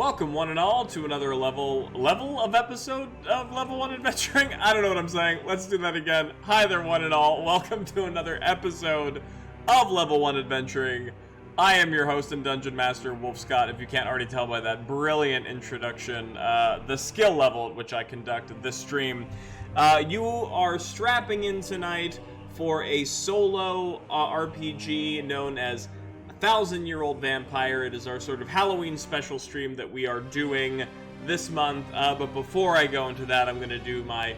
Welcome one and all to another level of episode of Level 1 Adventuring? I don't know what I'm saying. Let's do that again. Hi there one and all. Welcome to another episode of Level 1 Adventuring. I am your host and Dungeon Master, Wolfe Scott, if you can't already tell by that brilliant introduction, the skill level at which I conduct this stream. You are strapping in tonight for a solo RPG known as 1,000-Year-Old Vampire. It is our sort of Halloween special stream that we are doing this month, but before I go into that, I'm going to do my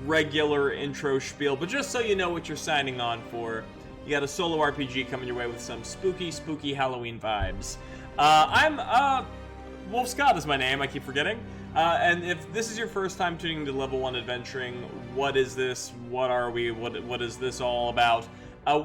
regular intro spiel, but just so you know what you're signing on for, you got a solo RPG coming your way with some spooky Halloween vibes. Wolfe Scott is my name, I keep forgetting. And if this is your first time tuning into Level 1 Adventuring, what is this? What are we? What is this all about?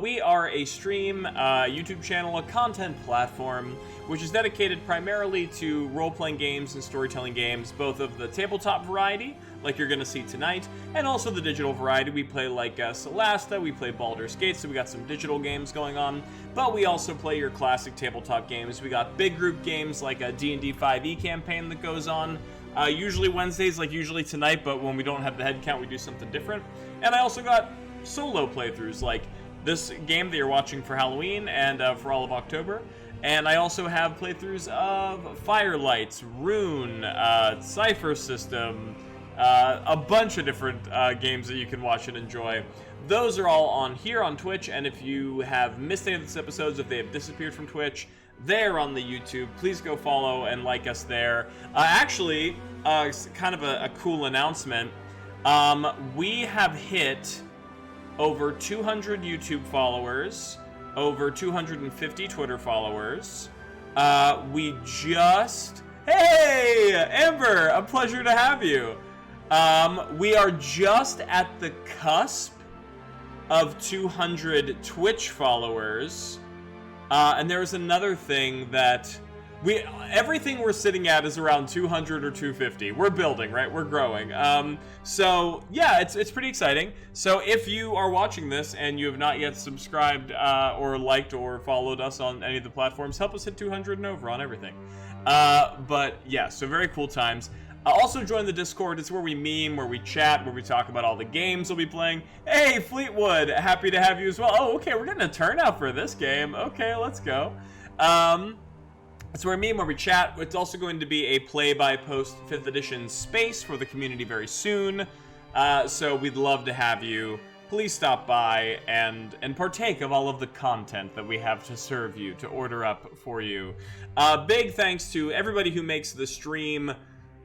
We are a stream, YouTube channel, a content platform, which is dedicated primarily to role-playing games and storytelling games, both of the tabletop variety, like you're going to see tonight, and also the digital variety. We play like Solasta, we play Baldur's Gate, so we got some digital games going on, but we also play your classic tabletop games. We got big group games like a D&D 5e campaign that goes on, usually Wednesdays, like usually tonight, but when we don't have the head count, we do something different. And I also got solo playthroughs, like this game that you're watching for Halloween and for all of October. And I also have playthroughs of Firelights, Rune, Cypher System, a bunch of different games that you can watch and enjoy. Those are all on here on Twitch, and if you have missed any of these episodes, if they have disappeared from Twitch, they're on the YouTube. Please go follow and like us there. Actually, kind of a cool announcement. We have hit over 200 YouTube followers, over 250 Twitter followers. Hey, Amber, a pleasure to have you. We are just at the cusp of 200 Twitch followers. And there's another thing that everything we're sitting at is around 200 or 250. We're building, right? We're growing. So yeah, it's pretty exciting. So if you are watching this and you have not yet subscribed or liked or followed us on any of the platforms, help us hit 200 and over on everything. But yeah, so very cool times. Also join the Discord. It's where we meme, where we chat, where we talk about all the games we'll be playing. Hey, Fleetwood, happy to have you as well. Oh, okay, we're getting a turnout for this game. Okay, let's go. It's where we meme, where we chat. It's also going to be a play-by-post 5th edition space for the community very soon. So we'd love to have you. Please stop by and partake of all of the content that we have to serve you, to order up for you. Big thanks to everybody who makes the stream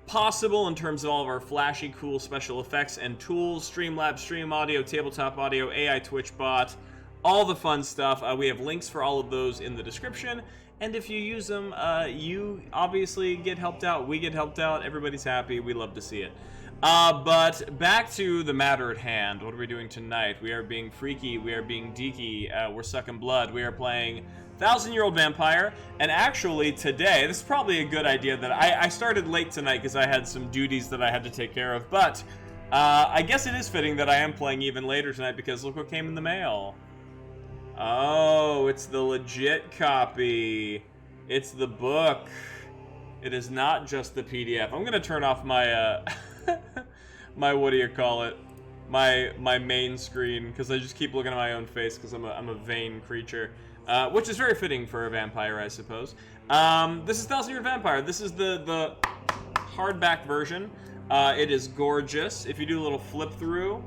possible in terms of all of our flashy, cool special effects and tools. Streamlabs, Stream Audio, Tabletop Audio, AI Twitch Bot, all the fun stuff. We have links for all of those in the description. And if you use them, you obviously get helped out. We get helped out. Everybody's happy. We love to see it. But back to the matter at hand. What are we doing tonight? We are being freaky. We are being deaky. We're sucking blood. We are playing 1,000-Year-Old Vampire. And actually today, this is probably a good idea that I started late tonight because I had some duties that I had to take care of. But I guess it is fitting that I am playing even later tonight because look what came in the mail. Oh, it's the legit copy. It's the book. It is not just the PDF. I'm gonna turn off my my what do you call it? My main screen because I just keep looking at my own face because I'm a vain creature, which is very fitting for a vampire, I suppose. This is 1,000-Year-Old Vampire. This is the hardback version. It is gorgeous. If you do a little flip through,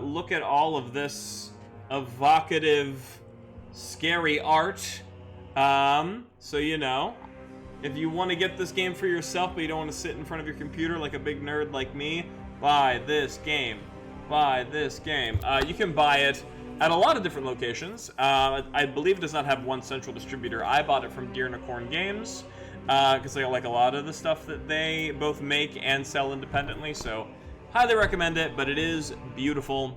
look at all of this evocative, scary art. So you know, if you want to get this game for yourself but you don't want to sit in front of your computer like a big nerd like me, buy this game. Buy this game. You can buy it at a lot of different locations. I believe it does not have one central distributor. I bought it from Deer and Acorn Games because I like a lot of the stuff that they both make and sell independently, so highly recommend it, but it is beautiful.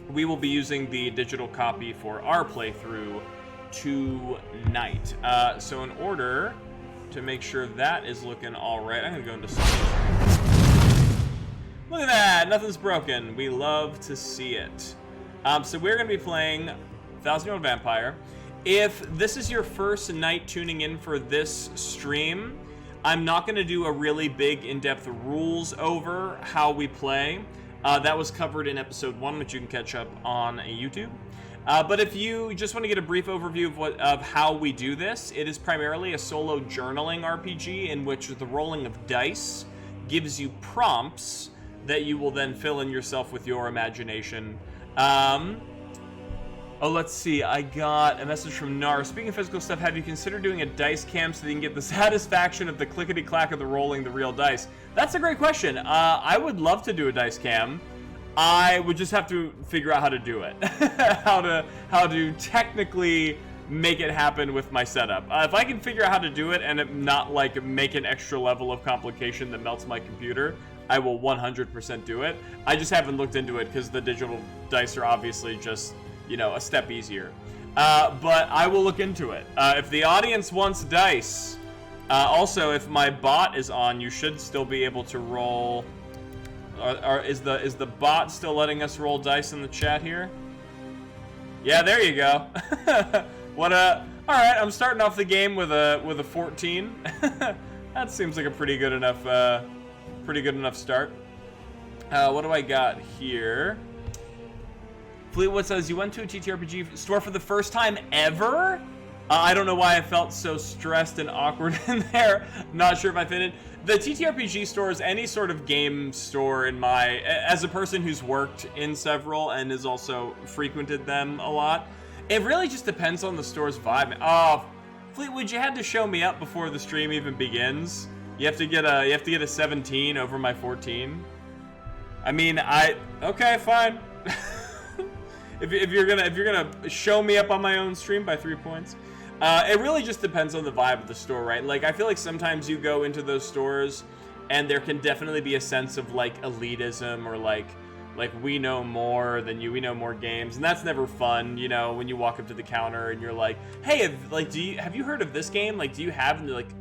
We will be using the digital copy for our playthrough tonight. So in order to make sure that is looking all right, I'm going to go into settings. Look at that! Nothing's broken. We love to see it. So we're going to be playing 1,000-Year-Old Vampire. If this is your first night tuning in for this stream, I'm not going to do a really big in-depth rules over how we play. That was covered in episode 1, which you can catch up on YouTube. But if you just want to get a brief overview of how we do this, it is primarily a solo journaling RPG in which the rolling of dice gives you prompts that you will then fill in yourself with your imagination. Oh, let's see. I got a message from Nar. Speaking of physical stuff, have you considered doing a dice cam so that you can get the satisfaction of the clickety-clack of the rolling the real dice? That's a great question. I would love to do a dice cam. I would just have to figure out how to do it. how to technically make it happen with my setup. If I can figure out how to do it and it not like make an extra level of complication that melts my computer, I will 100% do it. I just haven't looked into it because the digital dice are obviously just, you know, a step easier. But I will look into it. If the audience wants dice, also if my bot is on, you should still be able to roll. Is the bot still letting us roll dice in the chat here? Yeah, there you go. All right, I'm starting off the game with a 14. That seems like a pretty good enough start. What do I got here? Fleetwood says, you went to a TTRPG store for the first time ever? I don't know why I felt so stressed and awkward in there. Not sure if I fit in. The TTRPG store is any sort of game store as a person who's worked in several and has also frequented them a lot. It really just depends on the store's vibe. Oh, Fleetwood, you had to show me up before the stream even begins. You have to get a 17 over my 14. I mean, okay, fine. if you're gonna show me up on my own stream by 3 points. It really just depends on the vibe of the store, right? Like, I feel like sometimes you go into those stores and there can definitely be a sense of like elitism or like we know more than you, we know more games, and that's never fun, you know, when you walk up to the counter and you're like, hey, have you heard of this game? Like, do you have? And they're like,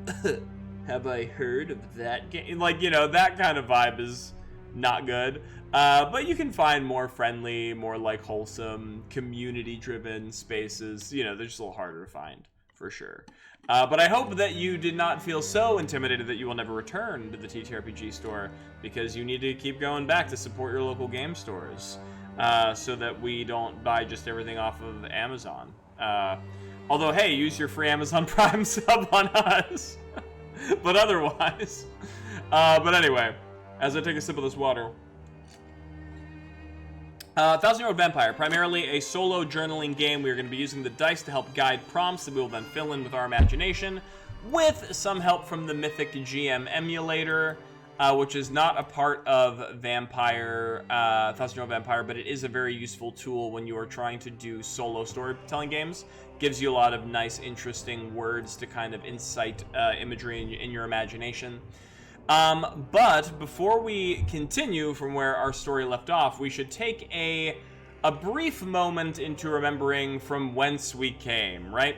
have I heard of that game? Like, you know, that kind of vibe is not good. But you can find more friendly, more like wholesome, community-driven spaces. You know, they're just a little harder to find, for sure. But I hope that you did not feel so intimidated that you will never return to the TTRPG store, because you need to keep going back to support your local game stores, so that we don't buy just everything off of Amazon. Although, hey, use your free Amazon Prime sub on us. But otherwise. But anyway, as I take a sip of this water. 1,000-Year-Old Vampire, primarily a solo journaling game. We are going to be using the dice to help guide prompts that we will then fill in with our imagination, with some help from the Mythic GM emulator, which is not a part of Vampire, 1,000-Year-Old Vampire, but it is a very useful tool when you are trying to do solo storytelling games. Gives you a lot of nice, interesting words to kind of incite imagery in your imagination. But before we continue from where our story left off, we should take a brief moment into remembering from whence we came, right?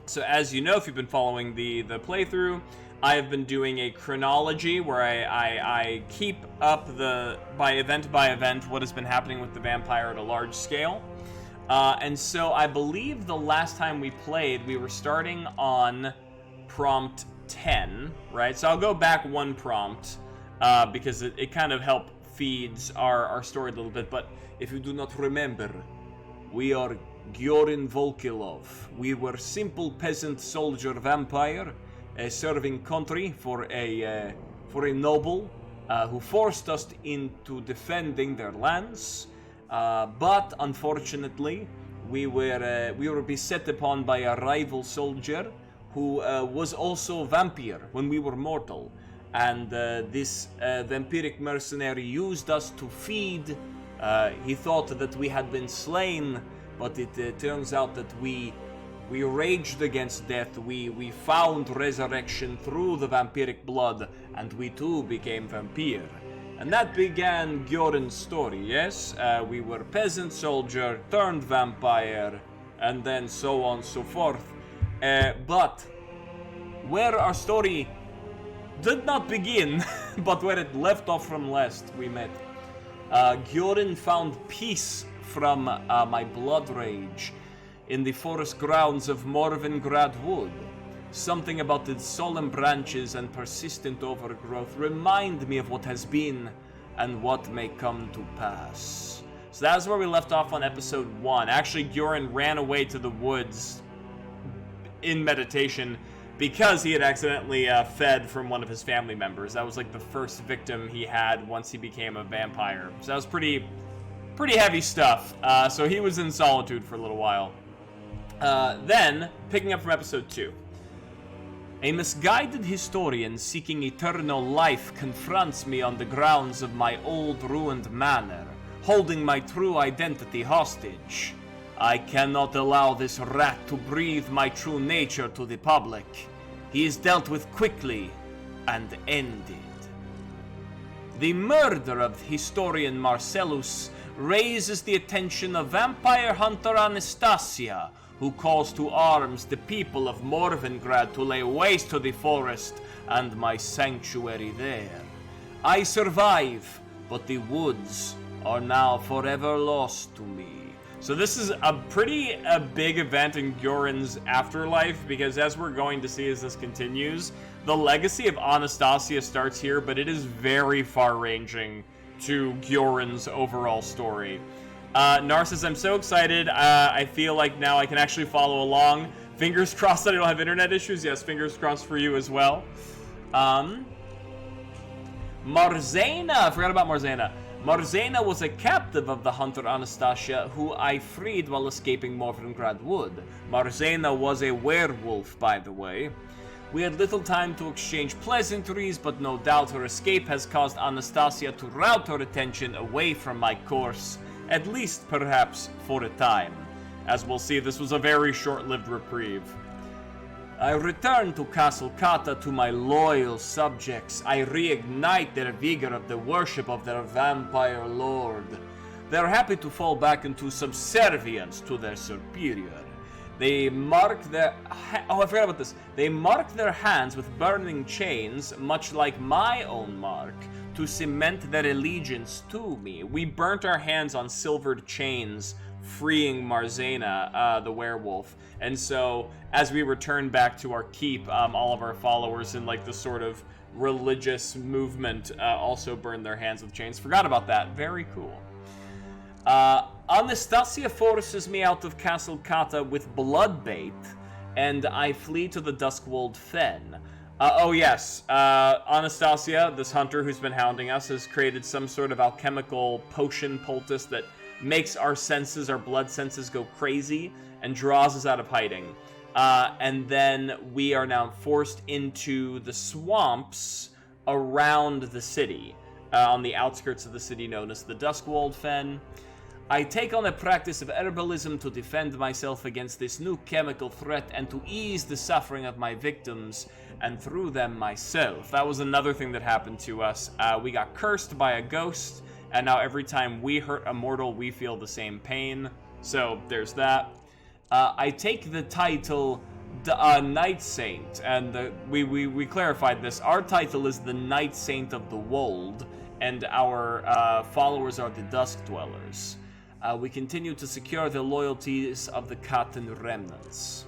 So as you know, if you've been following the playthrough, I have been doing a chronology where I keep up by event, what has been happening with the vampire at a large scale. And so I believe the last time we played, we were starting on prompt 10, right? So I'll go back one prompt because it kind of feeds our story a little bit. But if you do not remember, we are Giorin Volkilov. We were simple peasant soldier vampire, serving country for a noble who forced us into defending their lands. But unfortunately, we were beset upon by a rival soldier who was also a vampire when we were mortal. And this vampiric mercenary used us to feed. He thought that we had been slain, but it turns out that we raged against death. We found resurrection through the vampiric blood, and we too became vampire. And that began Giorin's story, yes? We were peasant soldier, turned vampire, and then so on and so forth. But where our story did not begin, but where it left off from last, we met. Giorin found peace from my blood rage in the forest grounds of Morvengrad Wood. Something about the solemn branches and persistent overgrowth remind me of what has been and what may come to pass. So that's where we left off on episode 1. Actually, Gioran ran away to the woods in meditation because he had accidentally fed from one of his family members. That was like the first victim he had once he became a vampire. So that was pretty heavy stuff. So he was in solitude for a little while. Then, picking up from episode 2. A misguided historian seeking eternal life confronts me on the grounds of my old ruined manor, holding my true identity hostage. I cannot allow this rat to breathe my true nature to the public. He is dealt with quickly and ended. The murder of historian Marcellus raises the attention of vampire hunter Anastasia, who calls to arms the people of Morvengrad to lay waste to the forest and my sanctuary there. I survive, but the woods are now forever lost to me. So this is a big event in Gioran's afterlife, because as we're going to see as this continues, the legacy of Anastasia starts here, but it is very far-ranging to Gioran's overall story. Narcissus, I'm so excited. I feel like now I can actually follow along. Fingers crossed that I don't have internet issues. Yes, fingers crossed for you as well. Marzena, I forgot about Marzena. Marzena was a captive of the hunter Anastasia, who I freed while escaping Morvengrad Wood. Marzena was a werewolf, by the way. We had little time to exchange pleasantries, but no doubt her escape has caused Anastasia to route her attention away from my course, at least perhaps for a time. As we'll see, this was a very short-lived reprieve. I return to Castle Kata to my loyal subjects. I reignite their vigor of the worship of their vampire lord. They're happy to fall back into subservience to their superior. They mark their... Oh, I forgot about this. They mark their hands with burning chains, much like my own mark, to cement their allegiance to me. We burnt our hands on silvered chains, freeing Marzena, the werewolf. And so, as we return back to our keep, all of our followers in like the sort of religious movement also burned their hands with chains. Forgot about that. Very cool. Anastasia forces me out of Castle Kata with blood bait, and I flee to the Duskwalled Fen. Oh yes, Anastasia, this hunter who's been hounding us, has created some sort of alchemical potion poultice that makes our senses, our blood senses, go crazy and draws us out of hiding. And then we are now forced into the swamps around the city, on the outskirts of the city known as the Duskwalled Fen. I take on a practice of herbalism to defend myself against this new chemical threat and to ease the suffering of my victims, and through them myself. That was another thing that happened to us. We got cursed by a ghost, and now every time we hurt a mortal, we feel the same pain. So there's that. I take the title Night Saint, and we clarified this. Our title is the Night Saint of the Wold, and our followers are the Dusk Dwellers. We continue to secure the loyalties of the Catan remnants.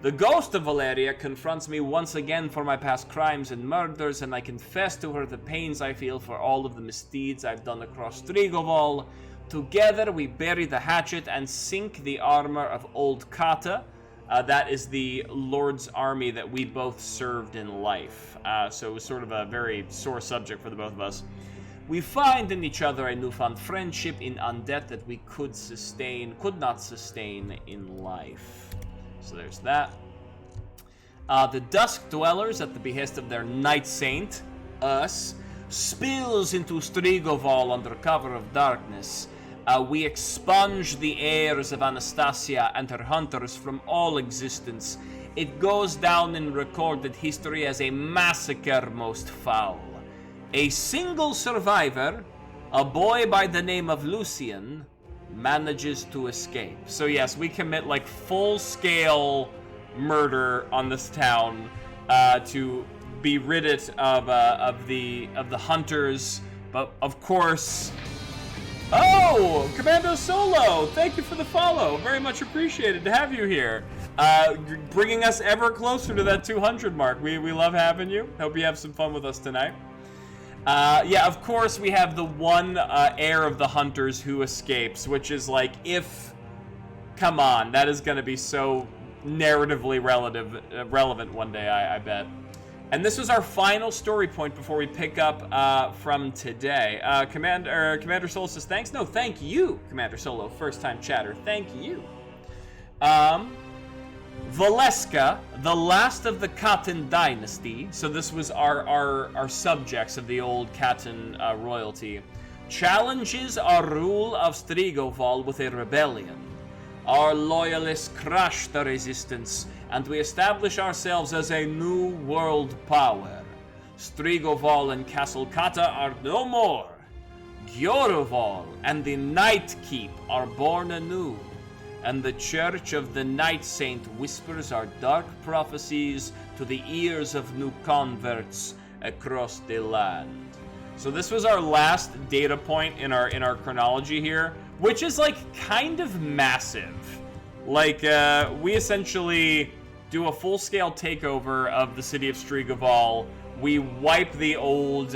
The ghost of Valeria confronts me once again for my past crimes and murders, and I confess to her the pains I feel for all of the misdeeds I've done across Strigoval. Together we bury the hatchet and sink the armor of Old Kata. That is the Lord's army that we both served in life. So it was sort of a very sore subject for the both of us. We find in each other a newfound friendship in undead that we could not sustain in life. So there's that. The Dusk Dwellers, at the behest of their Night Saint, us, spills into Strigoval under cover of darkness. We expunge the heirs of Anastasia and her hunters from all existence. It goes down in recorded history as a massacre most foul. A single survivor, a boy by the name of Lucian, manages to escape. So yes, we commit like full-scale murder on this town to be rid it of the hunters. But of course, oh, Commando Solo, thank you for the follow. Very much appreciated to have you here. bringing us ever closer to that 200 mark. We love having you. Hope you have some fun with us tonight. Yeah, of course, we have the one heir of the hunters who escapes, which is like, come on, that is going to be so narratively relevant one day, I bet. And this was our final story point before we pick up from today. Commander Solo says, thanks? No, thank you, Commander Solo, first-time chatter. Thank you. Valeska, the last of the Khatan dynasty, so this was our subjects of the old Khatan royalty, challenges our rule of Strigoval with a rebellion. Our loyalists crush the resistance, and we establish ourselves as a new world power. Strigoval and Castle Kata are no more. Gyoroval and the Night Keep are born anew, and the Church of the Night Saint whispers our dark prophecies to the ears of new converts across the land. So this was our last data point in our chronology here, which is like kind of massive. Like we essentially do a full-scale takeover of the city of Strigoval. We wipe the old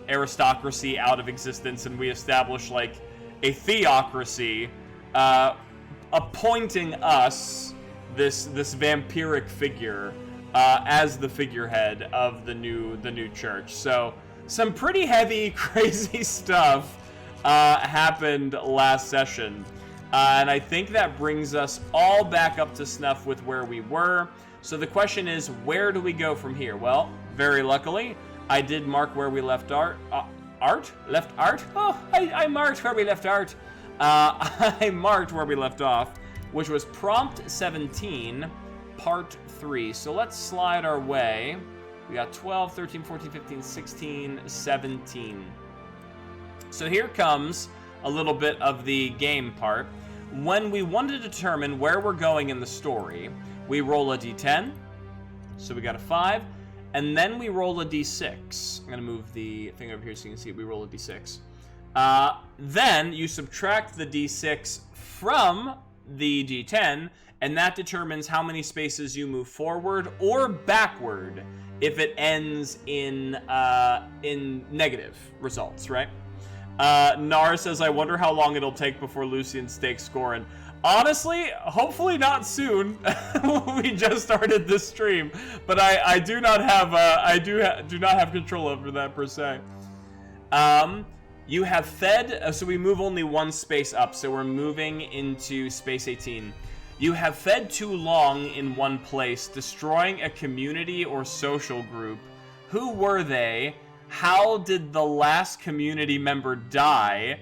aristocracy out of existence, and we establish like a theocracy, appointing us, this vampiric figure, as the figurehead of the new church. So some pretty heavy, crazy stuff happened last session. And I think that brings us all back up to snuff with where we were. So the question is, where do we go from here? Well, very luckily, I did mark where we left art. Left art? Oh, I marked where we left art. I marked where we left off, which was prompt 17, part 3. So let's slide our way. We got 12, 13, 14, 15, 16, 17. So here comes a little bit of the game part. When we want to determine where we're going in the story, we roll a d10. So we got a 5. And then we roll a d6. I'm going to move the thing over here so you can see it. We roll a d6. Then you subtract the d6 from the d10, and that determines how many spaces you move forward or backward if it ends in negative results, right? Nara says, I wonder how long it'll take before Lucian's takes scoring. Honestly, hopefully not soon. We just started this stream, but I do not have do not have control over that per se. You have fed, so we move only one space up, so we're moving into space 18. You have fed too long in one place, destroying a community or social group. Who were they? How did the last community member die?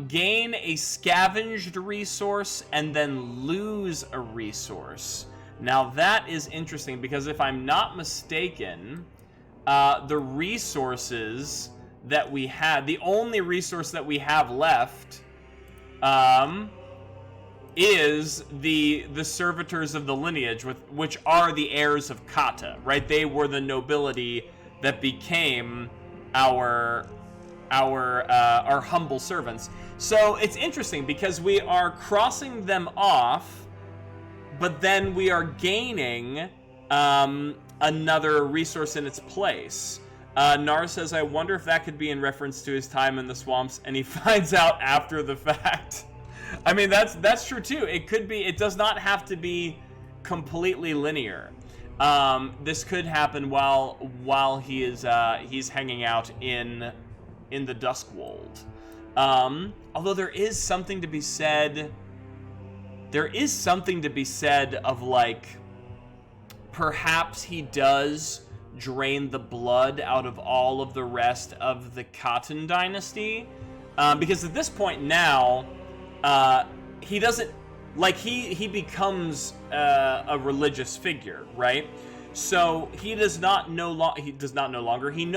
Gain a scavenged resource and then lose a resource. Now that is interesting because if I'm not mistaken, the resources that we had, the only resource that we have left, is the servitors of the lineage, which are the heirs of Kata, right? They were the nobility that became our humble servants. So it's interesting because we are crossing them off, but then we are gaining another resource in its place. Nar says, I wonder if that could be in reference to his time in the swamps, and he finds out after the fact. I mean, that's true too. It could be. It does not have to be completely linear. This could happen while he is he's hanging out in the Duskwold. Although there is something to be said. There is something to be said of like, perhaps he does drain the blood out of all of the rest of the Khatan dynasty, because at this point now, he doesn't, like, he becomes a religious figure, right? So he no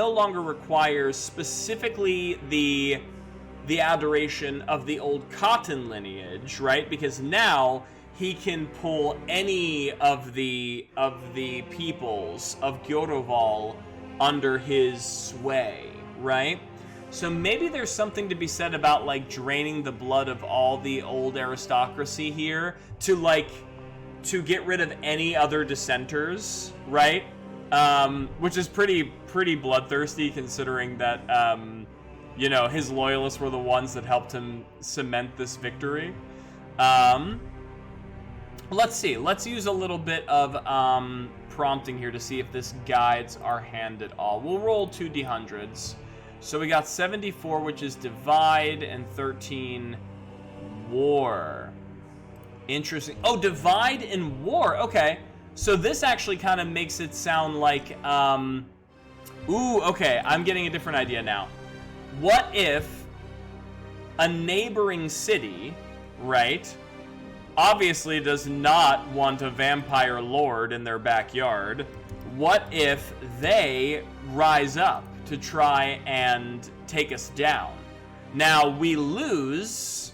longer requires specifically the adoration of the old Khatan lineage, right? Because now he can pull any of the peoples of Gyoroval under his sway, right? So maybe there's something to be said about like draining the blood of all the old aristocracy here to like to get rid of any other dissenters, right? Which is pretty bloodthirsty, considering that, you know, his loyalists were the ones that helped him cement this victory. Let's see. Let's use a little bit of prompting here to see if this guides our hand at all. We'll roll 2 d100s. So we got 74, which is divide, and 13 war. Interesting. Oh, divide and war. Okay. So this actually kind of makes it sound like, ooh, okay. I'm getting a different idea now. What if a neighboring city, right, obviously does not want a vampire lord in their backyard? What if they rise up to try and take us down? Now, we lose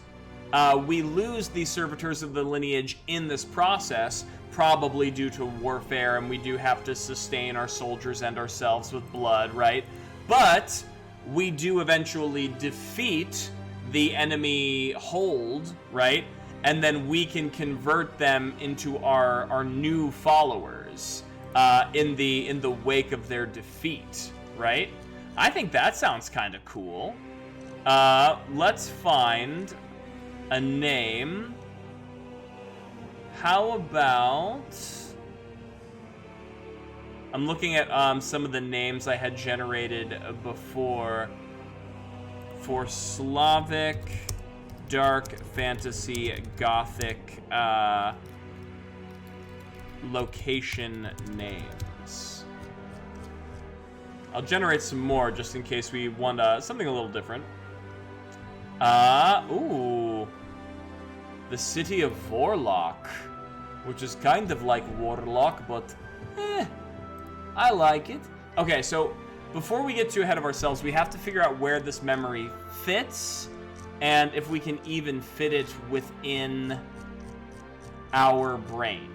the servitors of the lineage in this process, probably due to warfare, and we do have to sustain our soldiers and ourselves with blood, right? But we do eventually defeat the enemy hold, right? And then we can convert them into our new followers in the wake of their defeat, right? I think that sounds kind of cool. Let's find a name. How about... I'm looking at some of the names I had generated before for Slavic, dark fantasy, gothic location names. I'll generate some more just in case we want something a little different. Ooh. The city of Vorlock, which is kind of like Warlock, but I like it. Okay, so before we get too ahead of ourselves, we have to figure out where this memory fits and if we can even fit it within our brain.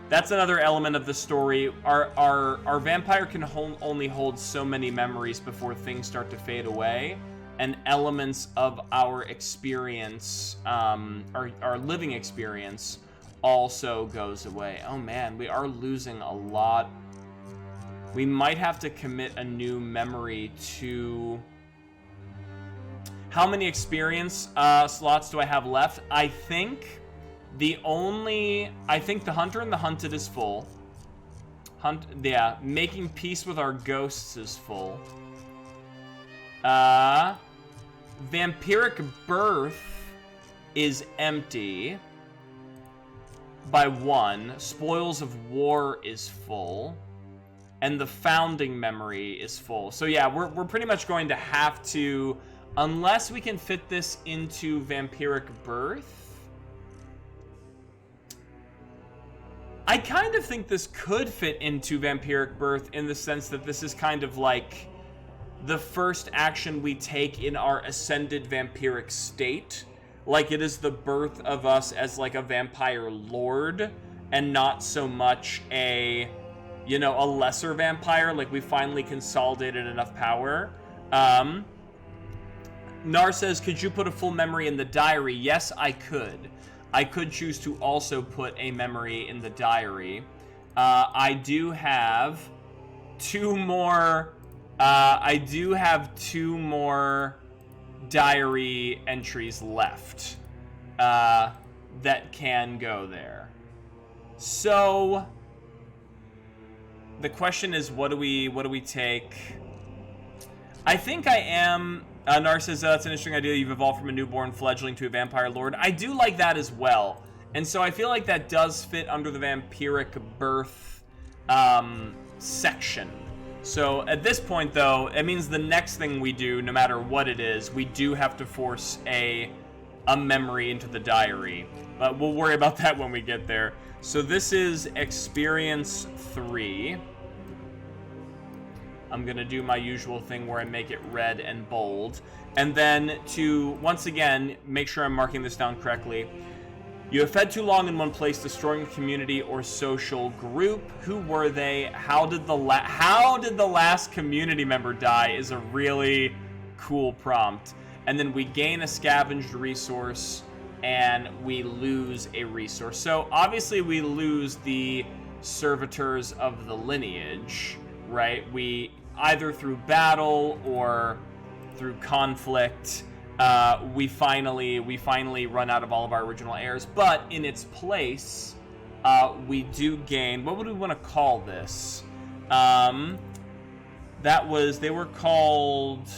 That's another element of the story. Our vampire can only hold so many memories before things start to fade away, and elements of our experience, our living experience, also goes away. Oh man, we are losing a lot. We might have to commit a new memory to... How many experience slots do I have left? I think the Hunter and the Hunted is full. Making peace with our ghosts is full. Vampiric birth is empty by 1. Spoils of war is full. And the founding memory is full. So yeah, we're pretty much going to have to, unless we can fit this into Vampiric birth. I kind of think this could fit into Vampiric birth in the sense that this is kind of like the first action we take in our ascended vampiric state. Like it is the birth of us as like a vampire lord and not so much a, you know, a lesser vampire. Like we finally consolidated enough power. Nar says, could you put a full memory in the diary? Yes, I could. I could choose to also put a memory in the diary. I do have 2 more... I do have 2 more diary entries left that can go there. So the question is, what do we take? I think I am... Nar says, that's an interesting idea. You've evolved from a newborn fledgling to a vampire lord. I do like that as well. And so I feel like that does fit under the vampiric birth section. So at this point, though, it means the next thing we do, no matter what it is, we do have to force a memory into the diary. But we'll worry about that when we get there. So this is experience 3. I'm going to do my usual thing where I make it red and bold. And then to, once again, make sure I'm marking this down correctly. You have fed too long in one place, destroying a community or social group. Who were they? How did the last community member die is a really cool prompt. And then we gain a scavenged resource. and we lose a resource. So obviously we lose the servitors of the lineage, right? We either through battle or through conflict, we finally run out of all of our original heirs. But in its place, we do gain. What would we want to call this? They were called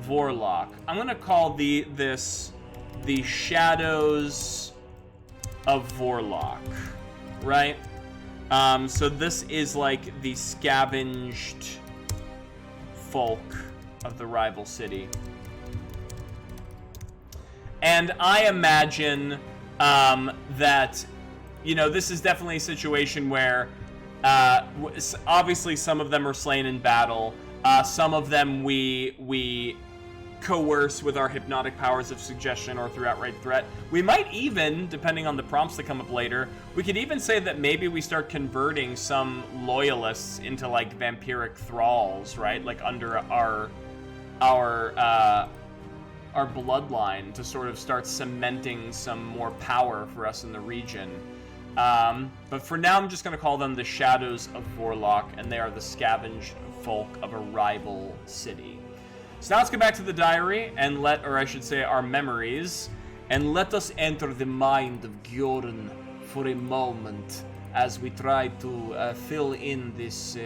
Vorlock. I'm gonna call the Shadows of Vorlock, right? So this is like the scavenged folk of the rival city. And I imagine that, you know, this is definitely a situation where obviously some of them are slain in battle. Some of them we coerce with our hypnotic powers of suggestion or through outright threat. We might even, depending on the prompts that come up later, we could even say that maybe we start converting some loyalists into like vampiric thralls, right? Like under our bloodline to sort of start cementing some more power for us in the region. But for now, I'm just going to call them the Shadows of Vorlock, and they are the scavenged folk of a rival city. So now let's get back to the diary, and or I should say our memories, and let us enter the mind of Gjoran for a moment as we try to fill in this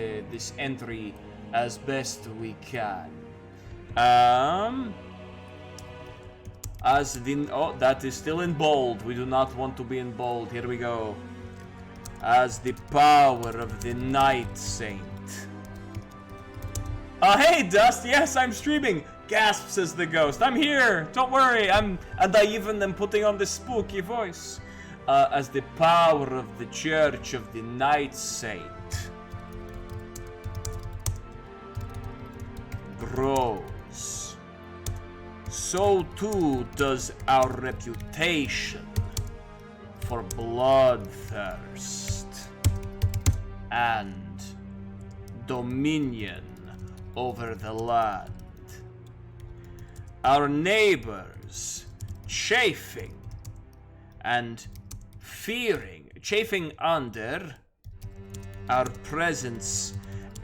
entry as best we can. That is still in bold. We do not want to be in bold. Here we go. As the power of the Night Saint. Hey, Dust. Yes, I'm streaming. Gasp, says the ghost. I'm here. Don't worry. And I even am putting on this spooky voice. As the power of the Church of the Night Saint grows, so too does our reputation for bloodthirst and dominion over the land. Our neighbors chafing under our presence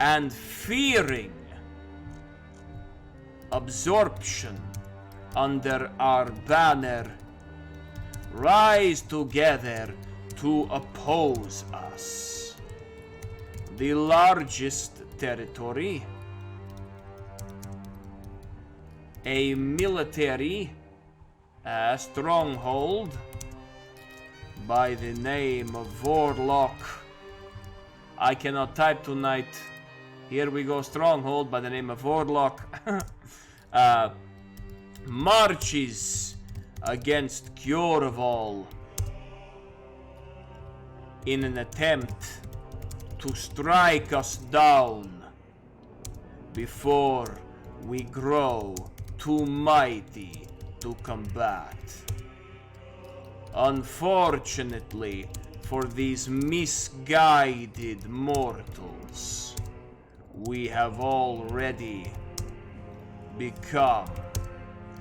and fearing absorption under our banner, rise together to oppose us. The largest territory, a military stronghold by the name of Vorlock. I cannot type tonight. Here we go, stronghold by the name of Vorlock. Marches against Gjoraval in an attempt to strike us down before we grow too mighty to combat. Unfortunately for these misguided mortals, we have already become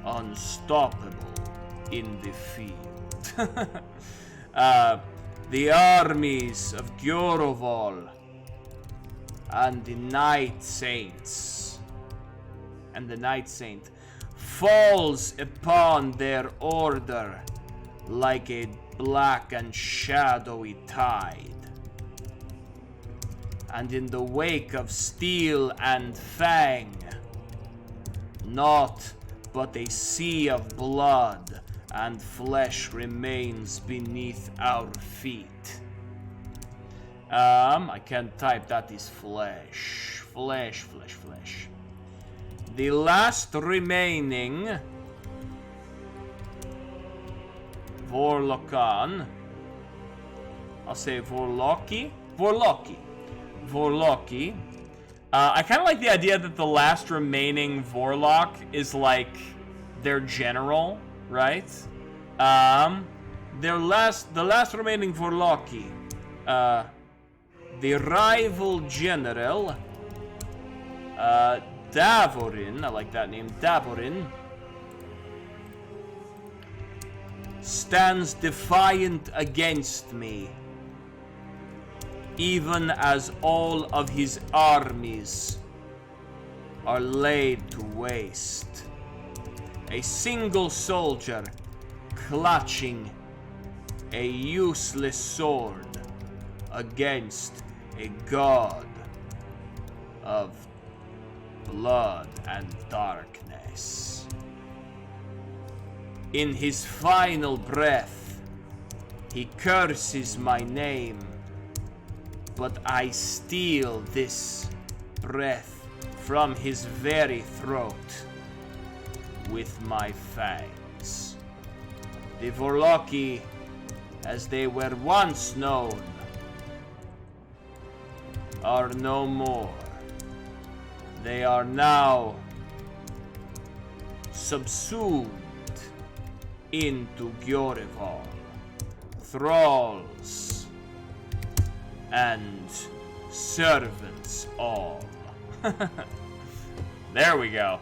unstoppable in the field. The armies of Gjoraval and the Night Saints and the Night Saint falls upon their order like a black and shadowy tide. And in the wake of steel and fang, naught but a sea of blood and flesh remains beneath our feet. I can't type, that is flesh. Flesh. The last remaining Vorlockan, I'll say Vorlocki. I kind of like the idea that the last remaining Vorlock is like their general, right? The last remaining Vorlocki, the rival general, Davorin, I like that name, Davorin, stands defiant against me, even as all of his armies are laid to waste. A single soldier clutching a useless sword against a god of blood and darkness. In his final breath, he curses my name, but I steal this breath from his very throat with my fangs. The Vorlocki, as they were once known, are no more. They are now subsumed into Gjoreval, thralls and servants all. There we go.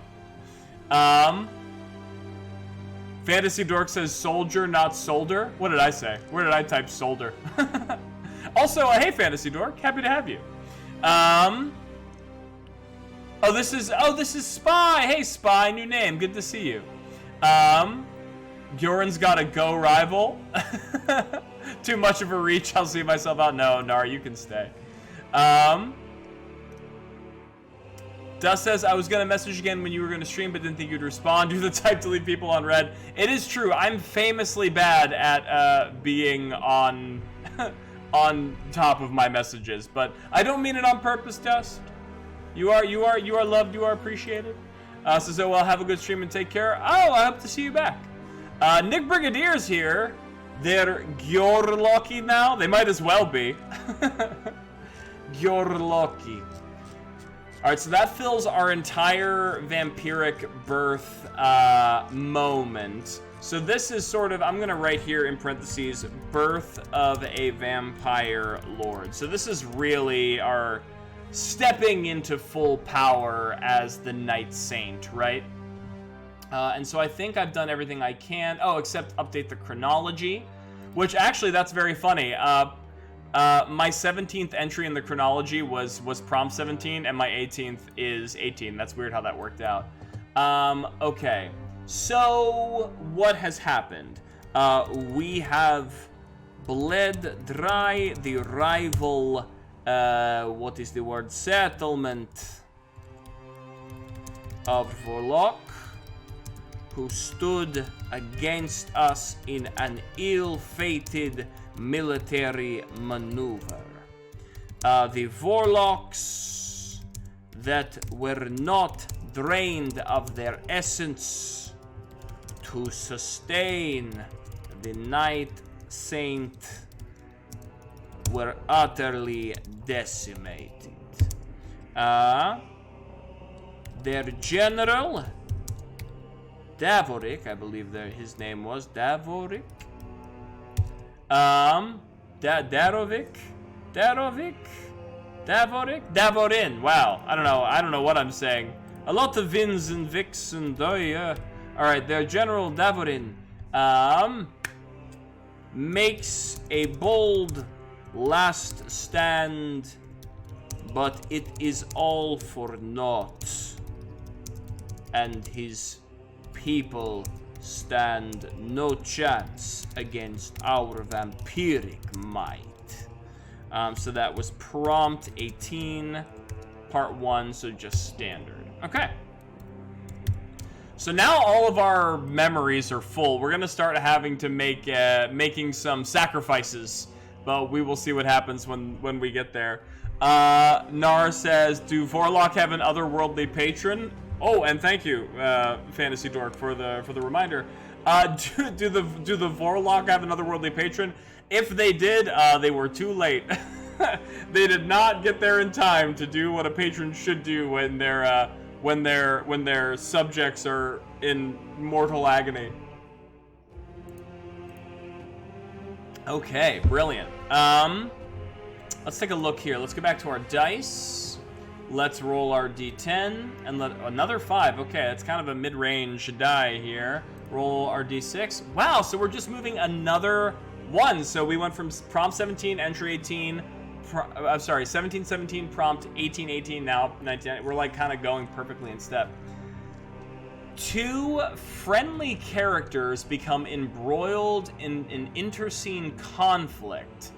Fantasy Dork says soldier, not soldier. What did I say? Where did I type soldier? Also, hey Fantasy Dork, happy to have you. Oh, this is Spy. Hey Spy, new name. Good to see you. Gjoran's got a go rival. Too much of a reach. I'll see myself out. No, Nar, you can stay. Dust says, I was going to message again when you were going to stream, but didn't think you'd respond. Do the type to leave people on red. It is true. I'm famously bad at being on on top of my messages, but I don't mean it on purpose, Dust. You are loved. You are appreciated. Says, oh, well, have a good stream and take care. Oh, I hope to see you back. Nick Brigadier's here. They're Gjorloki now. They might as well be. Gjorloki. Alright, so that fills our entire vampiric birth moment. So this is sort of, I'm going to write here in parentheses, birth of a vampire lord. So this is really our stepping into full power as the Night Saint, right? And so I think I've done everything I can. Oh, except update the chronology, which actually, that's very funny. My 17th entry in the chronology was prompt 17, and my 18th is 18. That's weird how that worked out. Okay, so what has happened? We have bled dry the rival, what is the word? Settlement of Vorlock, who stood against us in an ill-fated military maneuver. The Vorlocks that were not drained of their essence to sustain the Night Saint were utterly decimated. Their general, Davoric, I believe his name was Davoric. Davorin. Wow, I don't know what I'm saying. A lot of Vins and Vix and Doya. All right, their general Davorin makes a bold last stand, but it is all for naught, and his people stand no chance against our vampiric might. So that was prompt 18, part 1, so just standard. Okay. So now all of our memories are full. We're gonna start having to making some sacrifices, but we will see what happens when we get there. Nar says, do Vorlock have an otherworldly patron? Oh, and thank you, Fantasy Dork, for the reminder. Do the Vorlock have an otherworldly patron? If they did, they were too late. They did not get there in time to do what a patron should do when their subjects are in mortal agony. Okay, brilliant. Let's take a look here. Let's go back to our dice. Let's roll our d10 and let another 5. Okay, that's kind of a mid-range die here. Roll our d6. Wow, so we're just moving another one. So we went from prompt 17, entry 18, 1717, prompt 1818, now 19. We're like kind of going perfectly in step. 2 friendly characters become embroiled in an interscene conflict,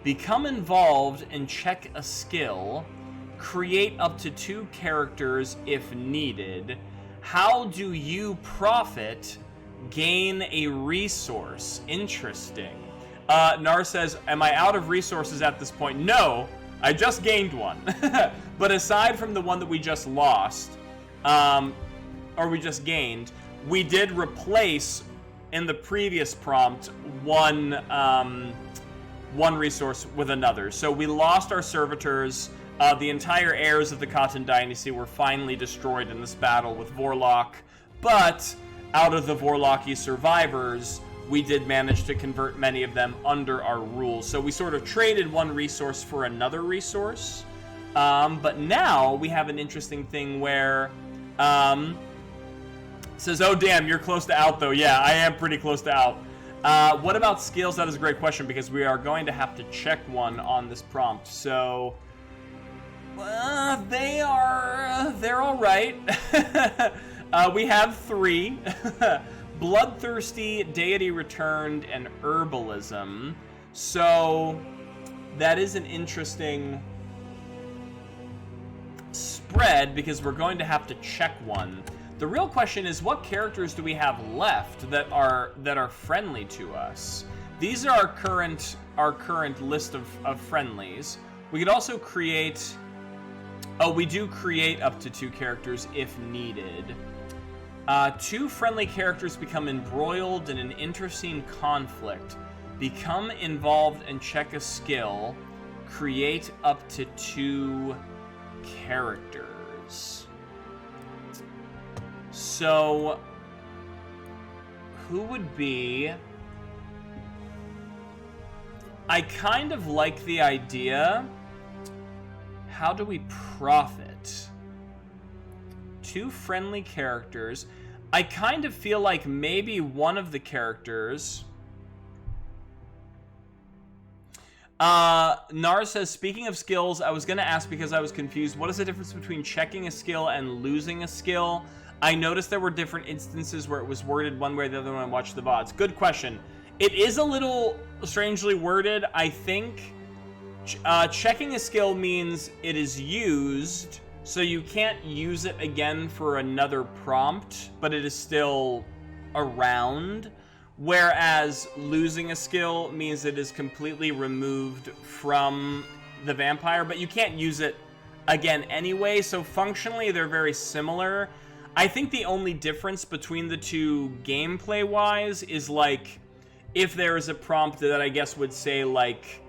become involved and check a skill, create up to 2 characters if needed. How do you profit? Gain a resource. Interesting. Nar says, am I out of resources at this point? No, I just gained one. But aside from the one that we just lost, or we just gained, we did replace in the previous prompt one resource with another. So we lost our servitors. The entire heirs of the Cotton Dynasty were finally destroyed in this battle with Vorlock, but out of the Vorlocki survivors, we did manage to convert many of them under our rules. So we sort of traded one resource for another resource. But now we have an interesting thing where says, oh damn, you're close to out though. Yeah, I am pretty close to out. What about skills? That is a great question because we are going to have to check one on this prompt. So they're all right. We have 3. Bloodthirsty, Deity Returned, and Herbalism. So that is an interesting spread because we're going to have to check one. The real question is, what characters do we have left that are friendly to us? These are our current list of friendlies. We could also create. Oh, we do create up to 2 characters if needed. 2 friendly characters become embroiled in an interscene conflict, become involved and check a skill, create up to 2 characters. So, who would be... I kind of like the idea. How do we profit? 2 friendly characters. I kind of feel like maybe one of the characters... Nar says, speaking of skills, I was going to ask because I was confused. What is the difference between checking a skill and losing a skill? I noticed there were different instances where it was worded one way or the other when I watched the VODs. Good question. It is a little strangely worded. I think checking a skill means it is used, so you can't use it again for another prompt, but it is still around. Whereas losing a skill means it is completely removed from the vampire, but you can't use it again anyway, so functionally they're very similar. I think the only difference between the two gameplay-wise is, like, if there is a prompt that I guess would say, like,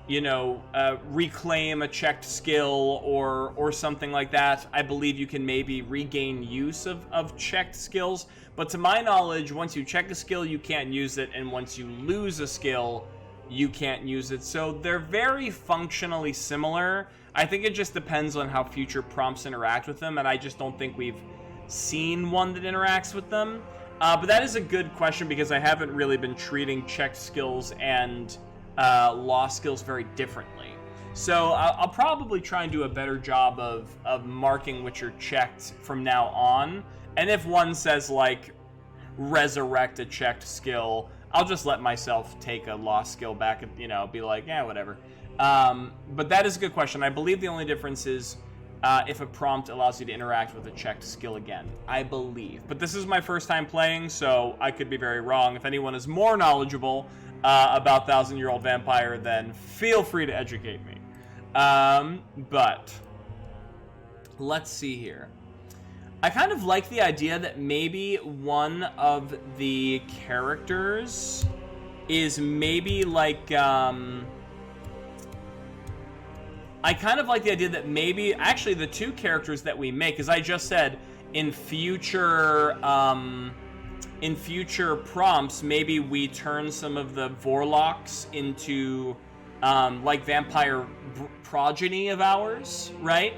you know, reclaim a checked skill or something like that, I believe you can maybe regain use of checked skills. But to my knowledge, once you check a skill, you can't use it, and once you lose a skill, you can't use it. So they're very functionally similar. I think it just depends on how future prompts interact with them, and I just don't think we've seen one that interacts with them. But that is a good question because I haven't really been treating checked skills and lost skills very differently. So I'll probably try and do a better job of marking which are checked from now on. And if one says, like, resurrect a checked skill, I'll just let myself take a lost skill back and, you know, be like, yeah, whatever. But that is a good question. I believe the only difference is if a prompt allows you to interact with a checked skill again. I believe. But this is my first time playing, so I could be very wrong. If anyone is more knowledgeable about 1,000-Year-Old Vampire, then feel free to educate me. But let's see here. I kind of like the idea that maybe one of the characters is maybe like, I kind of like the idea that maybe, actually the 2 characters that we make, as I just said, in future prompts, maybe we turn some of the Vorlocks into, like, vampire progeny of ours, right?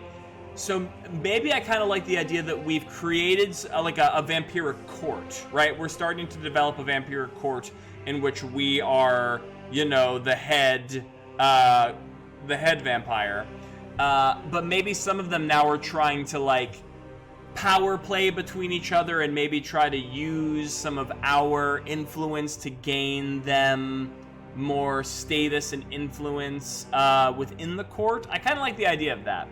So maybe I kind of like the idea that we've created like a vampiric court, right? We're starting to develop a vampiric court in which we are, you know, the head vampire. But maybe some of them now are trying to like power play between each other and maybe try to use some of our influence to gain them more status and influence within the court. I kind of like the idea of that.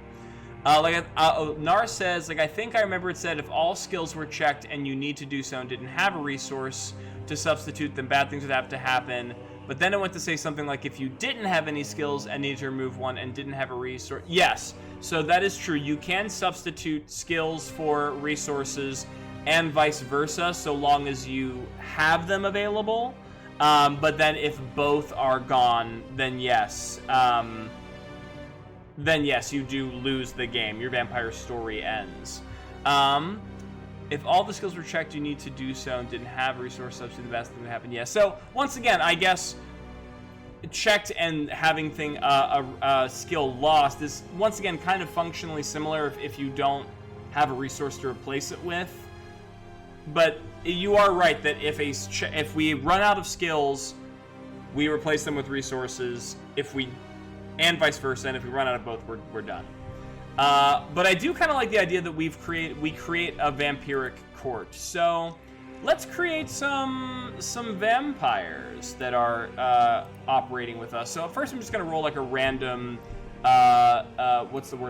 Nar says, like, I think I remember it said if all skills were checked and you need to do so and didn't have a resource to substitute, then bad things would have to happen. But then it went to say something like if you didn't have any skills and needed to remove one and didn't have a resource. Yes, so that is true. You can substitute skills for resources and vice versa, so long as you have them available. But then if both are gone, then yes. You do lose the game. Your vampire story ends. If all the skills were checked, you need to do so and didn't have a resource substitute, the best thing that happened. Yeah. So once again, I guess checked and having a skill lost is once again kind of functionally similar if you don't have a resource to replace it with. But you are right that if we run out of skills, we replace them with resources. And vice versa, and if we run out of both, we're done. But I do kind of like the idea that we create a vampiric court. So let's create some vampires that are operating with us. So at first I'm just gonna roll like a random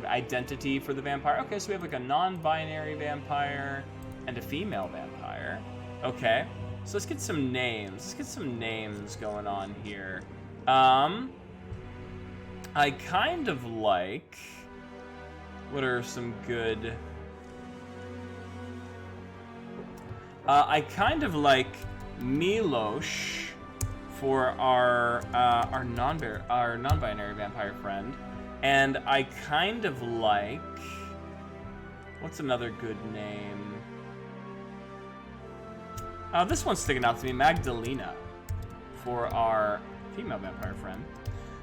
identity for the vampire. Okay, so we have like a non-binary vampire and a female vampire. Okay, so let's get some names. Let's get some names going on here. I kind of like... What are some good... I kind of like Milosh for our non-binary vampire friend. And I kind of like... What's another good name? This one's sticking out to me, Magdalena, for our female vampire friend.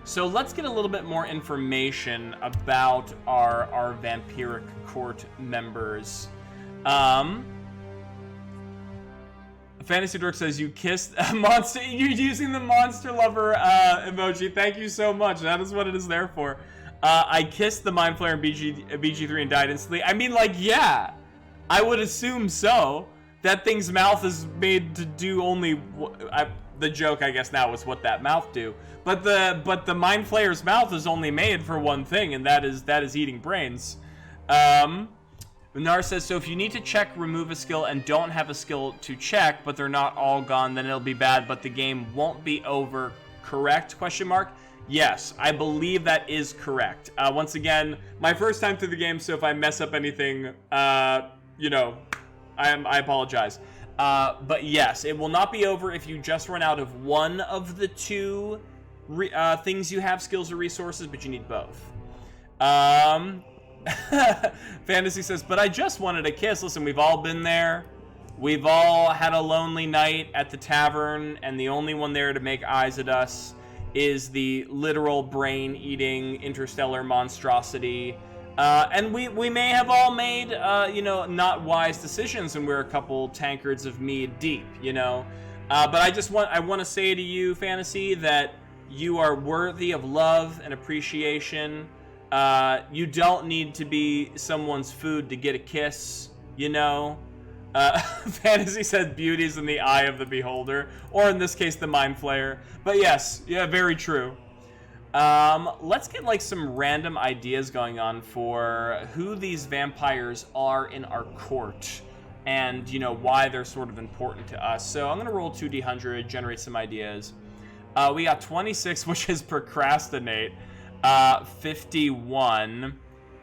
So let's get a little bit more information about our vampiric court members. Fantasy Dork says you kissed a monster. You're using the monster lover emoji. Thank you so much. That is what it is there for. I kissed the Mind Flayer in BG3 and died instantly. I mean, like, yeah, I would assume so. That thing's mouth is made to do only. The joke, I guess, now is what that mouth do. But the Mind Flayer's mouth is only made for one thing, and that is eating brains. Nar says, so if you need to check, remove a skill, and don't have a skill to check, but they're not all gone, then it'll be bad, but the game won't be over. Correct? Question mark? Yes, I believe that is correct. Once again, my first time through the game, so if I mess up anything, you know, I apologize. But yes, it will not be over if you just run out of one of the two things you have, skills or resources, but you need both. Fantasy says, but I just wanted a kiss. Listen, we've all been there. We've all had a lonely night at the tavern, and the only one there to make eyes at us is the literal brain-eating interstellar monstrosity. And we may have all made, you know, not wise decisions, and we're a couple tankards of mead deep, you know. But I want to say to you, Fantasy, that you are worthy of love and appreciation. You don't need to be someone's food to get a kiss, you know. Fantasy said beauty's in the eye of the beholder, or in this case, the Mind Flayer. But yes, yeah, very true. Let's get like some random ideas going on for who these vampires are in our court, and you know why they're sort of important to us. So I'm gonna roll 2d100, generate some ideas. We got 26, which is procrastinate. 51,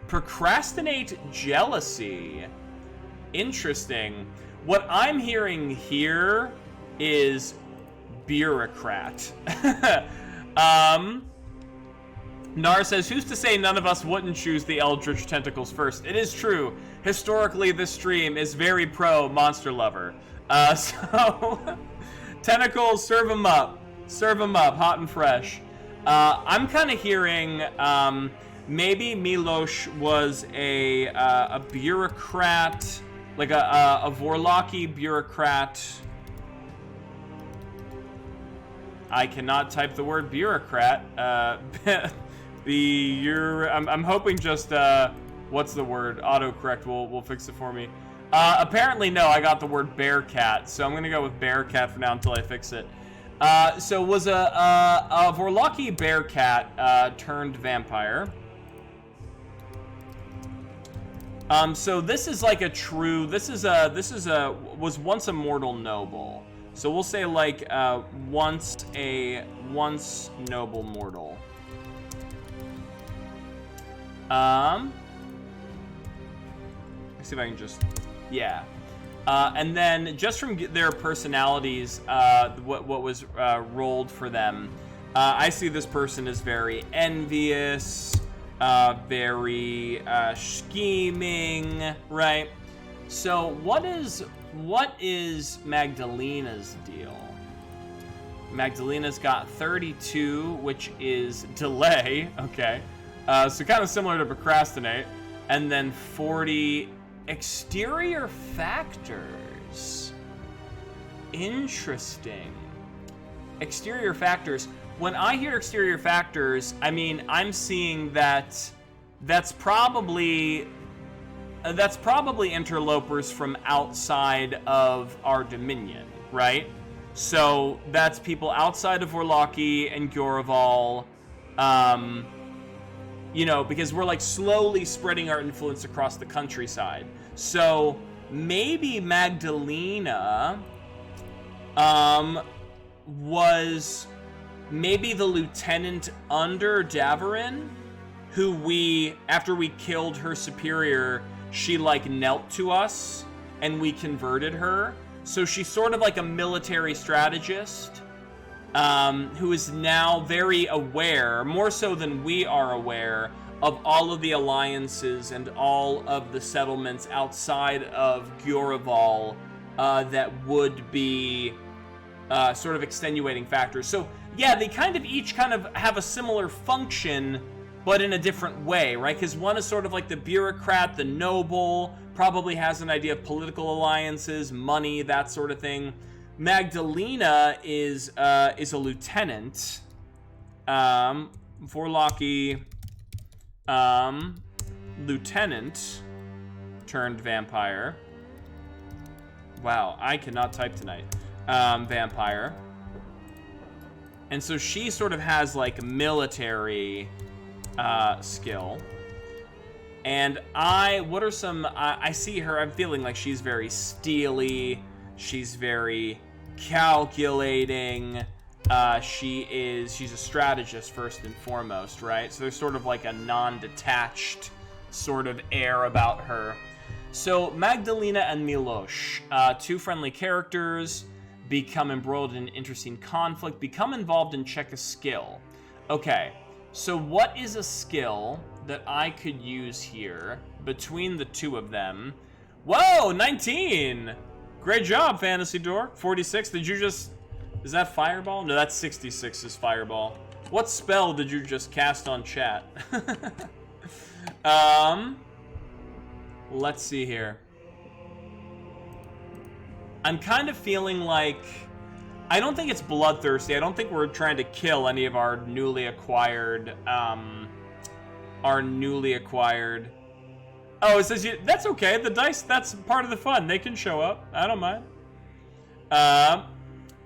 procrastinate jealousy. Interesting. What I'm hearing here is bureaucrat. Nar says, who's to say none of us wouldn't choose the Eldritch Tentacles first? It is true. Historically, this stream is very pro monster lover. So, tentacles, serve them up. Serve them up, hot and fresh. I'm kind of hearing maybe Milosh was a bureaucrat, like a Vorlocki bureaucrat. I cannot type the word bureaucrat. I'm hoping just what's the word? Autocorrect will fix it for me. Apparently no, I got the word bearcat, so I'm gonna go with bearcat for now until I fix it. So was a Vorlocki bearcat turned vampire. So this is like a true. This was once a mortal noble. So we'll say like once noble mortal. Let's see if I can just, yeah. And then just from their personalities, what was rolled for them, I see this person as very envious, very scheming, right? So what is Magdalena's deal? Magdalena's got 32, which is delay, okay. So kind of similar to procrastinate. And then 40 exterior factors. Interesting. Exterior factors. When I hear exterior factors, I mean, I'm seeing that's probably interlopers from outside of our dominion, right? So that's people outside of Vorlocki and Gyoraval, you know, because we're like slowly spreading our influence across the countryside. So maybe Magdalena was maybe the lieutenant under Davarin, who after we killed her superior, she like knelt to us and we converted her. So she's sort of like a military strategist, who is now very aware, more so than we are aware, of all of the alliances and all of the settlements outside of Gyoraval that would be sort of extenuating factors. So yeah, they kind of each kind of have a similar function, but in a different way, right? Because one is sort of like the bureaucrat, the noble, probably has an idea of political alliances, money, that sort of thing. Magdalena is a lieutenant, Vorlocki, lieutenant turned vampire. Wow, I cannot type tonight. Vampire. And so she sort of has like military skill. And what are some, I see her, I'm feeling like she's very steely, she's very calculating, she's a strategist first and foremost, right? So there's sort of like a non-detached sort of air about her. So Magdalena and Milosh, two friendly characters, become embroiled in interesting conflict, become involved and check a skill. Okay, so what is a skill that I could use here between the two of them? Whoa, 19! Great job, Fantasy Dork. 46, did you just... Is that Fireball? No, that's 66 is Fireball. What spell did you just cast on chat? Let's see here. I'm kind of feeling like... I don't think it's bloodthirsty. I don't think we're trying to kill any of our newly acquired... Oh, it says you... That's okay. The dice, that's part of the fun. They can show up. I don't mind.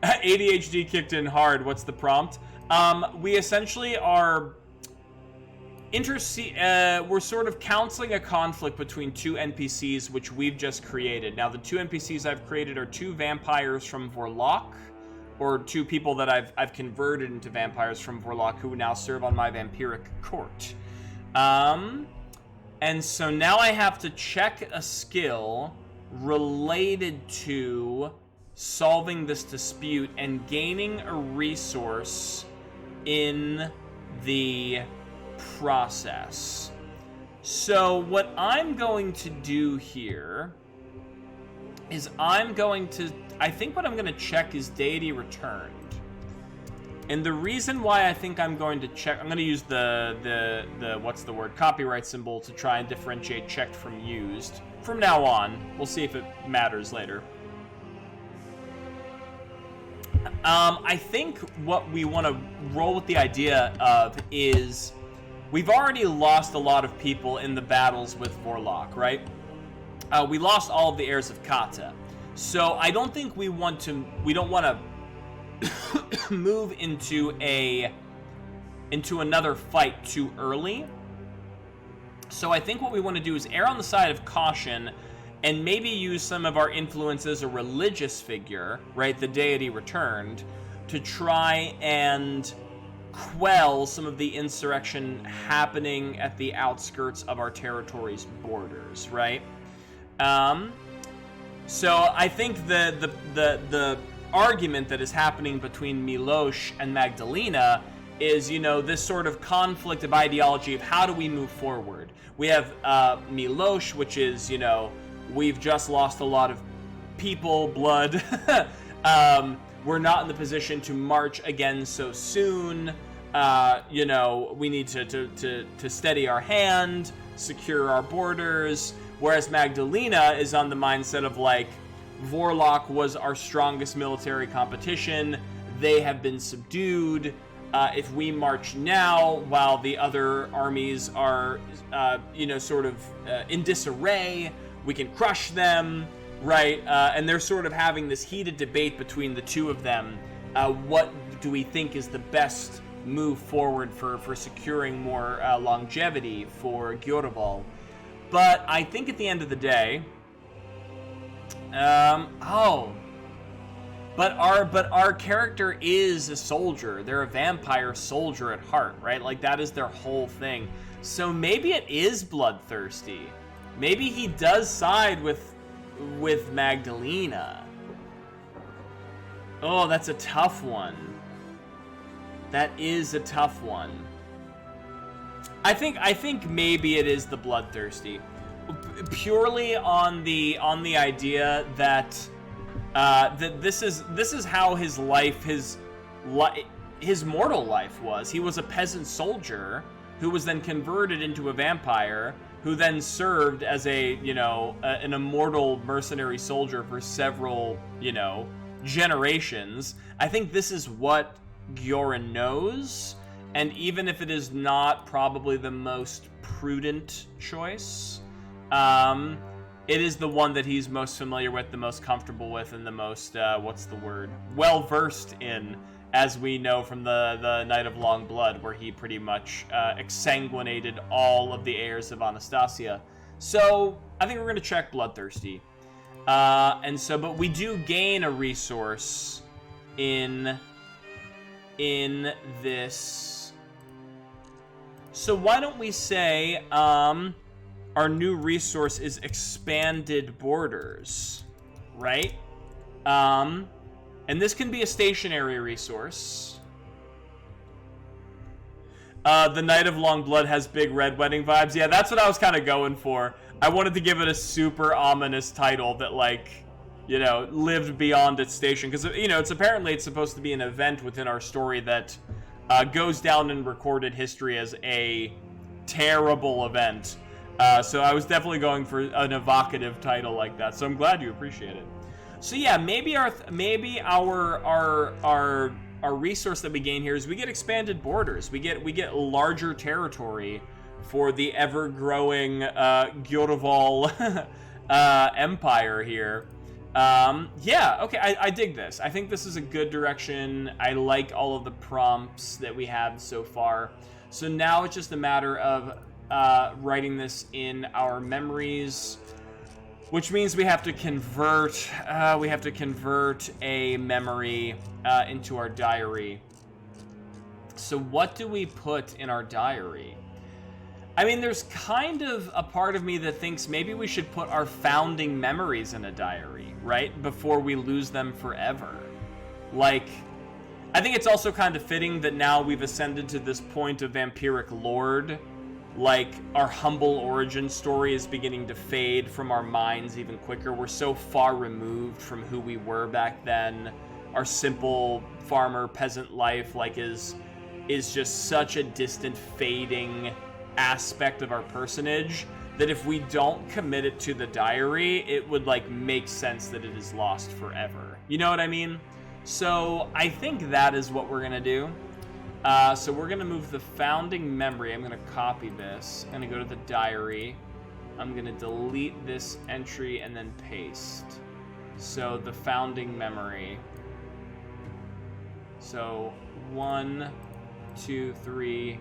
ADHD kicked in hard. What's the prompt? We essentially are... we're sort of counseling a conflict between two NPCs which we've just created. Now, the two NPCs I've created are two vampires from Vorlock, or two people that I've converted into vampires from Vorlock who now serve on my Vampiric Court. And so now I have to check a skill related to solving this dispute and gaining a resource in the process. So what I'm going to do here is I think what I'm going to check is Deity Returned. And the reason why I think I'm going to check, I'm going to use the what's the word, copyright symbol to try and differentiate checked from used. From now on, we'll see if it matters later. I think what we want to roll with the idea of is we've already lost a lot of people in the battles with Vorlock, right? We lost all of the heirs of Kata. So I don't think we don't want to move into another fight too early. So I think what we want to do is err on the side of caution and maybe use some of our influence as a religious figure, right, the deity returned, to try and quell some of the insurrection happening at the outskirts of our territory's borders, right? So I think the argument that is happening between Milosh and Magdalena is, you know, this sort of conflict of ideology of how do we move forward. We have Milosh, which is, you know, we've just lost a lot of people, blood. We're not in the position to march again so soon. You know, we need to steady our hand, secure our borders. Whereas Magdalena is on the mindset of like, Vorlock was our strongest military competition. They have been subdued. If we march now, while the other armies are, you know, sort of in disarray, we can crush them, right? And they're sort of having this heated debate between the two of them. What do we think is the best move forward for securing more longevity for Gyoroval? But I think at the end of the day, but our character is a soldier. They're a vampire soldier at heart, right? Like that is their whole thing. So maybe it is bloodthirsty. Maybe he does side with Magdalena. Oh, that's a tough one. That is a tough one. I think maybe it is the bloodthirsty, purely on the idea that that this is how his life, his mortal life was. He was a peasant soldier who was then converted into a vampire, who then served as a, you know, an immortal mercenary soldier for several, you know, generations. I think this is what Gyoran knows. And even if it is not probably the most prudent choice, it is the one that he's most familiar with, the most comfortable with, and the most, well-versed in, as we know from the Night of Long Blood, where he pretty much exsanguinated all of the heirs of Anastasia. So I think we're going to check Bloodthirsty. But we do gain a resource in this. So why don't we say our new resource is expanded borders, right? And this can be a stationary resource. The Night of Long Blood has big red wedding vibes. Yeah, that's what I was kind of going for. I wanted to give it a super ominous title that, like, you know, lived beyond its station. Because, you know, it's supposed to be an event within our story that goes down in recorded history as a terrible event. So I was definitely going for an evocative title like that. So I'm glad you appreciate it. So yeah, maybe our resource that we gain here is we get expanded borders. We get larger territory for the ever-growing Gyoroval empire here. Yeah, okay, I dig this. I think this is a good direction. I like all of the prompts that we have so far. So now it's just a matter of writing this in our memories, which means we have to convert a memory into our diary. So what do we put in our diary? I mean, there's kind of a part of me that thinks maybe we should put our founding memories in a diary, right? Before we lose them forever. Like, I think it's also kind of fitting that now we've ascended to this point of Vampiric Lord. Like, our humble origin story is beginning to fade from our minds even quicker. We're so far removed from who we were back then. our simple farmer peasant life like is just such a distant, fading aspect of our personage that if we don't commit it to the diary, it would like make sense that it is lost forever. You know what I mean? So I think that is what we're gonna do. So we're gonna move the founding memory. I'm gonna copy this. I'm gonna go to the diary. I'm gonna delete this entry and then paste. So the founding memory. So 1, 2, 3,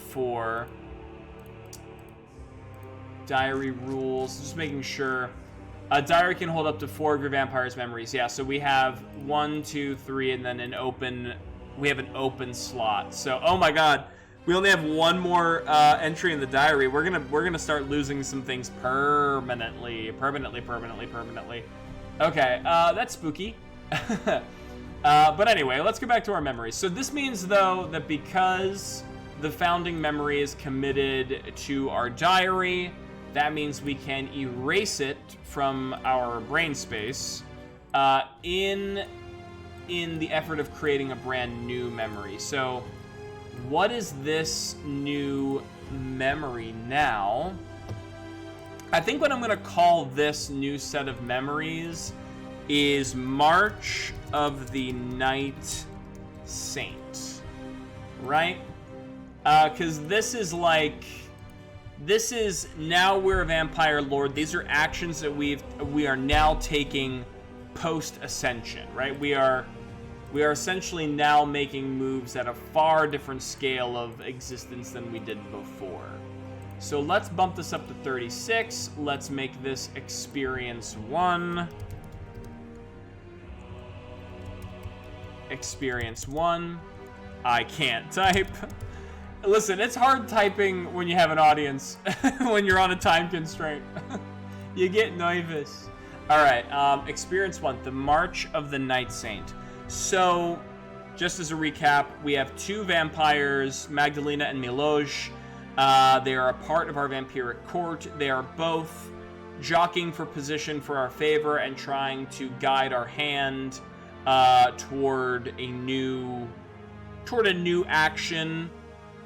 4. Diary rules. Just making sure. A diary can hold up to 4 of your vampire's memories. Yeah, so we have 1, 2, 3, and then we have an open slot. So, oh my god, we only have one more entry in the diary. We're gonna start losing some things permanently. Okay, that's spooky. But anyway, let's go back to our memories. So this means, though, that because the founding memory is committed to our diary, that means we can erase it from our brain space in the effort of creating a brand new memory. So what is this new memory now? I think what I'm going to call this new set of memories is March of the Night Saint, right? Because this is now we're a vampire lord. These are actions that we are now taking post-ascension, right? We are essentially now making moves at a far different scale of existence than we did before. So let's bump this up to 36. Let's make this experience 1. Experience 1. I can't type. Listen, it's hard typing when you have an audience, when you're on a time constraint. You get nervous. All right, experience 1, the March of the Night Saint. So, just as a recap, we have 2 vampires, Magdalena and Miloj. They are a part of our Vampiric Court. They are both jockeying for position for our favor and trying to guide our hand toward a new action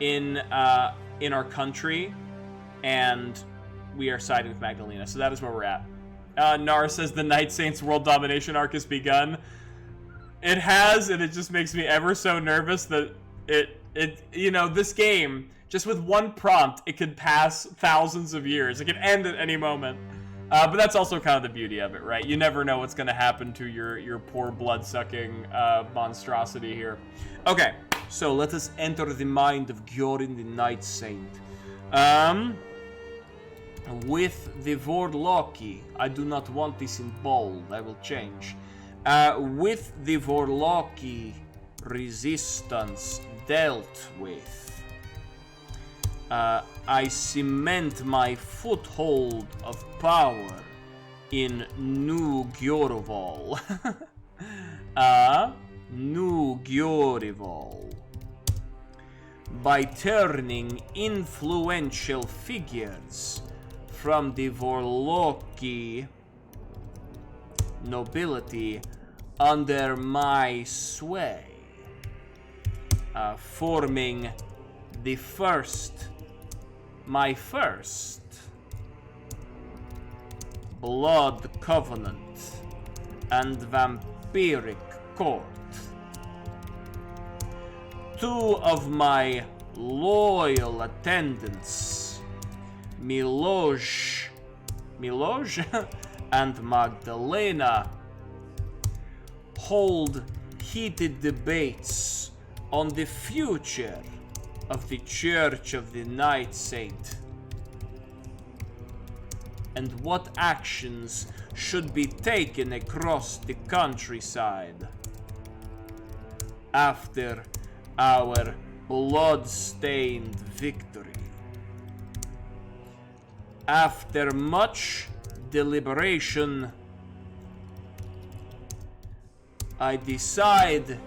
in our country, and we are siding with Magdalena. So that is where we're at. Nara says the Night Saints world domination arc has begun. It has, and it just makes me ever so nervous that this game, just with one prompt, it could pass thousands of years. It could end at any moment. But that's also kind of the beauty of it, right? You never know what's going to happen to your poor blood-sucking monstrosity here. Okay, so let us enter the mind of Giorin the Night Saint. With the Vorlocki, I do not want this in bold, I will change. With the Vorlocki resistance dealt with, I cement my foothold of power in New Gjorval. New Gjorval. By turning influential figures from the Vorlocki nobility under my sway, forming my first blood covenant and Vampiric Court. 2 of my loyal attendants, Miloj and Magdalena, hold heated debates on the future of the Church of the Night Saint and what actions should be taken across the countryside after our blood-stained victory. After much deliberation, I decide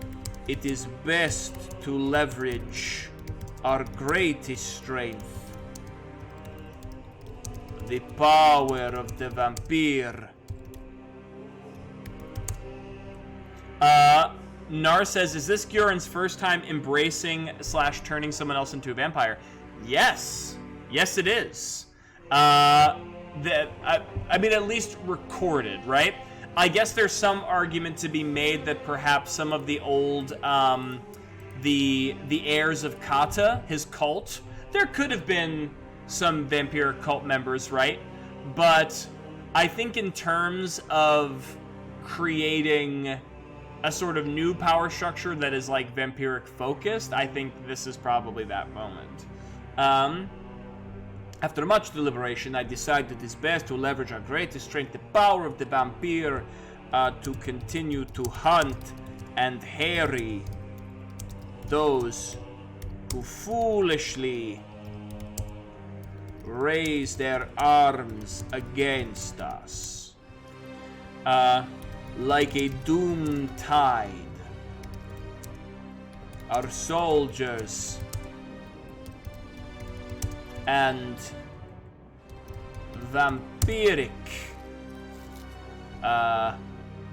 it is best to leverage our greatest strength, the power of the vampire. Nar says, is this Gioran's first time embracing / turning someone else into a vampire? Yes. Yes, it is. I mean, at least recorded, right? I guess there's some argument to be made that perhaps some of the old, the heirs of Kata, his cult, there could have been some vampiric cult members, right? But I think in terms of creating a sort of new power structure that is like vampiric focused, I think this is probably that moment. After much deliberation, I decided it is best to leverage our greatest strength, the power of the vampire, to continue to hunt and harry those who foolishly raise their arms against us. Like a doomed tide, our soldiers and vampiric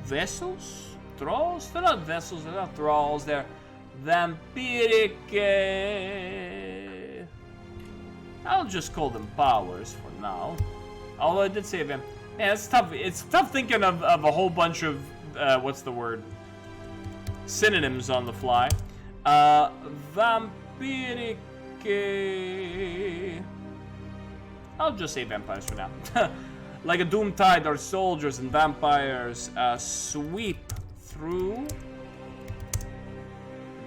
vessels? Thralls? They're not vessels, they're not thralls, they're vampiric... I'll just call them powers for now. Although I did say vamp... Yeah, it's tough. It's tough thinking of a whole bunch of, what's the word? Synonyms on the fly. Vampiric... I'll just say vampires for now. Like a doomed tide, our soldiers and vampires sweep through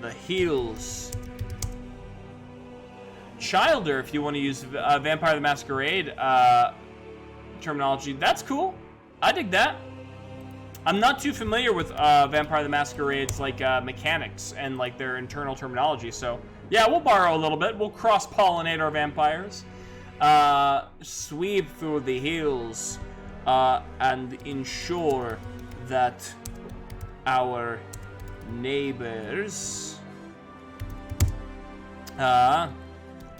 the hills. Childer, if you want to use Vampire the Masquerade terminology, that's cool. I dig that. I'm not too familiar with Vampire the Masquerade's like mechanics and like their internal terminology, so yeah, we'll borrow a little bit. We'll cross-pollinate our vampires. Sweep through the hills and ensure that our neighbors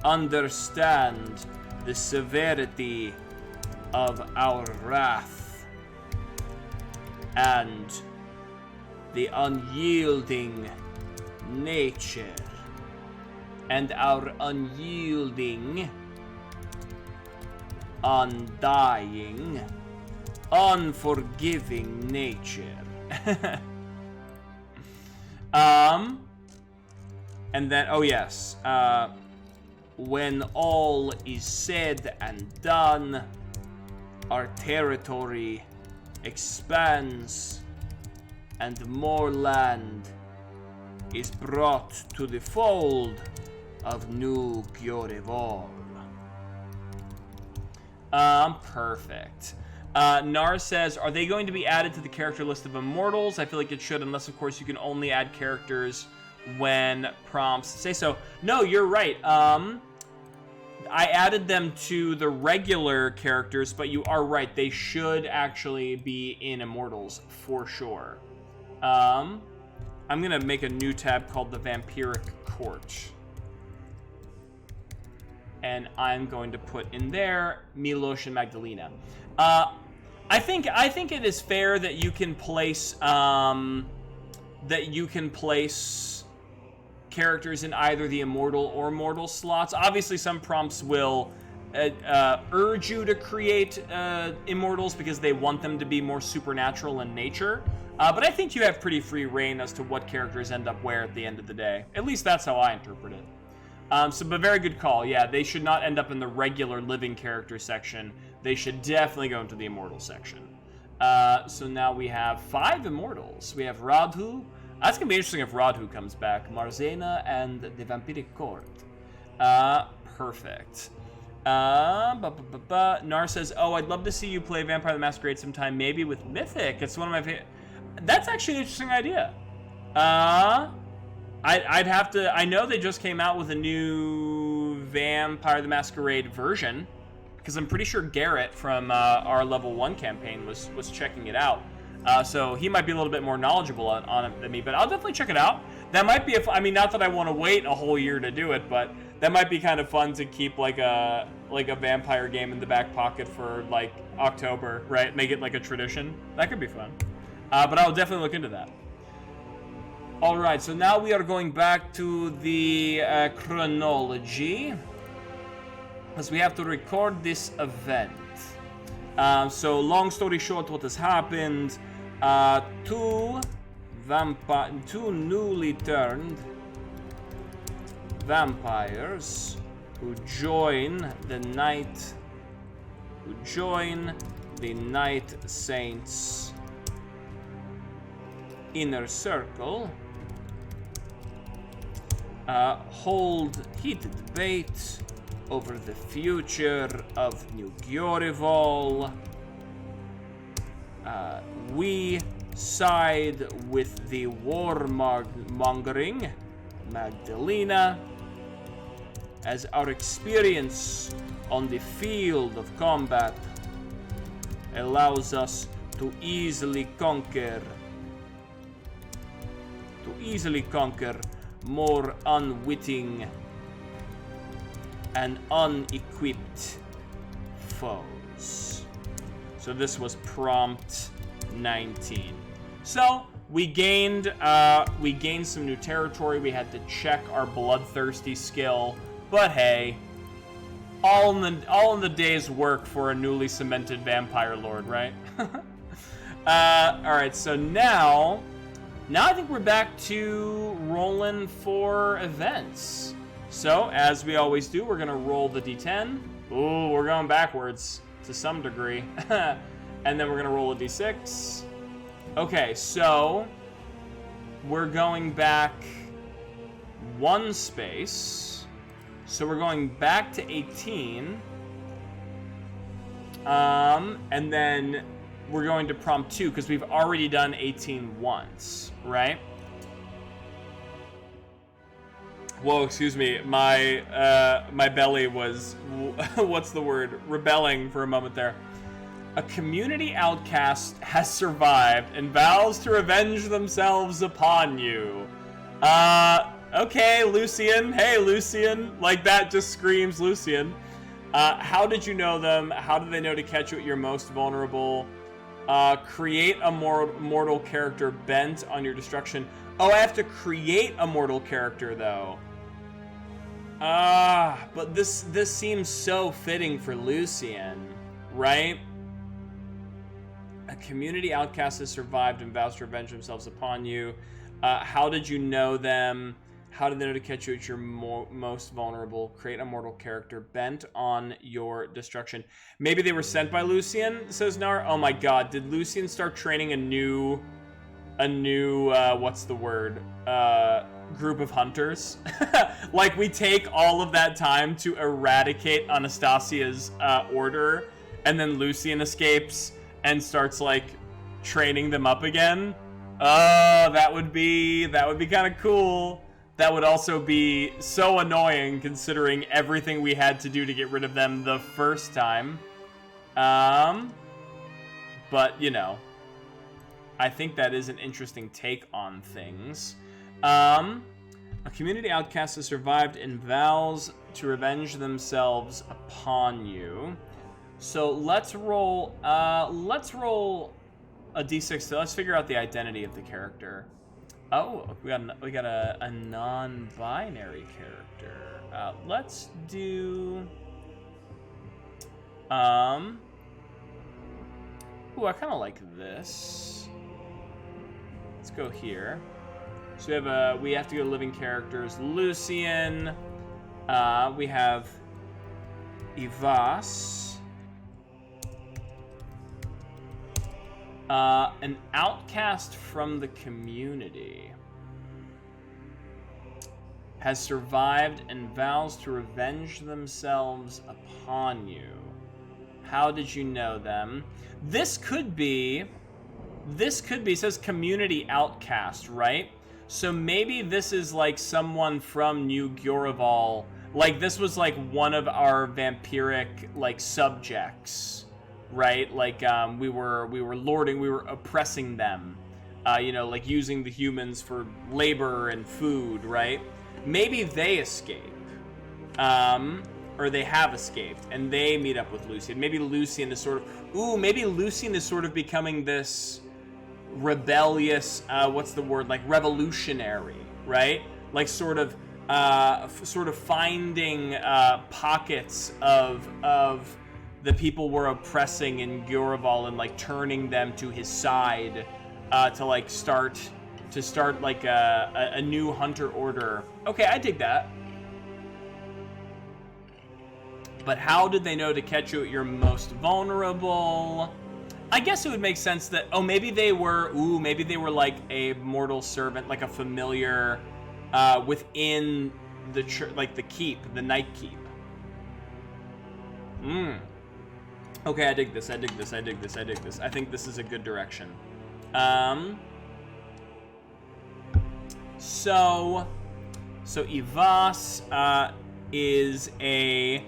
understand the severity of our wrath and the unyielding nature and our unyielding, undying, unforgiving nature. And then, oh yes, when all is said and done, our territory expands and more land is brought to the fold of New Gyorevor. Perfect. Nar says, are they going to be added to the character list of immortals? I feel like it should, unless of course you can only add characters when prompts say so. No, you're right. I added them to the regular characters, but you are right. They should actually be in immortals for sure. I'm gonna make a new tab called the Vampiric Court. And I'm going to put in there Milos and Magdalena. I think it is fair that you can place characters in either the immortal or mortal slots. Obviously, some prompts will urge you to create immortals because they want them to be more supernatural in nature. But I think you have pretty free reign as to what characters end up where at the end of the day. At least that's how I interpret it. But very good call. Yeah, they should not end up in the regular living character section. They should definitely go into the immortal section. So now we have 5 immortals. We have Radhu. That's going to be interesting if Radhu comes back. Marzena and the Vampiric Court. Perfect. Nar says, oh, I'd love to see you play Vampire the Masquerade sometime, maybe with Mythic. It's one of my favorite... That's actually an interesting idea. I'd have to... I know they just came out with a new Vampire the Masquerade version, because I'm pretty sure Garrett from our level 1 campaign was checking it out. So he might be a little bit more knowledgeable on it than me, but I'll definitely check it out. That might be, I mean, not that I want to wait a whole year to do it, but that might be kind of fun to keep like a vampire game in the back pocket for like October, right? Make it like a tradition. That could be fun. But I'll definitely look into that. Alright, so now we are going back to the chronology, because we have to record this event. So, long story short, what has happened, two newly turned vampires who join the Night Saints inner circle hold heated debate over the future of New Gyorival. We side with the warmongering Magdalena, as our experience on the field of combat allows us to easily conquer more unwitting and unequipped foes. So this was prompt 19. So we gained some new territory. We had to check our bloodthirsty skill, but hey, all in the day's work for a newly cemented vampire lord, right? All right, so now I think we're back to rolling for events. So, as we always do, we're gonna roll the d10. Ooh, we're going backwards to some degree. And then we're gonna roll a d6. Okay, so we're going back one space. So we're going back to 18. And then we're going to prompt 2 because we've already done 18 once, right? Whoa, excuse me. My belly was, what's the word? Rebelling for a moment there. A community outcast has survived and vows to revenge themselves upon you. Okay, Lucian. Hey, Lucian. Like, that just screams Lucian. How did you know them? How did they know to catch you at your most vulnerable? Create a mortal character bent on your destruction. Oh, I have to create a mortal character, though. But this seems so fitting for Lucian, right? A community outcast has survived and vows to revenge themselves upon you. How did you know them? How did they know to catch you at your most vulnerable? Create a mortal character bent on your destruction. Maybe they were sent by Lucian, says Nar. Oh my god, did Lucian start training a new what's the word? Group of hunters? Like, we take all of that time to eradicate Anastasia's order, and then Lucian escapes and starts, like, training them up again. That would be kind of cool. That would also be so annoying considering everything we had to do to get rid of them the first time. But, you know, I think that is an interesting take on things. A community outcast has survived and vows to revenge themselves upon you. So let's roll a d6. So let's figure out the identity of the character. Oh, we got a non-binary character. Let's do. Ooh, I kind of like this. Let's go here. So we have to go to living characters. Lucian. We have Ivas. An outcast from the community has survived and vows to revenge themselves upon you. How did you know them? This could be, it says community outcast, right? So maybe this is like someone from New Gyorival. Like, this was like one of our vampiric, like, subjects, right? Like, we were lording, we were oppressing them, you know, like using the humans for labor and food, right? Maybe they escape, or they have escaped, and they meet up with Lucian. Maybe Lucian is sort of, maybe Lucian is sort of becoming this rebellious, what's the word, like revolutionary, right? Like sort of finding pockets of the people we're oppressing in Guraval and like turning them to his side to like start like a new hunter order. Okay, I dig that. But how did they know to catch you at your most vulnerable? I guess it would make sense that, oh, maybe they were like a mortal servant, like a familiar within the like the keep, the night keep. Okay, I dig this. I think this is a good direction. So Ivas is a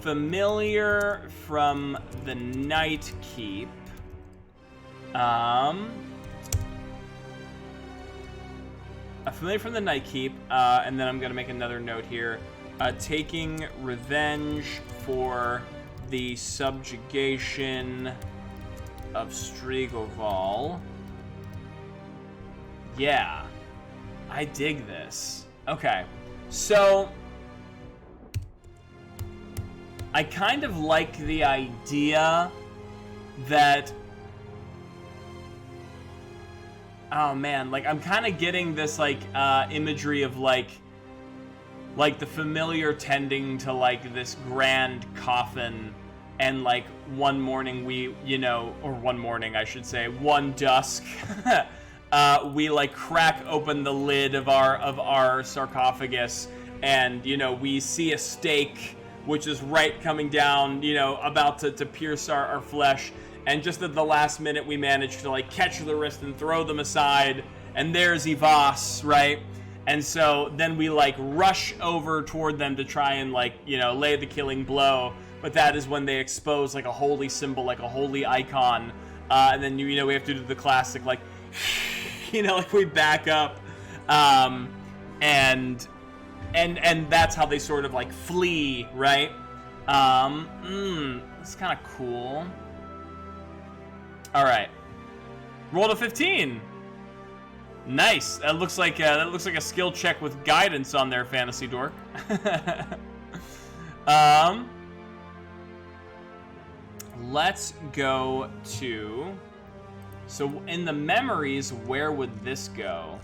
familiar from the Night Keep. A familiar from the Night Keep, and then I'm gonna make another note here. Taking revenge for the subjugation of Strigoval. Yeah, I dig this. Okay, so I kind of like the idea that, oh man, like I'm kind of getting this like imagery of like the familiar tending to like this grand coffin, and like one morning one dusk we like crack open the lid of our sarcophagus, and we see a stake which is right coming down, about to pierce our flesh, and just at the last minute we manage to like catch the wrist and throw them aside, and there's Ivas, right? And so then we like rush over toward them to try and like, lay the killing blow, but that is when they expose like a holy symbol, like a holy icon, and then we have to do the classic like like we back up, and that's how they sort of like flee, right? It's kind of cool. All right, roll to 15. Nice. That looks like a skill check with guidance on there, Fantasy Dork. Let's go to. So in the memories, where would this go?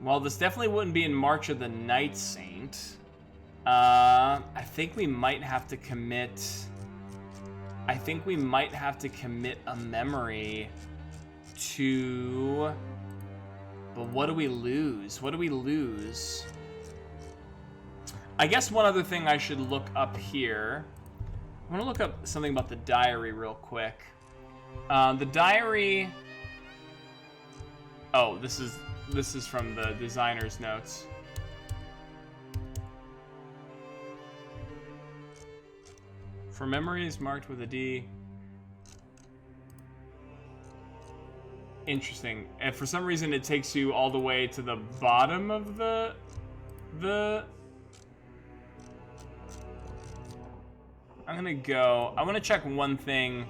Well, this definitely wouldn't be in March of the Night Saint. I think we might have to commit a memory to. But what do we lose? I guess one other thing I should look up here. I want to look up something about the diary real quick. The diary. Oh, this is from the designer's notes. For memories marked with a D. Interesting. And for some reason, it takes you all the way to the bottom of the. I'm gonna go. I want to check one thing.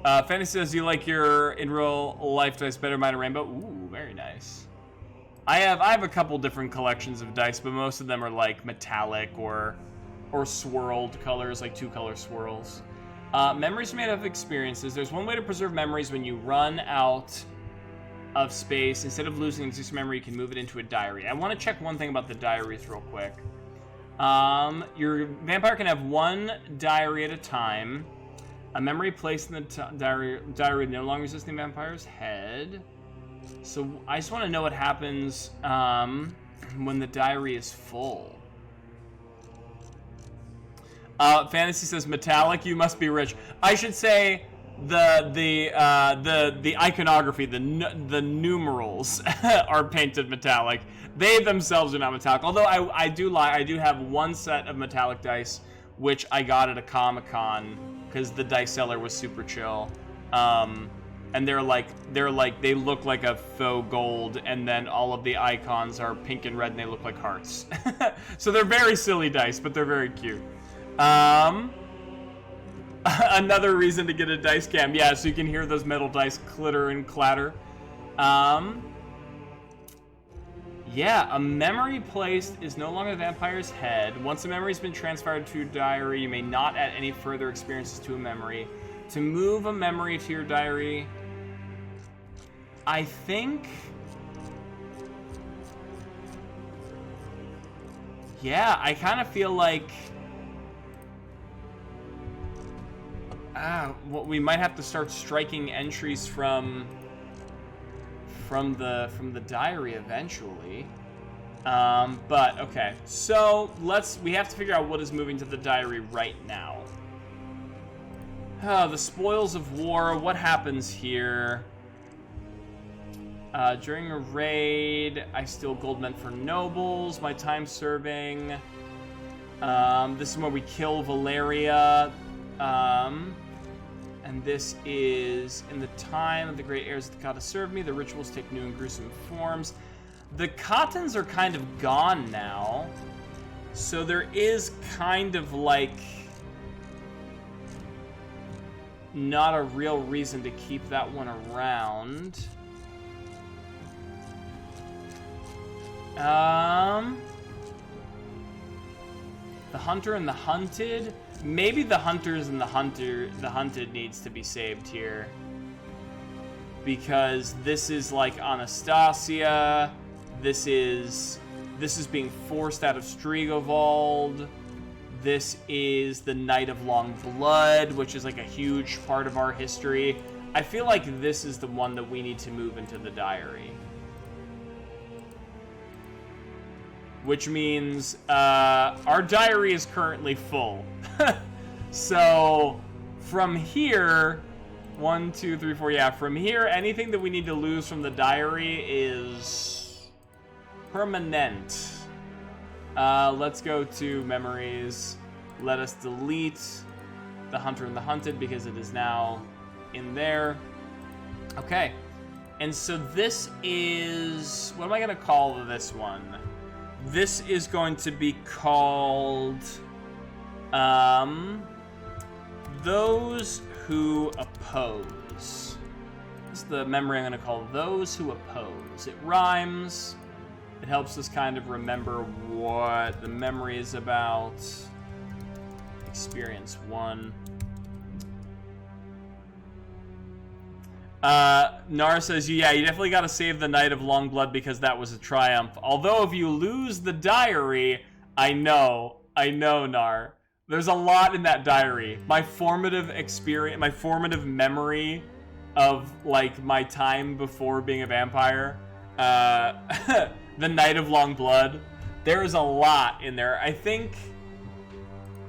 Fantasy says, you like your in real life dice better, mine, a rainbow? Ooh, very nice. I have a couple different collections of dice, but most of them are like metallic or swirled colors, like 2-color swirls. Memories made of experiences. There's one way to preserve memories when you run out of space. Instead of losing existing memory, you can move it into a diary. I want to check one thing about the diaries real quick. Your vampire can have one diary at a time. A memory placed in the diary no longer exists in the vampire's head. So I just want to know what happens when the diary is full. Fantasy says metallic. You must be rich. I should say the iconography, the numerals are painted metallic. They themselves are not metallic. Although I do lie. I do have one set of metallic dice which I got at a Comic-Con because the dice seller was super chill. And they look like a faux gold, and then all of the icons are pink and red, and they look like hearts. So they're very silly dice, but they're very cute. Another reason to get a dice cam. Yeah, so you can hear those metal dice clitter and clatter. Yeah, a memory placed is no longer the vampire's head. Once a memory has been transferred to your diary, you may not add any further experiences to a memory. To move a memory to your diary, I think... Yeah, I kind of feel like... well, we might have to start striking entries from the diary eventually. But okay, so we have to figure out what is moving to the diary right now. The spoils of war, what happens here? During a raid, I steal gold meant for nobles, my time serving. This is where we kill Valeria. And this is, in the time of the great heirs of the goddess serve me, the rituals take new and gruesome forms. The Cottons are kind of gone now. So there is kind of like not a real reason to keep that one around. The hunter and the hunted. Maybe the hunters and the hunted needs to be saved here. Because this is like Anastasia. This is being forced out of Strigobald. This is the Night of Long Blood, which is like a huge part of our history. I feel like this is the one that we need to move into the diary. Which means our diary is currently full. So from here, 1, 2, 3, 4, yeah, from here, anything that we need to lose from the diary is permanent. Let's go to memories. Let us delete the hunter and the hunted because it is now in there. Okay, and so this is, what am I gonna call this one? This is going to be called, Those Who Oppose. This is the memory I'm going to call Those Who Oppose. It rhymes. It helps us kind of remember what the memory is about. Experience 1. Nara says, yeah, you definitely got to save the Night of Long Blood because that was a triumph. Although if you lose the diary, I know, Nar. There's a lot in that diary. My formative experience, my formative memory of like my time before being a vampire, the Night of Long Blood. There's a lot in there. I think,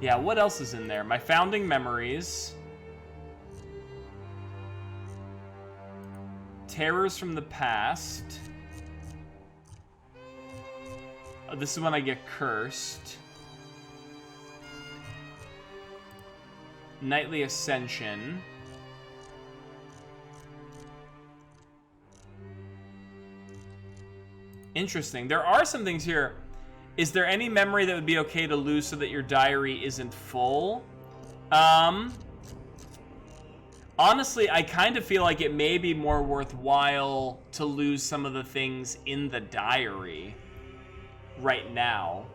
yeah, what else is in there? My founding memories. Terrors from the past. This is when I get cursed. Nightly Ascension. Interesting. There are some things here. Is there any memory that would be okay to lose so that your diary isn't full? Honestly, I kind of feel like it may be more worthwhile to lose some of the things in the diary right now.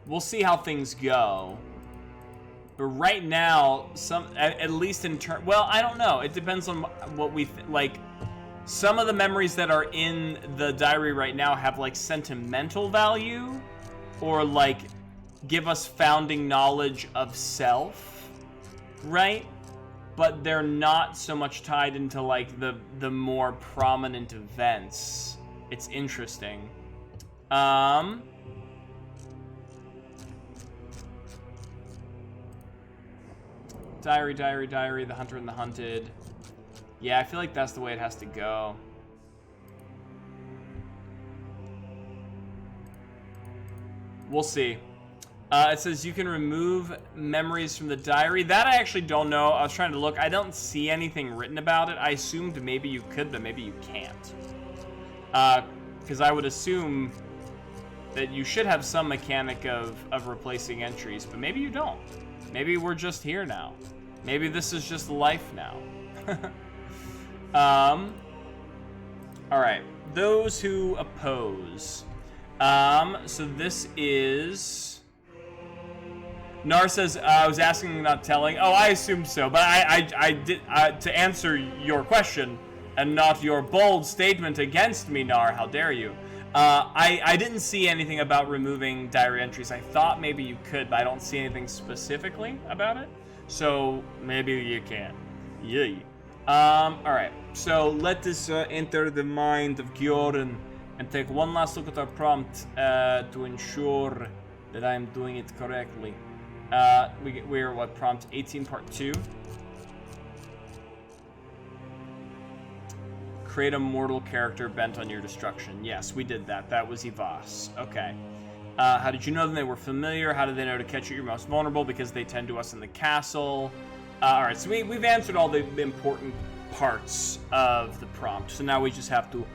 We'll see how things go. But right now, at least in turn, well, I don't know. It depends on what we like. Some of the memories that are in the diary right now have like sentimental value, or like give us founding knowledge of self, right? But they're not so much tied into like the more prominent events. It's interesting. Diary, the hunter and the hunted. Yeah, I feel like that's the way it has to go. We'll see. It says you can remove memories from the diary. That I actually don't know. I was trying to look. I don't see anything written about it. I assumed maybe you could, but maybe you can't. Because I would assume that you should have some mechanic of replacing entries, but maybe you don't. Maybe we're just here now. Maybe this is just life now. All right, those who oppose. So this is... Nar says, I was asking, not telling. Oh, I assumed so, but I did, to answer your question, and not your bold statement against me, Nar, how dare you. I didn't see anything about removing diary entries. I thought maybe you could, but I don't see anything specifically about it. So maybe you can. Yay. Alright, so let us enter the mind of Gioran and take one last look at our prompt to ensure that I'm doing it correctly. We're what, prompt 18 part 2? Create a mortal character bent on your destruction. Yes, we did that. That was Ivas. Okay. How did you know them? They were familiar. How did they know to catch you at your most vulnerable? Because they tend to us in the castle. Alright, so we've answered all the important parts of the prompt. So now we just have to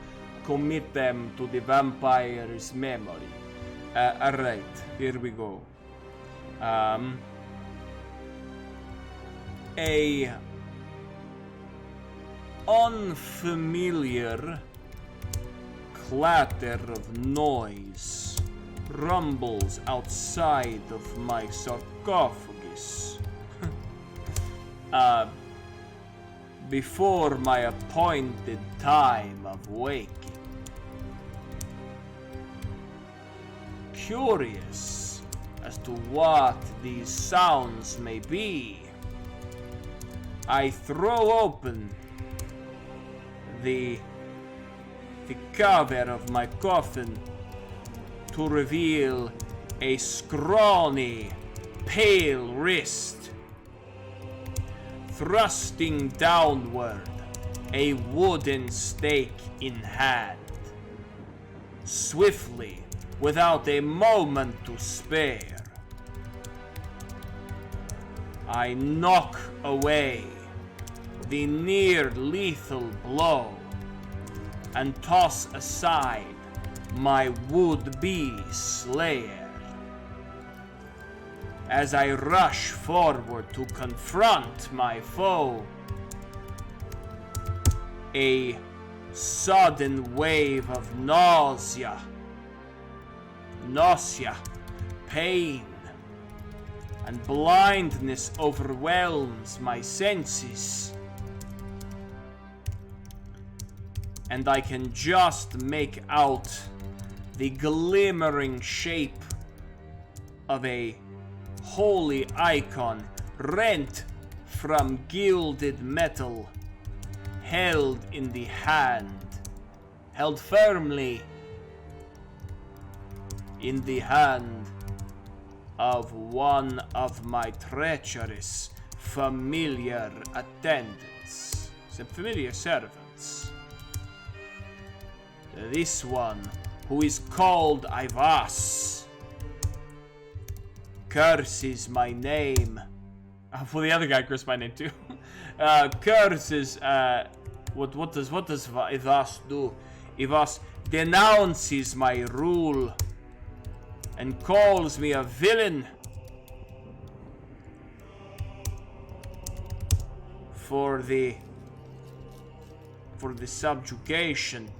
commit them to the vampire's memory. Alright, here we go. A unfamiliar clatter of noise rumbles outside of my sarcophagus. Before my appointed time of waking. Curious as to what these sounds may be, I throw open the cover of my coffin to reveal a scrawny, pale wrist thrusting downward, a wooden stake in hand. Swiftly, without a moment to spare, I knock away the near-lethal blow and toss aside my would-be slayer. As I rush forward to confront my foe, a sudden wave of nausea, pain, and blindness overwhelms my senses, and I can just make out the glimmering shape of a holy icon rent from gilded metal, held in the hand, held firmly in the hand of one of my treacherous familiar attendants, some familiar servants. This one, who is called Ivas, curses my name. Well, the other guy cursed my name too. Curses. What does Ivas do? Ivas denounces my rule and calls me a villain for the subjugation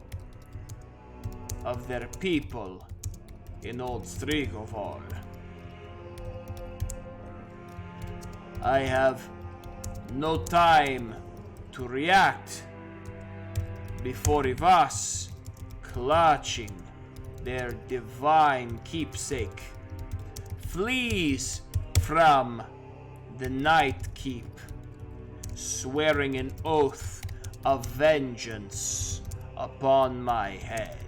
of their people in Old Strigoval. I have no time to react before Ivas, clutching their divine keepsake, flees from the Night Keep, swearing an oath of vengeance upon my head.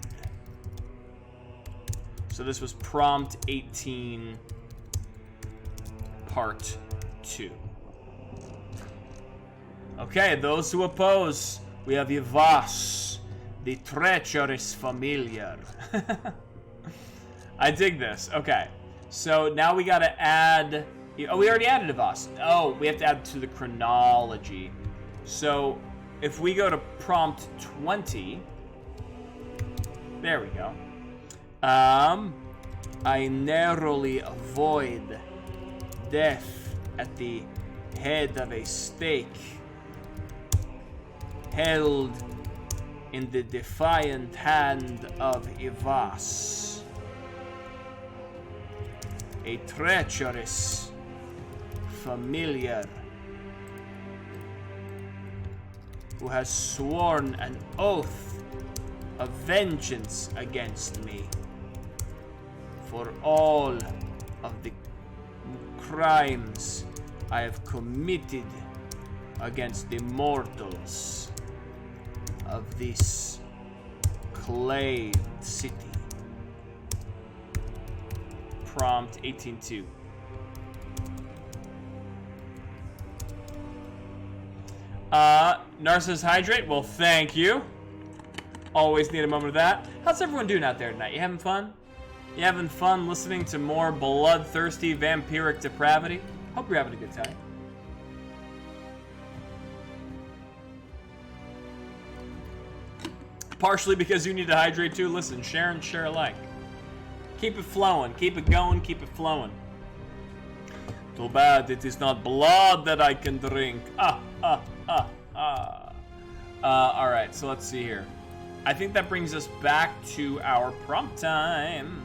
So this was prompt 18, part 2. Okay, those who oppose, we have Ivas, the treacherous familiar. I dig this. Okay, so now we gotta add... Oh, we already added Ivas. Oh, we have to add to the chronology. So if we go to prompt 20... There we go. I narrowly avoid death at the head of a stake, held in the defiant hand of Ivas, a treacherous familiar who has sworn an oath of vengeance against me for all of the crimes I have committed against the mortals of this clave city. Prompt 18-2. Narcissus Hydrate, well, thank you. Always need a moment of that. How's everyone doing out there tonight? You having fun? You having fun listening to more bloodthirsty vampiric depravity? Hope you're having a good time. Partially because you need to hydrate too. Listen, share and share alike. Keep it flowing, keep it going, keep it flowing. Too bad it is not blood that I can drink. Alright, so let's see here. I think that brings us back to our prompt time.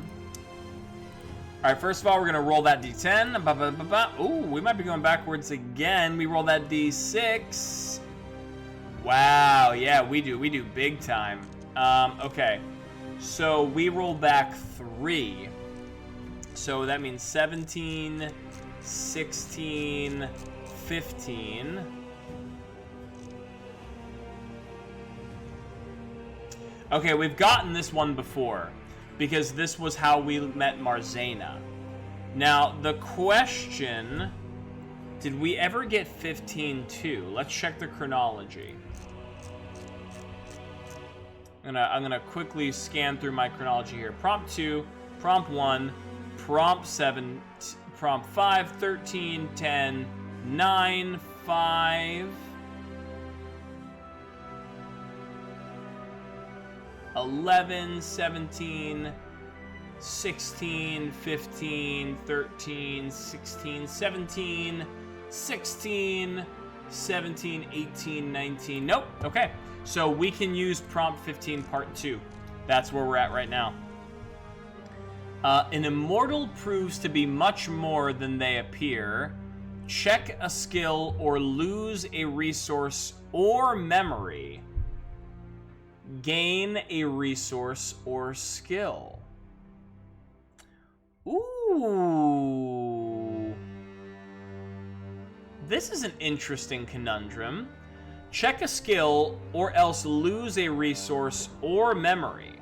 Alright, first of all, we're going to roll that d10. Ooh, we might be going backwards again. We roll that d6. Wow, yeah, we do big time. Okay, so we roll back 3. So that means 17, 16, 15. Okay, we've gotten this one before, because this was how we met Marzena. Now, the question, did we ever get 15 too? Let's check the chronology. I'm gonna quickly scan through my chronology here. Prompt 2, prompt 1, prompt 7, prompt 5, 13, 10, 9, 5... 11, 17, 16, 15, 13, 16, 17, 16, 17, 18, 19. Nope. Okay. So we can use prompt 15 part 2. That's where we're at right now. An immortal proves to be much more than they appear. Check a skill or lose a resource or memory. Gain a resource or skill. Ooh. This is an interesting conundrum. Check a skill or else lose a resource or memory.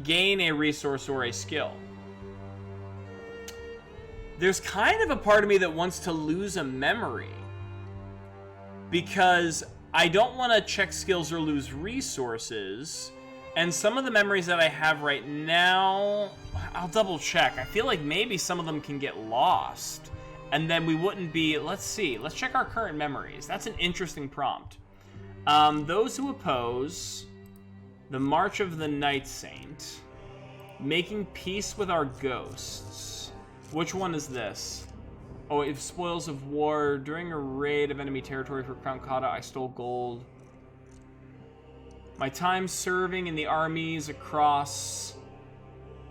Gain a resource or a skill. There's kind of a part of me that wants to lose a memory, because I don't want to check skills or lose resources, and some of the memories that I have right now, I'll double check. I feel like maybe some of them can get lost, and then we wouldn't be, let's see, let's check our current memories. That's an interesting prompt. Those who oppose the March of the Night Saint, making peace with our ghosts. Which one is this? Oh, if spoils of war. During a raid of enemy territory for Crown Kata, I stole gold. My time serving in the armies across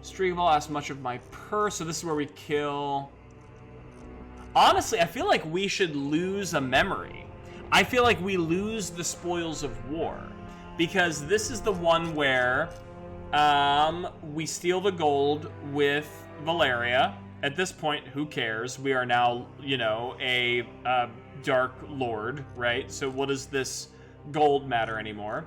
Striegval asked much of my purse, so this is where we kill. Honestly, I feel like we should lose a memory. I feel like we lose the spoils of war, because this is the one where we steal the gold with Valeria. At this point, who cares? We are now, you know, a Dark Lord, right? So what does this gold matter anymore?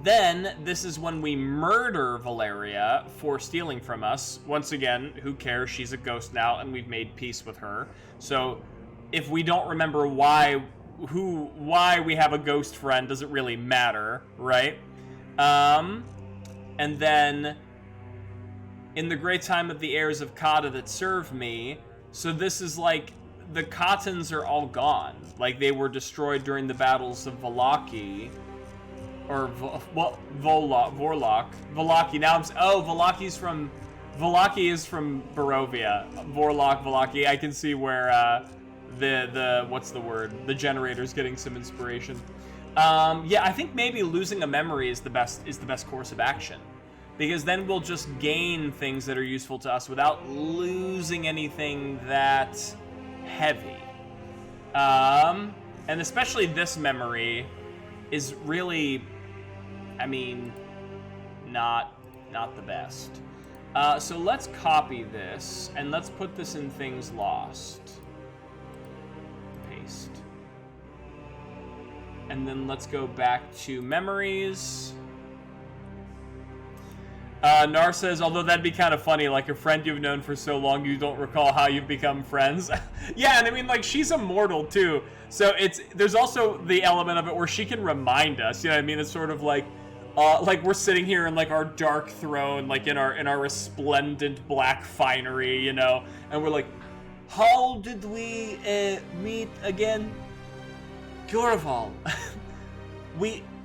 Then, this is when we murder Valeria for stealing from us. Once again, who cares? She's a ghost now, and we've made peace with her. So, if we don't remember why we have a ghost friend, doesn't really matter, right? And then, in the great time of the heirs of Kata that serve me, so this is like, the Khatans are all gone. Like, they were destroyed during the battles of Vallaki. or Vorlock. Volaki. Now Volaki is from Barovia. Vorlock, Volaki. I can see where the what's the word? The generator's getting some inspiration. Yeah, I think maybe losing a memory is the best course of action, because then we'll just gain things that are useful to us without losing anything that heavy. And especially this memory is really, I mean, not the best. So let's copy this and let's put this in things lost. Paste. And then let's go back to memories. Nar says, although that'd be kind of funny, like a friend you've known for so long you don't recall how you've become friends. Yeah, and I mean, like, she's immortal too, so there's also the element of it where she can remind us, you know what I mean? It's sort of like we're sitting here in like our dark throne, like in our resplendent black finery, you know, and we're like, how did we meet again? Gurval,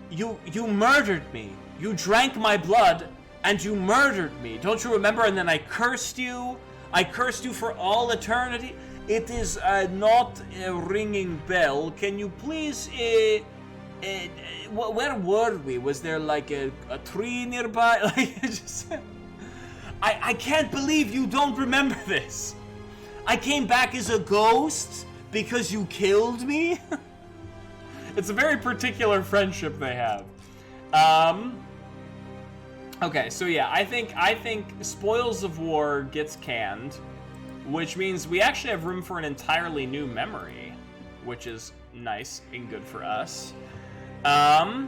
you murdered me. You drank my blood. And you murdered me, don't you remember? And then I cursed you. I cursed you for all eternity. It is not a ringing bell. Can you please, where were we? Was there like a tree nearby? Like, I can't believe you don't remember this. I came back as a ghost because you killed me. It's a very particular friendship they have. Okay, so yeah, I think Spoils of War gets canned, which means we actually have room for an entirely new memory, which is nice and good for us. But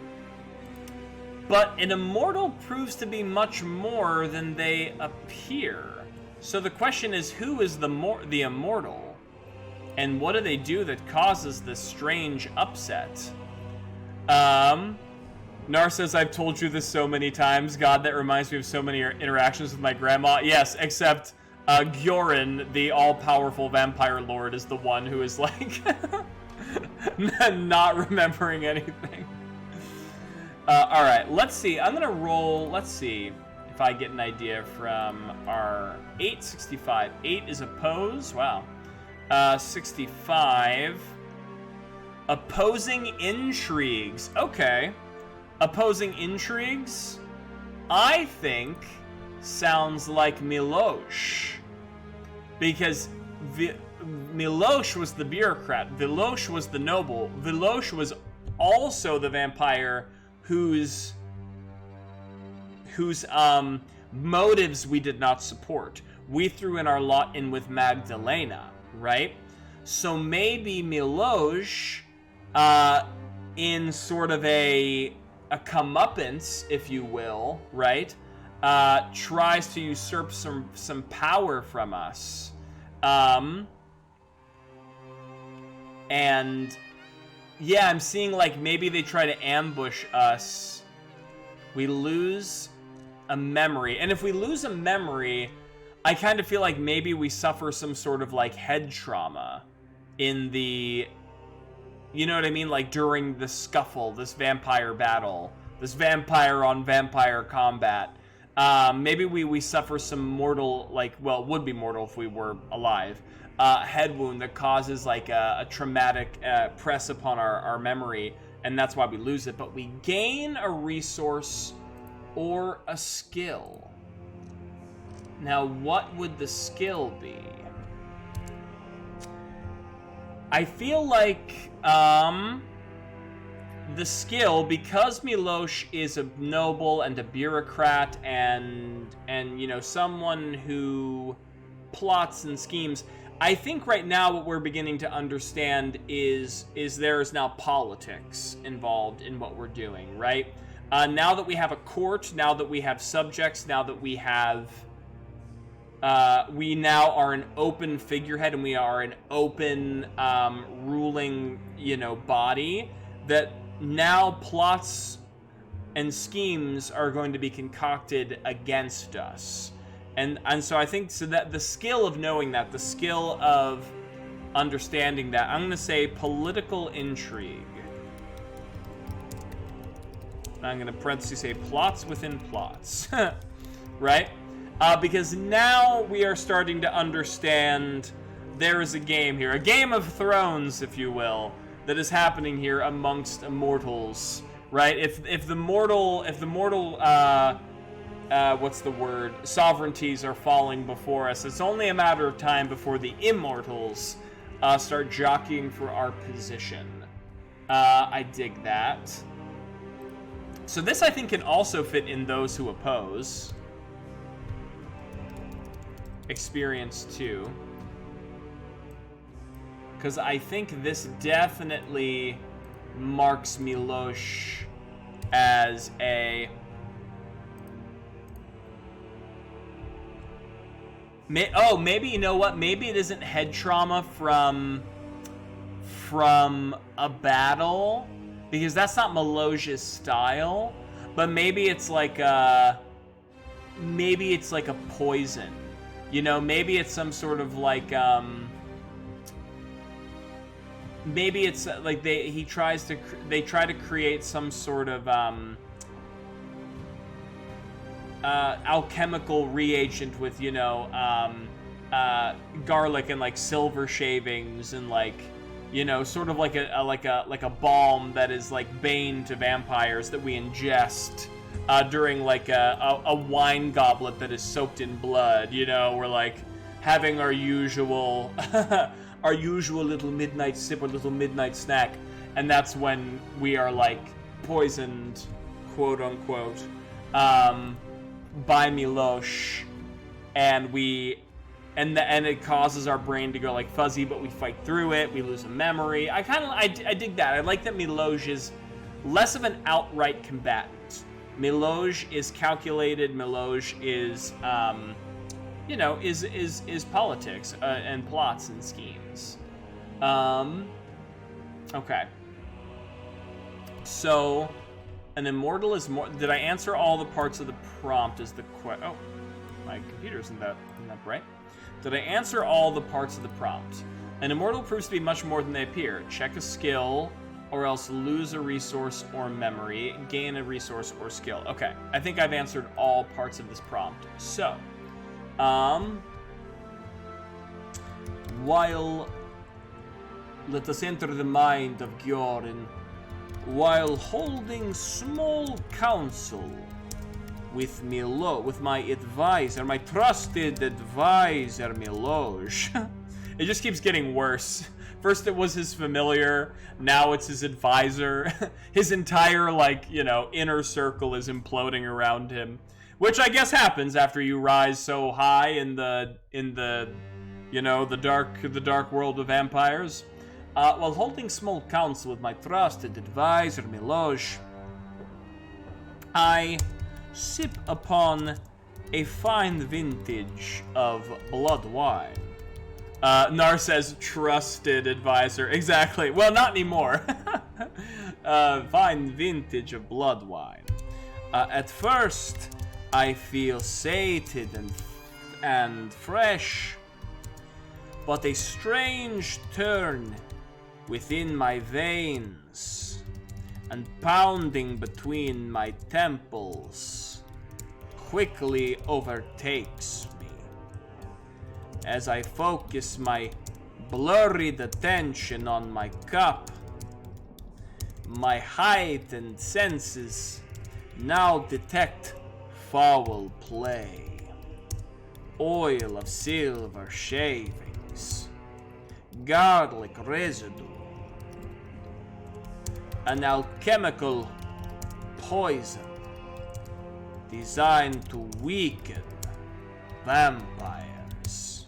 an immortal proves to be much more than they appear. So the question is, who is the immortal? And what do they do that causes this strange upset? Nar says, I've told you this so many times. God, that reminds me of so many interactions with my grandma. Yes, except Gyorin, the all-powerful vampire lord, is the one who is, like, not remembering anything. Alright, let's see. I'm going to roll, let's see if I get an idea from our 865. 8 is oppose. Wow. 65. Opposing intrigues. Okay. Opposing intrigues, I think, sounds like Milosh. Because Milosh was the bureaucrat, Vilosh was the noble, Vilosh was also the vampire whose motives we did not support. We threw in our lot in with Magdalena, right? So maybe Milosh, in sort of a comeuppance, if you will, right, tries to usurp some power from us, and yeah, I'm seeing like maybe they try to ambush us. We lose a memory, and if we lose a memory, I kind of feel like maybe we suffer some sort of like head trauma in the, you know what I mean? Like during the scuffle, this vampire battle, this vampire on vampire combat. Maybe we suffer some mortal, like, well, would be mortal if we were alive, head wound that causes like a traumatic press upon our memory, and that's why we lose it. But we gain a resource or a skill. Now, what would the skill be? I feel like the skill, because Milosh is a noble and a bureaucrat and you know, someone who plots and schemes, I think right now what we're beginning to understand is there is now politics involved in what we're doing, right? Now that we have a court, now that we have subjects, now that we have we now are an open figurehead and we are an open ruling, you know, body, that now plots and schemes are going to be concocted against us. And so I think, so that the skill of knowing that, the skill of understanding that, I'm going to say political intrigue. I'm going to parentheses say plots within plots, right? Because now we are starting to understand there is a game here, a Game of Thrones, if you will, that is happening here amongst immortals, right? If the mortal what's the word? Sovereignties are falling before us. It's only a matter of time before the immortals start jockeying for our position. I dig that. So this, I think, can also fit in those who oppose. Experience 2. Because I think this definitely marks Milosh as a... maybe, you know what? Maybe it isn't head trauma from a battle, because that's not Milosh's style. But maybe it's like a poison. You know, maybe it's some sort of like maybe it's like they try to create some sort of alchemical reagent with, you know, garlic and like silver shavings and like, you know, sort of like a balm that is like bane to vampires that we ingest during like a wine goblet that is soaked in blood. You know, we're like having our usual our usual little midnight sip or little midnight snack, and that's when we are like poisoned, quote unquote, by Milosh, and it causes our brain to go like fuzzy, but we fight through it. We lose a memory. I dig that. I like that Milosh is less of an outright combatant. Milosh is calculated. Milosh is, you know, is politics and plots and schemes. Okay. So, an immortal is more. Did I answer all the parts of the prompt? Is the question? Oh, my computer isn't that bright. Did I answer all the parts of the prompt? An immortal proves to be much more than they appear. Check a skill, or else lose a resource or memory. Gain a resource or skill. Okay, I think I've answered all parts of this prompt. So, while let us enter the mind of Giorin, while holding small counsel with my advisor, my trusted advisor, Milosh. It just keeps getting worse. First it was his familiar, now it's his advisor. His entire, like, you know, inner circle is imploding around him, which I guess happens after you rise so high in the you know, the dark world of vampires. While holding small counsel with my trusted advisor, Milosh, I sip upon a fine vintage of blood wine. Nar says trusted advisor. Exactly. Well, not anymore. Fine vintage of blood wine. At first, I feel sated and fresh, but a strange turn within my veins and pounding between my temples quickly overtakes me. As I focus my blurred attention on my cup, my heightened senses now detect foul play. Oil of silver shavings, garlic residue, an alchemical poison designed to weaken vampires.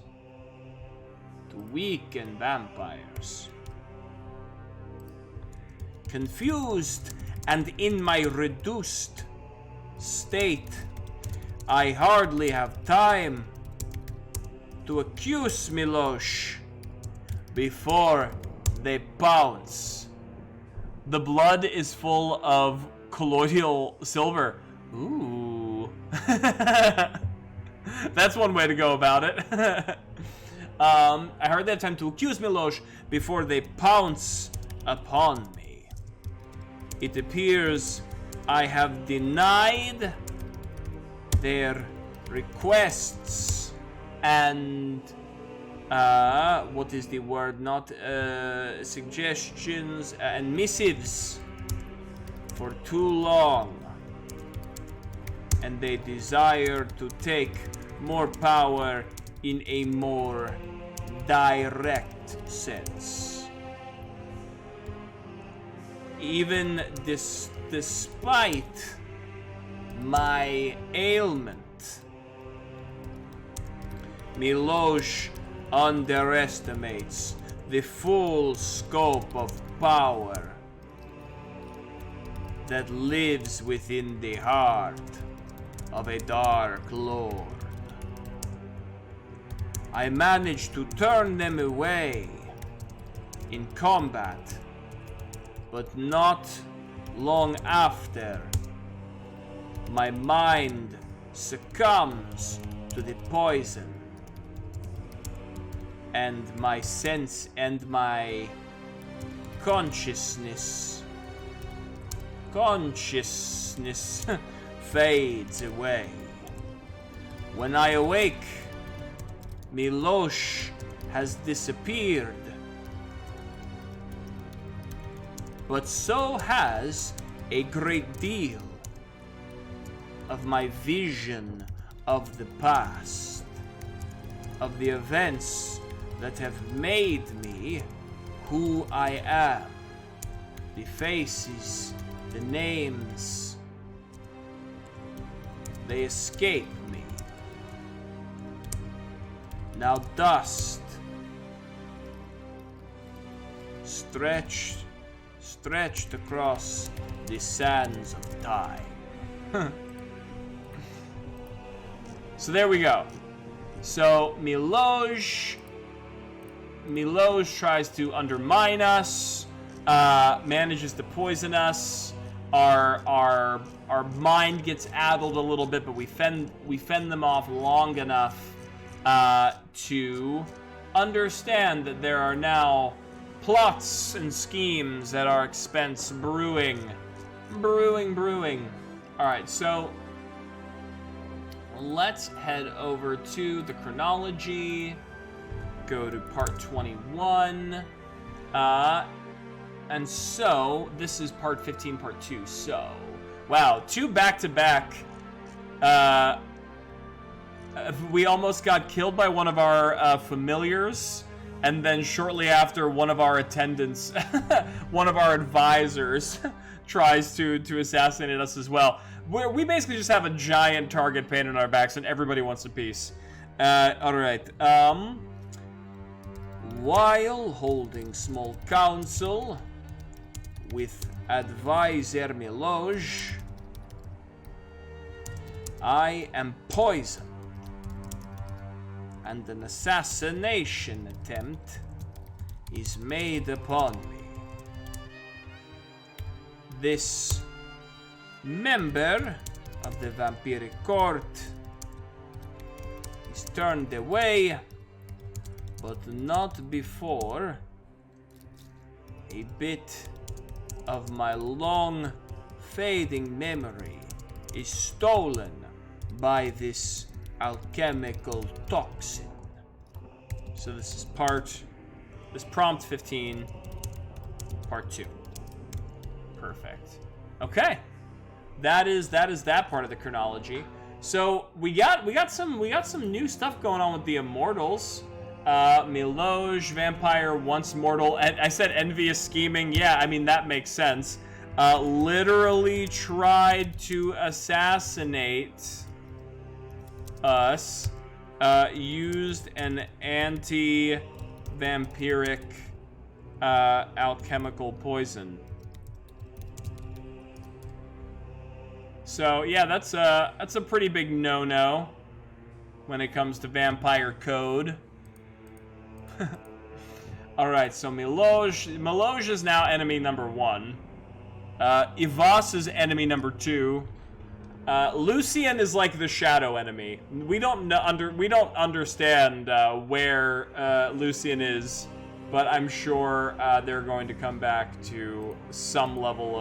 Confused and in my reduced state, I hardly have time to accuse Milosh before they pounce. The blood is full of colloidal silver. Ooh. That's one way to go about it. I hardly have time to accuse Milosh before they pounce upon me. It appears I have denied their requests and what is the word? Not suggestions and missives for too long, and they desire to take more power in a more direct sense. Even despite my ailment, Milosh underestimates the full scope of power that lives within the heart of a Dark Lord. I managed to turn them away in combat, but not long after, my mind succumbs to the poison, and my sense and my consciousness fades away. When I awake, Milosh has disappeared, but so has a great deal of my vision of the past, of the events that have made me who I am, the faces, the names. They escape me. Now dust, stretched across the sands of time. So there we go. So Milosh tries to undermine us, manages to poison us. Our mind gets addled a little bit, but we fend them off long enough to understand that there are now plots and schemes at our expense brewing. All right, so let's head over to the chronology. Go to part 21. And so this is part 15, part 2. So, wow, 2 back-to-back. We almost got killed by one of our familiars, and then shortly after, one of our attendants, one of our advisors, tries to assassinate us as well. We basically just have a giant target painted on our backs, and everybody wants a piece. All right. While holding small council with advisor Milosh, I am poisoned, and an assassination attempt is made upon me. This member of the Vampiric Court is turned away, but not before a bit of my long fading memory is stolen by this alchemical toxin. So this is prompt 15, part 2. Perfect. Okay. That is that part of the chronology. So we got some new stuff going on with the Immortals. Milosh, vampire, once mortal. I said envious scheming. Yeah, I mean that makes sense. Literally tried to assassinate us. Used an anti-vampiric alchemical poison. So yeah, that's a pretty big no-no when it comes to vampire code. All right, so Milosh is now enemy number 1. Ivas is enemy number 2. Lucian is like the shadow enemy. We don't understand where Lucian is, but I'm sure they're going to come back to some level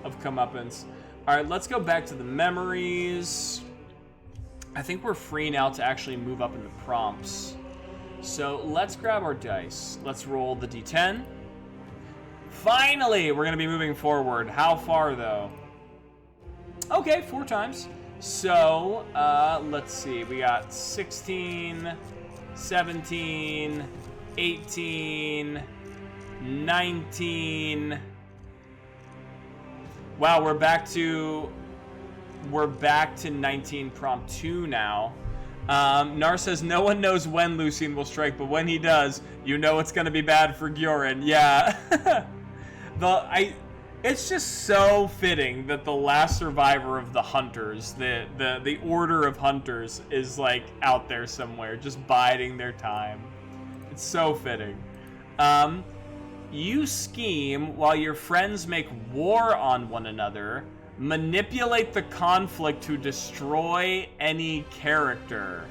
of comeuppance. All right, let's go back to the memories. I think we're free now to actually move up in the prompts. So let's grab our dice. Let's roll the d10. Finally, we're going to be moving forward. How far, though? Okay, 4 times. So, let's see. We got 16, 17, 18, 19. Wow, we're back to 19 prompt 2 now. Nar says, no one knows when Lucian will strike, but when he does, you know it's going to be bad for Gioran. Yeah. It's just so fitting that the last survivor of the hunters, the order of hunters, is like out there somewhere, just biding their time. It's so fitting. You scheme while your friends make war on one another. Manipulate the conflict to destroy any character.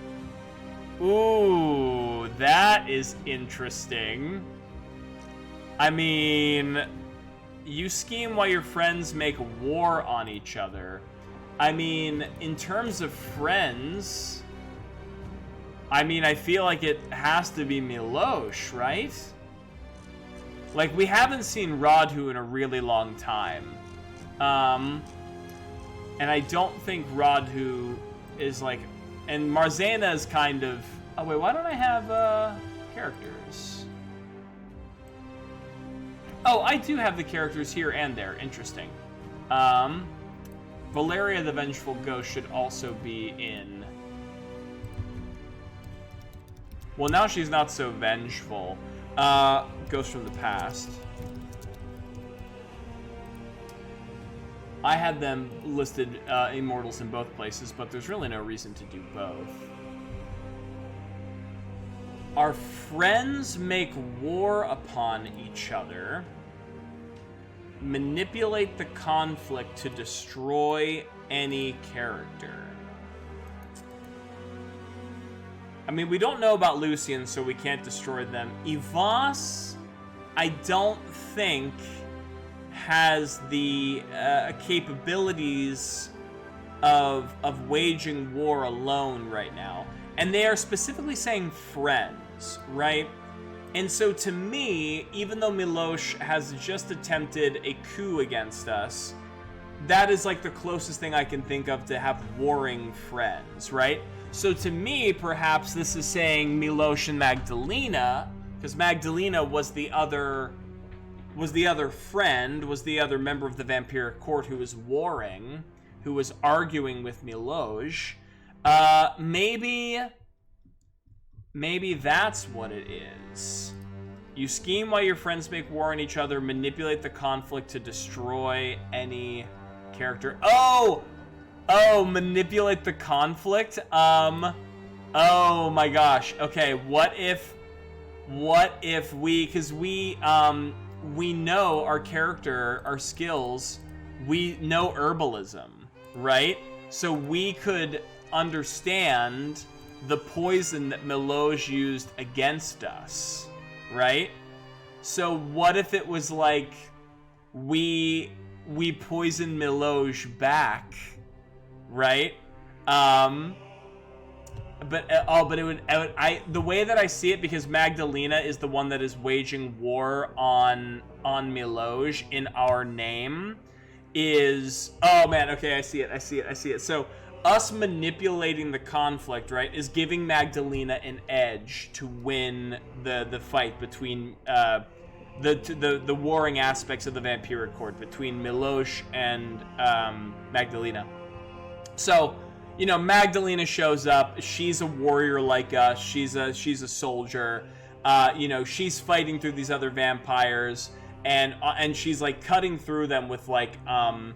Ooh, that is interesting. I mean, you scheme while your friends make war on each other. I mean, in terms of friends, I mean, I feel like it has to be Milosh, right? Like, we haven't seen Radhu in a really long time. And I don't think Radhu is like... And Marzana is kind of... Oh, wait, why don't I have characters? Oh, I do have the characters here and there. Interesting. Valeria the Vengeful Ghost should also be in... Well, now she's not so vengeful. Ghost from the Past. I had them listed immortals in both places, but there's really no reason to do both. Our friends make war upon each other. Manipulate the conflict to destroy any character. I mean, we don't know about Lucian, so we can't destroy them. Ivas, I don't think, has the capabilities of waging war alone right now. And they are specifically saying friends, right? And so to me, even though Milosh has just attempted a coup against us, that is like the closest thing I can think of to have warring friends, right? So to me, perhaps this is saying Milosh and Magdalena, because Magdalena was the other friend, was the other member of the Vampiric Court who was warring, who was arguing with Milosh. Maybe that's what it is. You scheme while your friends make war on each other, manipulate the conflict to destroy any character. Oh, manipulate the conflict? Oh my gosh. Okay, what if because we know our character, our skills, we know herbalism, right? So we could understand the poison that Milosh used against us, right? So what if it was like we poison Milosh back, right? But it would the way that I see it, because Magdalena is the one that is waging war on Milosh in our name, is, oh man, okay, I see it. So us manipulating the conflict, right, is giving Magdalena an edge to win the fight between the warring aspects of the Vampiric Court between Milosh and Magdalena. So, you know, Magdalena shows up. She's a warrior like us. She's a soldier. You know, she's fighting through these other vampires, and she's like cutting through them with like a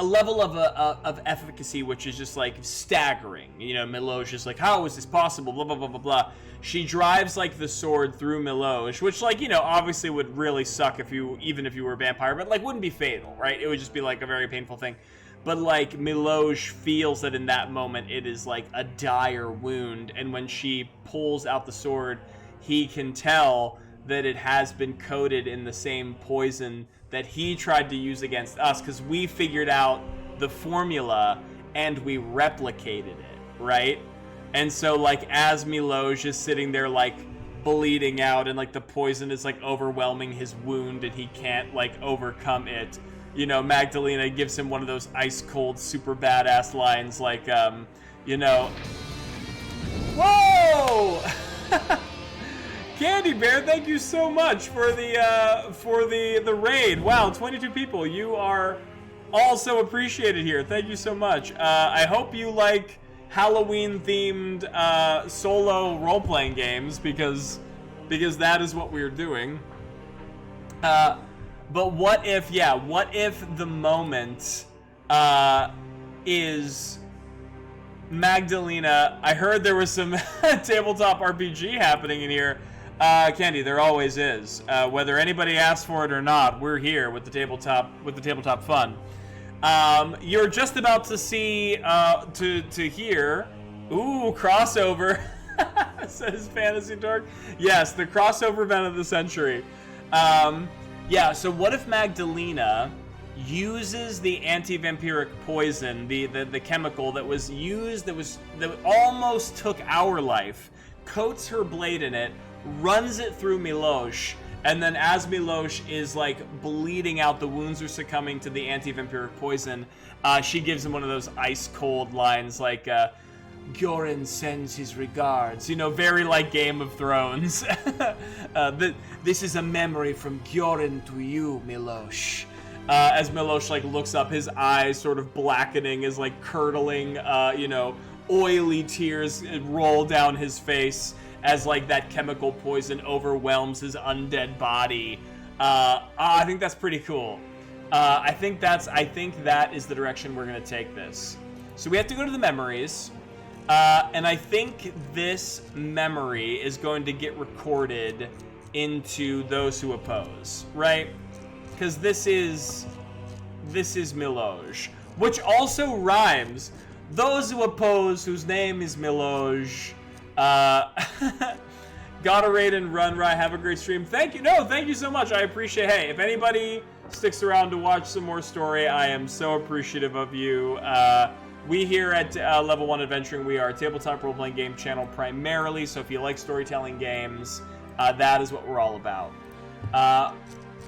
level of efficacy which is just like staggering. You know, Milosh is like, how is this possible? Blah blah blah blah blah. She drives like the sword through Milosh, which, like, you know, obviously would really suck even if you were a vampire, but like wouldn't be fatal, right? It would just be like a very painful thing. But like Milosh feels that in that moment it is like a dire wound, and when she pulls out the sword, he can tell that it has been coated in the same poison that he tried to use against us, because we figured out the formula and we replicated it, right? And so, like, as Milosh is sitting there, like, bleeding out, and, like, the poison is, like, overwhelming his wound, and he can't, like, overcome it, you know, Magdalena gives him one of those ice-cold, super badass lines, like, you know... Whoa! Candy Bear, thank you so much for the raid. Wow, 22 people. You are all so appreciated here. Thank you so much. I hope you like Halloween-themed solo role-playing games, because that is what we're doing. But what if the moment is Magdalena? I heard there was some tabletop RPG happening in here. Candy, there always is. Whether anybody asks for it or not, we're here with the tabletop fun. You're just about to see, to hear, ooh, crossover, says Fantasy Dork. Yes, the crossover event of the century. Yeah, so what if Magdalena uses the anti-vampiric poison, the chemical that was used, that almost took our life, coats her blade in it, runs it through Milosh, and then as Milosh is, like, bleeding out, the wounds are succumbing to the anti-vampiric poison, she gives him one of those ice-cold lines, like, Gyorin sends his regards. You know, very like Game of Thrones. This is a memory from Gyorin to you, Milosh. As Milosh, like, looks up, his eyes sort of blackening as, like, curdling, you know, oily tears roll down his face as, like, that chemical poison overwhelms his undead body. I think that's pretty cool. I think that is the direction we're gonna take this. So we have to go to the memories. And I think this memory is going to get recorded into those who oppose, right? Because this is Milosh, which also rhymes. Those who oppose, whose name is Milosh. Gotta raid and run, Rye. Have a great stream. Thank you. No, thank you so much. I appreciate. Hey, if anybody sticks around to watch some more story, I am so appreciative of you. We here at Level 1 Adventuring, we are a tabletop role-playing game channel primarily, so if you like storytelling games, that is what we're all about.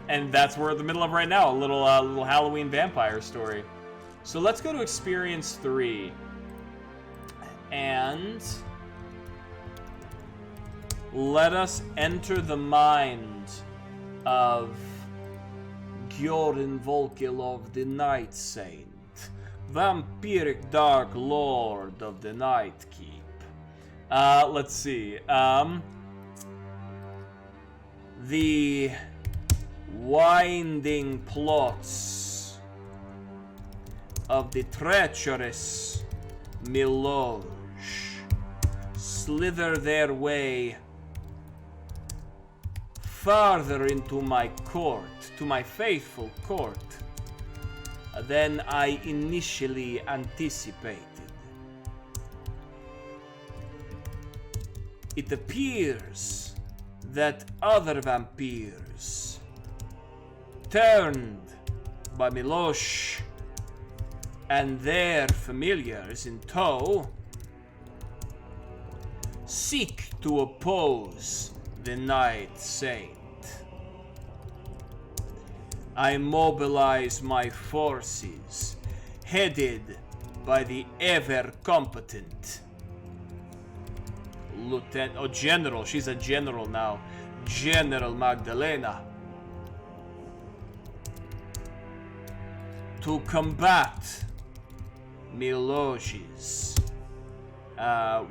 And that's what we're in the middle of right now, a little Halloween vampire story. So let's go to Experience 3. And let us enter the mind of Gyorin Volkilov, the Night Saint. Vampiric Dark Lord of the Night Keep. Let's see. The winding plots of the treacherous Milosh slither their way farther into my court, to my faithful court, than I initially anticipated. It appears that other vampires, turned by Milosh and their familiars in tow, seek to oppose the Night Saint. I mobilize my forces, headed by the ever-competent General, she's a general now, General Magdalena, to combat Milosh's,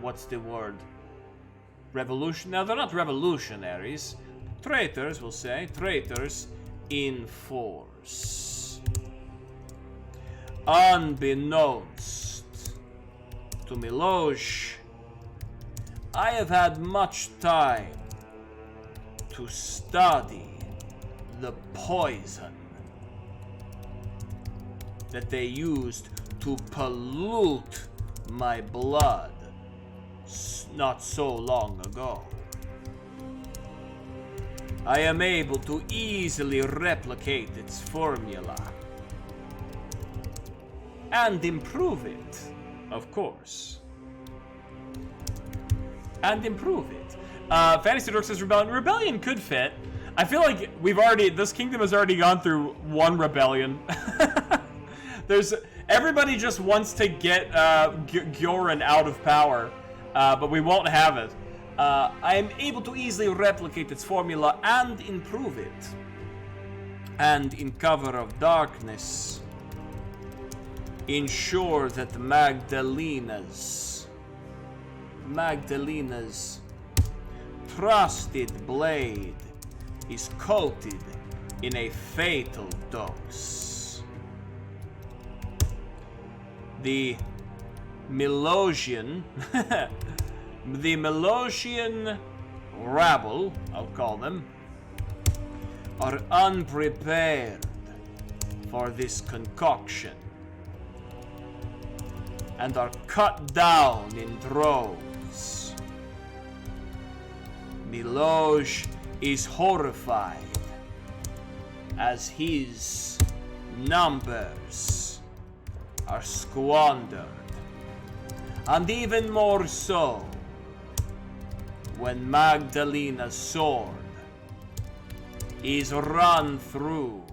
what's the word? Revolution? No, they're not revolutionaries. Traitors, we'll say. Traitors in force. Unbeknownst to Milosh, I have had much time to study the poison that they used to pollute my blood not so long ago. I am able to easily replicate its formula. And improve it, of course. And improve it. Fantasy Dork says Rebellion. Rebellion could fit. I feel like this kingdom has already gone through one rebellion. Everybody just wants to get Gyoran out of power, but we won't have it. I am able to easily replicate its formula and improve it. And in cover of darkness, ensure that Magdalena's trusted blade is coated in a fatal dose. The Melosian rabble, I'll call them, are unprepared for this concoction and are cut down in droves. Milosh is horrified as his numbers are squandered, and even more so when Magdalena's sword is run through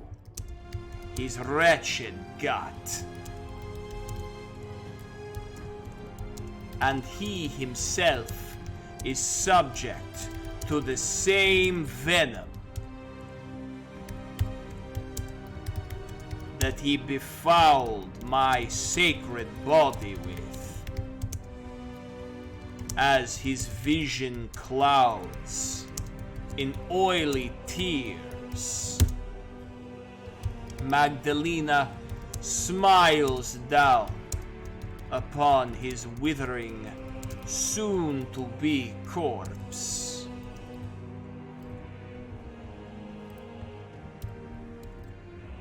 his wretched gut, and he himself is subject to the same venom that he befouled my sacred body with, as his vision clouds in oily tears. Magdalena smiles down upon his withering, soon-to-be corpse.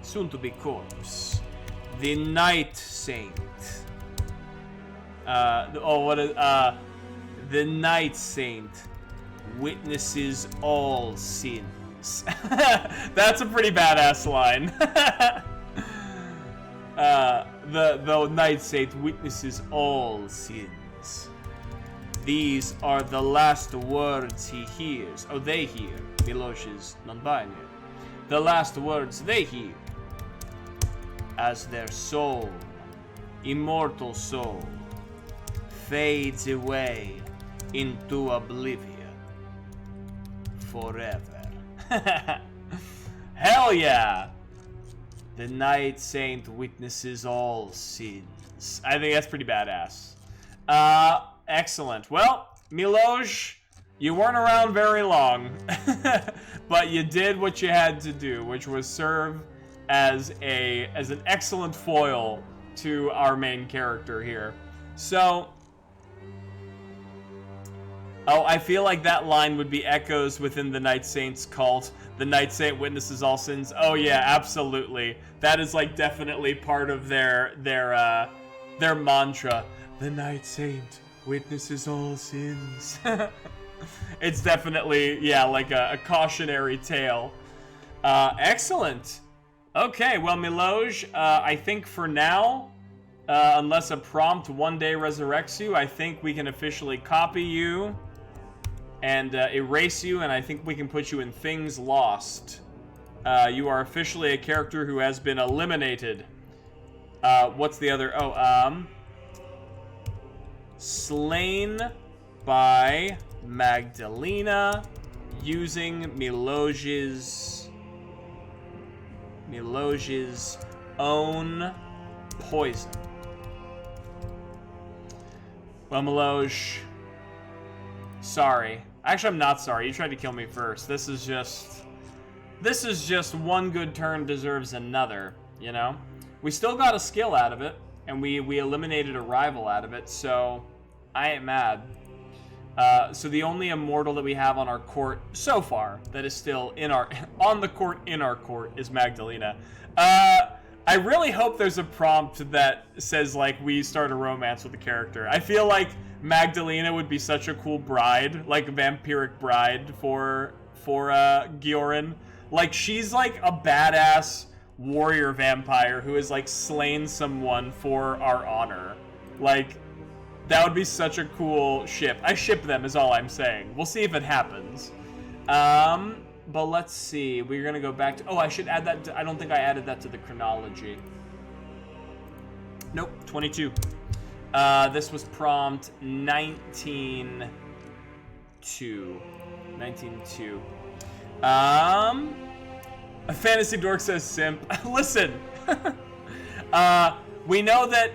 Soon-to-be corpse. The Night Saint. The Night Saint witnesses all sins. That's a pretty badass line. The Night Saint witnesses all sins. These are the last words he hears. Oh, they hear. Milosh is non-binary. The last words they hear as their soul, immortal soul, fades away into oblivion forever. Hell yeah! The Night Saint witnesses all sins. I think that's pretty badass. Excellent. Well, Milosh, you weren't around very long, but you did what you had to do, which was serve as an excellent foil to our main character here. So, I feel like that line would be echoes within the Night Saint's cult. The Night Saint witnesses all sins. Oh yeah, absolutely. That is like definitely part of their mantra. The Night Saint witnesses all sins. It's definitely, yeah, like a cautionary tale. Excellent. Okay, well, Milosh, I think for now, unless a prompt one day resurrects you, I think we can officially copy you and erase you, and I think we can put you in Things Lost. You are officially a character who has been eliminated. What's the other? Slain by Magdalena using Milosh's own poison. Well, Milosh, sorry. Actually, I'm not sorry. You tried to kill me first. This is just one good turn deserves another, you know? We still got a skill out of it, and we eliminated a rival out of it, so I ain't mad. So the only immortal that we have on our court so far that is still on the court in our court is Magdalena. I really hope there's a prompt that says, like, we start a romance with the character. I feel like Magdalena would be such a cool bride, like a vampiric bride for for Giorin. Like, she's like a badass warrior vampire who has like slain someone for our honor. Like, that would be such a cool ship. I ship them is all I'm saying. We'll see if it happens. But let's see. We're gonna go back to... Oh, I should add that to... I don't think I added that to the chronology. Nope, 22. This was prompt 19.2. 19.2. A Fantasy Dork says simp. Listen. We know that...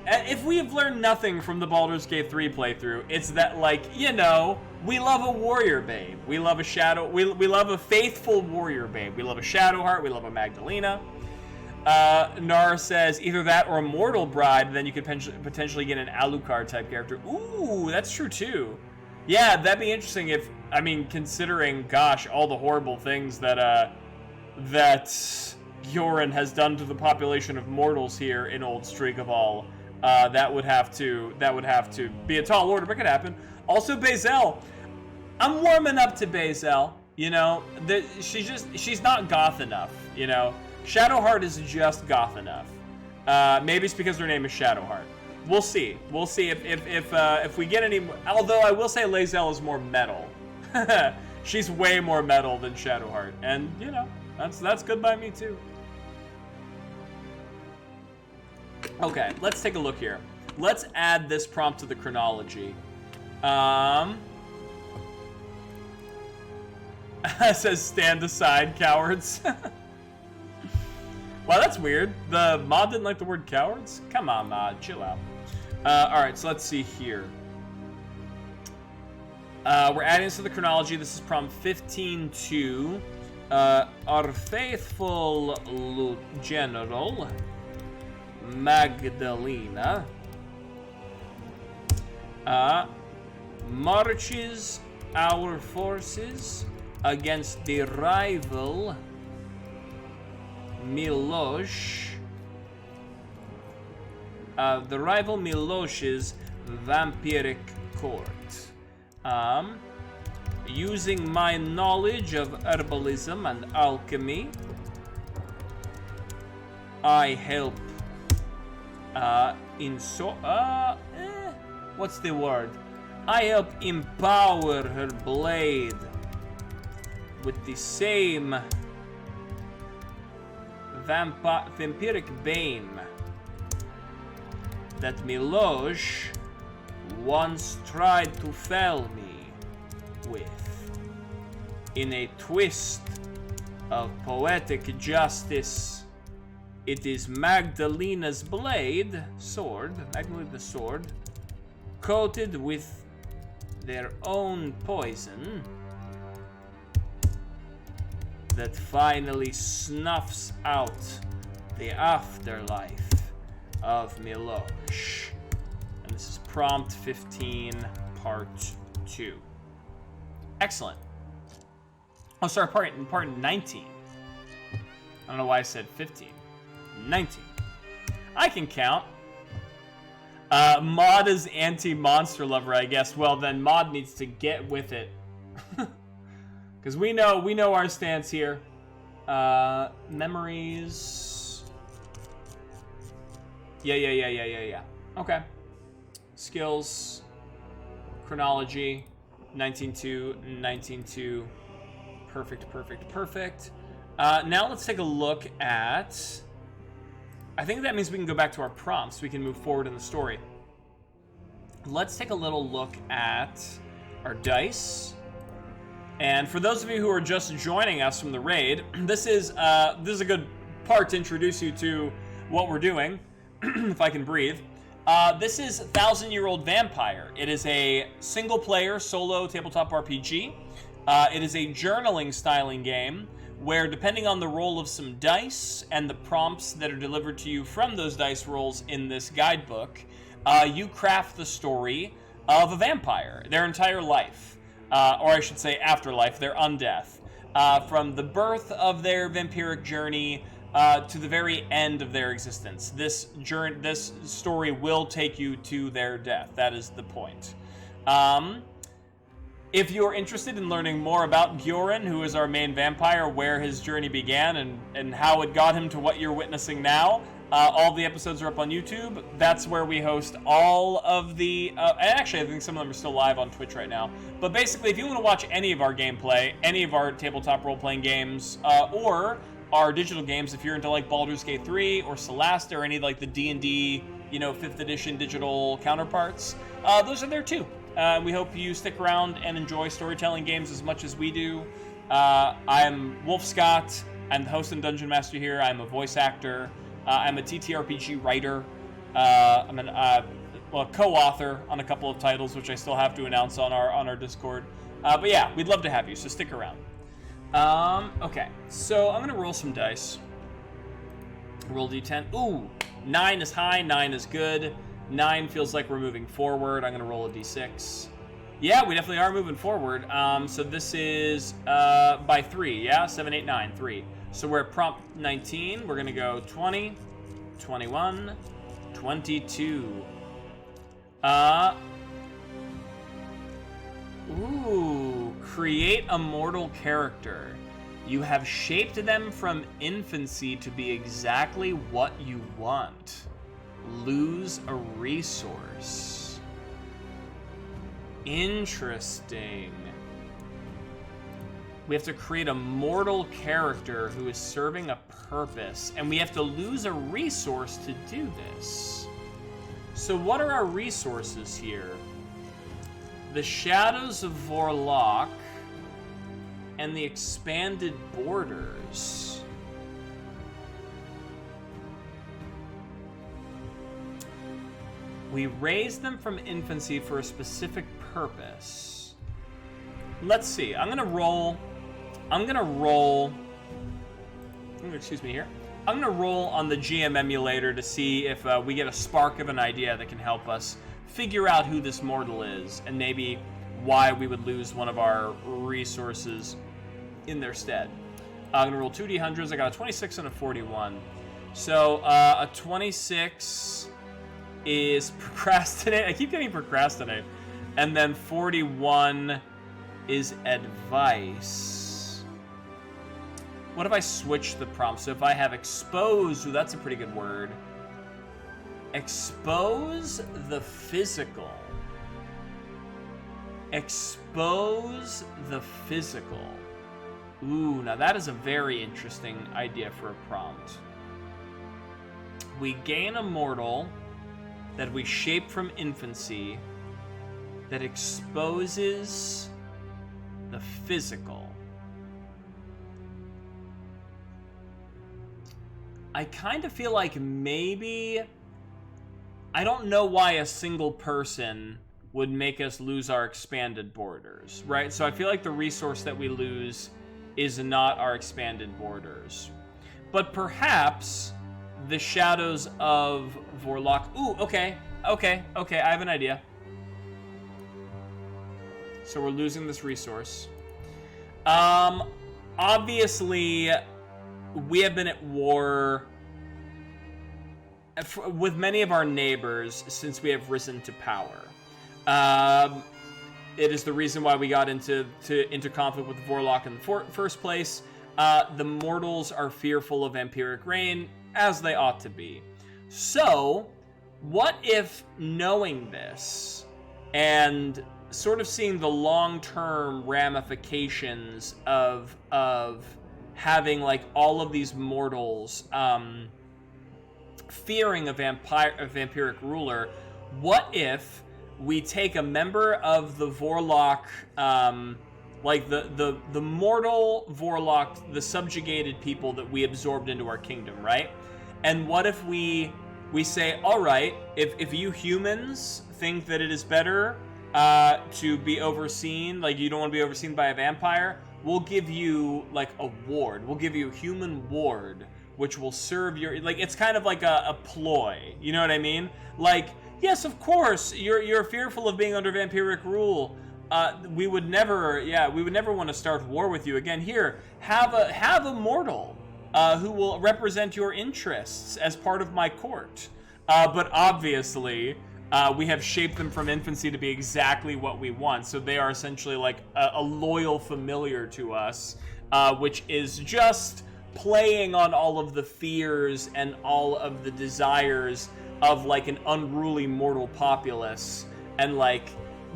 if we have learned nothing from the Baldur's Gate 3 playthrough, it's that, like, you know, we love a warrior babe. We love a shadow... We love a faithful warrior babe. We love a Shadowheart. We love a Magdalena. Nar says either that or a Mortal Bride, then you could potentially get an Alucard type character. Ooh, that's true too. Yeah, that'd be interesting if... I mean, considering, gosh, all the horrible things that Giorin has done to the population of mortals here in Old Strigavall, that would have to be a tall order, but it could happen. Also, Bazel. I'm warming up to Bazel. You know, she's not goth enough. You know, Shadowheart is just goth enough. Maybe it's because her name is Shadowheart. We'll see. We'll see if we get any. Although I will say Lae'zel is more metal. She's way more metal than Shadowheart, and you know that's good by me too. Okay, let's take a look here. Let's add this prompt to the chronology. It says stand aside, cowards. Wow, that's weird. The mod didn't like the word cowards? Come on, mod, chill out. Alright, so let's see here. We're adding this to the chronology. This is prompt 15.2. Our faithful General Magdalena marches our forces against the rival Milosh. The rival Milosh's Vampiric Court. Using my knowledge of herbalism and alchemy, I help what's the word? I help empower her blade with the same vampiric bane that Milosh once tried to fell me with. In a twist of poetic justice, it is Magdalena's sword, coated with their own poison that finally snuffs out the afterlife of Milosh. And this is prompt 15, part 2. Excellent. Oh, sorry, part 19. I don't know why I said 15. 19. I can count. Mod is anti-monster lover, I guess. Well, then Mod needs to get with it. Because we know our stance here. Memories. Yeah. Okay. Skills. Chronology. 19.2. 19.2. Perfect. Now let's take a look at... I think that means we can go back to our prompts. We can move forward in the story. Let's take a little look at our dice. And for those of you who are just joining us from the raid, this is a good part to introduce you to what we're doing, if I can breathe. This is 1,000-Year-Old Vampire. It is a single-player solo tabletop RPG. It is a journaling styling game where, depending on the roll of some dice and the prompts that are delivered to you from those dice rolls in this guidebook, you craft the story of a vampire, their entire life, or I should say afterlife, their undeath, from the birth of their vampiric journey to the very end of their existence. This story will take you to their death. That is the point. If you're interested in learning more about Gioran, who is our main vampire, where his journey began, and how it got him to what you're witnessing now, all the episodes are up on YouTube. That's where we host all of the... and actually, I think some of them are still live on Twitch right now. But basically, if you want to watch any of our gameplay, any of our tabletop role-playing games, or our digital games, if you're into like Baldur's Gate 3 or Celeste or any like the D&D, 5th edition digital counterparts, those are there too. We hope you stick around and enjoy storytelling games as much as we do. I'm Wolfe Scott. I'm the host and dungeon master here. I'm a voice actor. I'm a TTRPG writer. I'm a co-author on a couple of titles, which I still have to announce on our Discord. But yeah, we'd love to have you, so stick around. Okay, so I'm gonna roll some dice. Roll d10. Ooh, 9 is high, 9 is good. 9 feels like we're moving forward. I'm gonna roll a d6. Yeah, we definitely are moving forward. So this is by 3, yeah? 7, 8, 9, 3. So we're at prompt 19. We're gonna go 20, 21, 22. Ooh, create a mortal character. You have shaped them from infancy to be exactly what you want. Lose a resource. Interesting. We have to create a mortal character who is serving a purpose, and we have to lose a resource to do this. So what are our resources here? The Shadows of Vorlock and the Expanded Borders. We raise them from infancy for a specific purpose. Let's see. I'm gonna roll. Excuse me here. I'm gonna roll on the GM emulator to see if we get a spark of an idea that can help us figure out who this mortal is and maybe why we would lose one of our resources in their stead. I'm gonna roll 2d100s. I got a 26 and a 41. So a 26 is procrastinate. I keep getting procrastinate. And then 41 is advice. What if I switch the prompt? So if I have expose, ooh, that's a pretty good word. Expose the physical. Expose the physical. Ooh, now that is a very interesting idea for a prompt. We gain a mortal that we shape from infancy that exposes the physical. I kind of feel like maybe... I don't know why a single person would make us lose our expanded borders, right? So I feel like the resource that we lose is not our expanded borders. But perhaps the Shadows of Vorlock... Ooh, okay, I have an idea. So we're losing this resource. Obviously, we have been at war with many of our neighbors since we have risen to power. It is the reason why we got into conflict with the Vorlock in the first place. The mortals are fearful of vampiric reign, as they ought to be. So, what if knowing this and sort of seeing the long-term ramifications of having like all of these mortals fearing a vampiric ruler, what if we take a member of the Vorlock, like the mortal Vorlock, the subjugated people that we absorbed into our kingdom, right? And what if we say, all right, if you humans think that it is better to be overseen, like you don't want to be overseen by a vampire, we'll give you like a ward. We'll give you a human ward, which will serve your, like, it's kind of like a ploy. You know what I mean? Like, yes, of course, you're fearful of being under vampiric rule. We would never want to start war with you again. Here, have a mortal who will represent your interests as part of my court. But obviously, we have shaped them from infancy to be exactly what we want. So they are essentially like a loyal familiar to us, which is just playing on all of the fears and all of the desires of like an unruly mortal populace, and like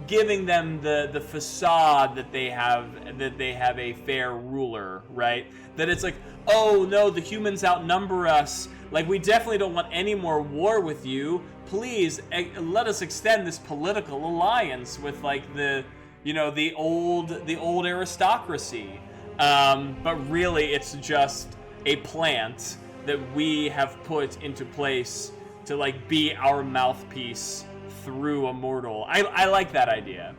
giving them the facade that they have a fair ruler, right? That it's like, oh no, the humans outnumber us. Like, we definitely don't want any more war with you. Please let us extend this political alliance with like the old aristocracy. But really, it's just a plant that we have put into place to like be our mouthpiece through a mortal. I like that idea.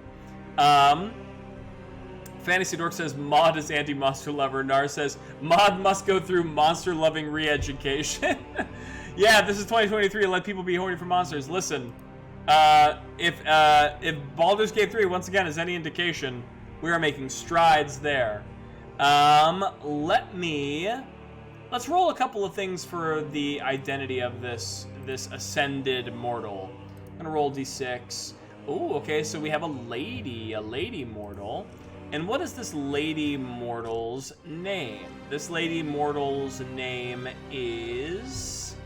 Fantasy Dork says Mod is anti-monster lover. Nar says Mod must go through monster-loving re-education. Yeah, this is 2023. Let people be horny for monsters. Listen, if Baldur's Gate 3 once again is any indication, we are making strides there. Let's roll a couple of things for the identity of this ascended mortal. I'm gonna roll d6. Oh, okay, so we have a lady mortal. And what is this lady mortal's name? This lady mortal's name is...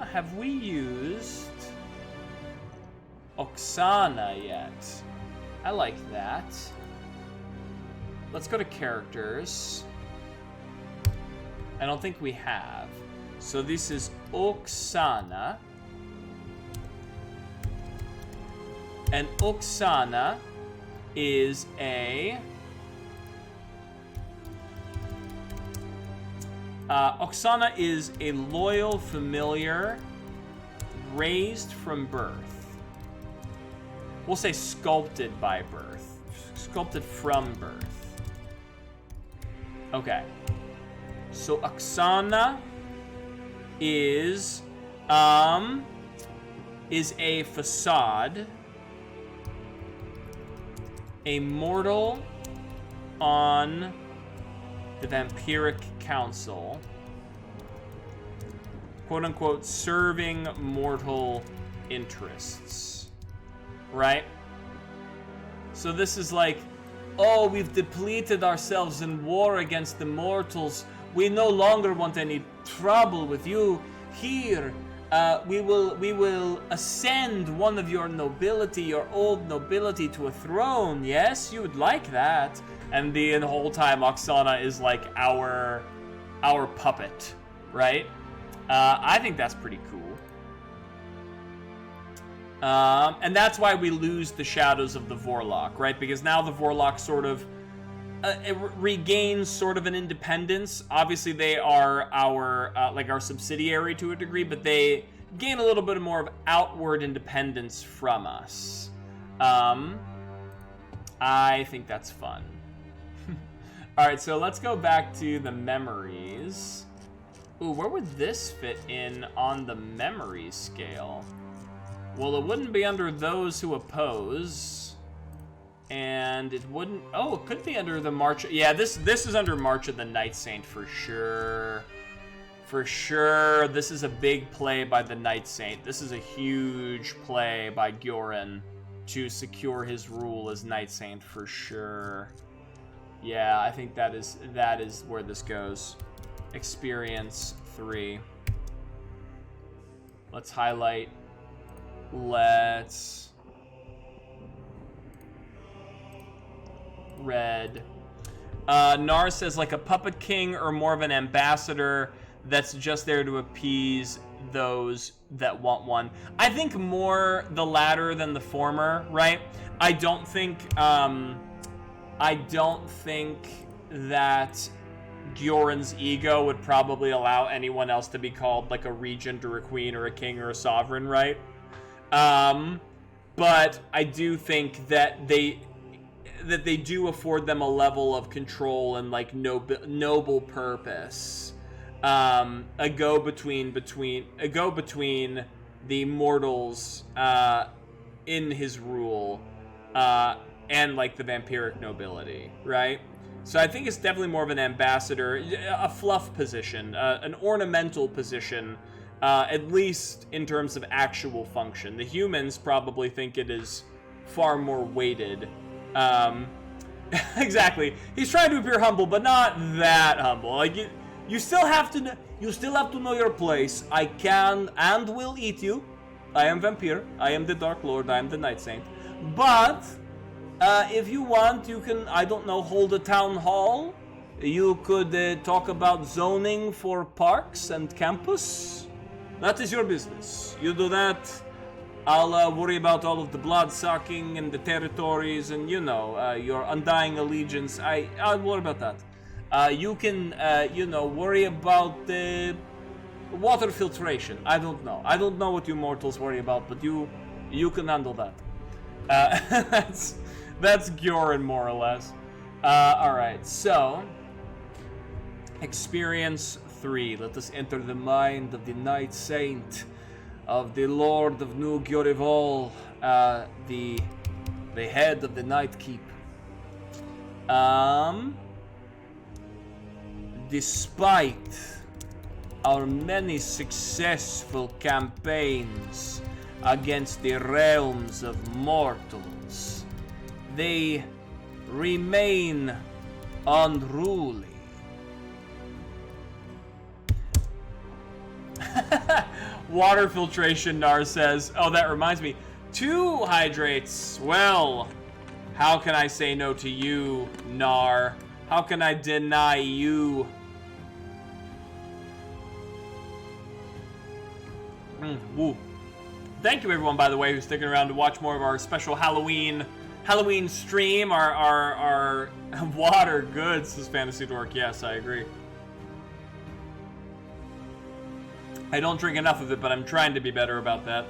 have we used Oksana yet? I like that. Let's go to characters. I don't think we have. So this is Oksana. And Oksana is a... Oksana is a loyal familiar raised from birth. We'll say sculpted by birth. Sculpted from birth. Okay. So Oksana is a facade, a mortal on the Vampiric Council, quote-unquote, serving mortal interests, right? So this is like, oh, we've depleted ourselves in war against the mortals. We no longer want any trouble with you. Here, we will ascend one of your nobility, your old nobility, to a throne. Yes, you would like that. And the whole time, Oksana is like our puppet, right? I think that's pretty cool. And that's why we lose the shadows of the Vorlock, right? Because now the Vorlock sort of it regains sort of an independence. Obviously, they are our subsidiary to a degree, but they gain a little bit more of outward independence from us. I think that's fun. All right, so let's go back to the memories. Ooh, where would this fit in on the memory scale? Well, it wouldn't be under those who oppose. And it wouldn't... Oh, it could be under the March... Yeah, this is under March of the Night Saint for sure. For sure, this is a big play by the Night Saint. This is a huge play by Gyoran to secure his rule as Night Saint for sure. Yeah, I think that is where this goes. Experience 3. Let's highlight. Let's... Red. Nar says like a puppet king or more of an ambassador that's just there to appease those that want one. I think more the latter than the former, right? I don't think that Gyoran's ego would probably allow anyone else to be called like a regent or a queen or a king or a sovereign, right? But I do think that they do afford them a level of control and like noble purpose. A go between the mortals in his rule and like the vampiric nobility, right? So I think it's definitely more of an ambassador, a fluff position, an ornamental position At least in terms of actual function. The humans probably think it is far more weighted. Exactly. He's trying to appear humble, but not that humble. Like you still have to know your place. I can and will eat you. I am Vampire. I am the Dark Lord. I am the Night Saint. But if you want, you can, I don't know, hold a town hall. You could talk about zoning for parks and campus. That is your business. You do that. I'll worry about all of the blood sucking and the territories and, you know, your undying allegiance. I'll worry about that. You can, you know, worry about the water filtration. I don't know. I don't know what you mortals worry about, but you can handle that. That's Gioran, more or less. Alright, so experience 3. Let us enter the mind of the Night Saint, of the Lord of New Gjorival, the head of the Night Keep. Despite our many successful campaigns against the realms of mortals, they remain unruly. Water filtration, Nar says. Oh, that reminds me. 2 hydrates. Well, how can I say no to you, Nar? How can I deny you? Woo. Thank you, everyone, by the way, who's sticking around to watch more of our special Halloween stream. Our water goods, says Fantasy Dork. Yes, I agree. I don't drink enough of it, but I'm trying to be better about that.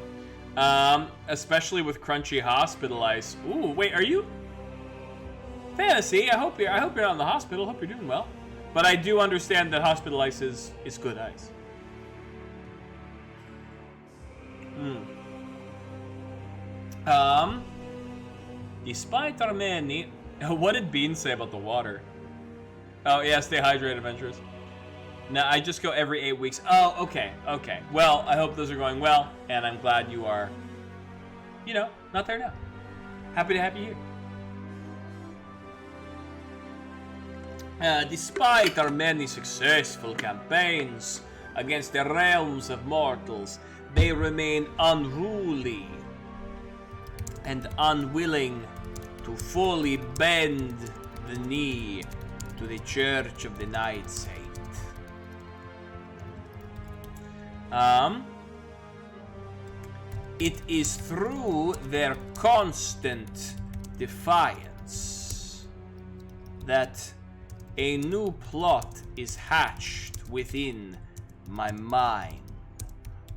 Especially with crunchy hospital ice. Ooh, wait, are you? Fantasy, I hope you're not in the hospital. Hope you're doing well. But I do understand that hospital ice is good ice. Despite our many, what did Bean say about the water? Oh yeah, stay hydrated, adventurers. No, I just go every 8 weeks. Oh, okay. Well, I hope those are going well, and I'm glad you are, you know, not there now. Happy to have you here. Despite our many successful campaigns against the realms of mortals, they remain unruly and unwilling to fully bend the knee to the Church of the Night Saint. It is through their constant defiance that a new plot is hatched within my mind.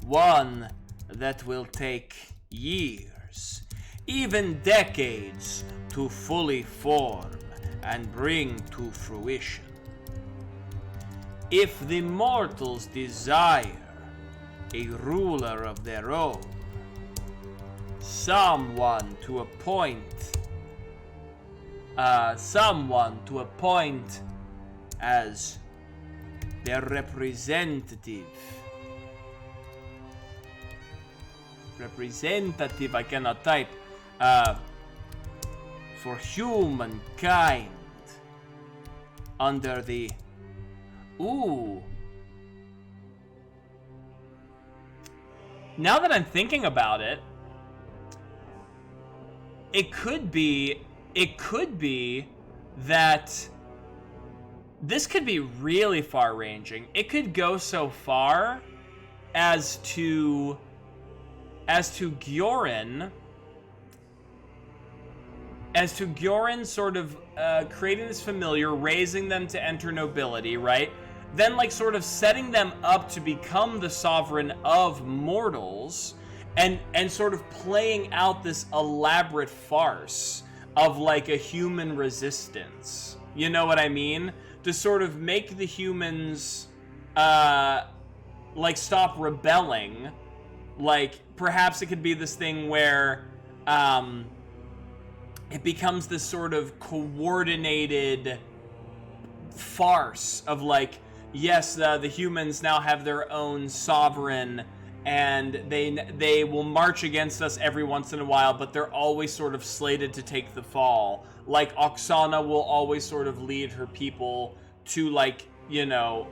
One that will take years, even decades, to fully form and bring to fruition. If the mortals desire a ruler of their own, someone to appoint as their representative, I cannot type, for humankind, under the, ooh. Now that I'm thinking about it, it could be that this could be really far-ranging. It could go so far as to Gioran sort of creating this familiar, raising them to enter nobility, right? Then like sort of setting them up to become the sovereign of mortals, and sort of playing out this elaborate farce of like a human resistance. You know what I mean? To sort of make the humans like stop rebelling. Like perhaps it could be this thing where it becomes this sort of coordinated farce of like yes, the humans now have their own sovereign, and they will march against us every once in a while, but they're always sort of slated to take the fall. Like, Oksana will always sort of lead her people to, like, you know,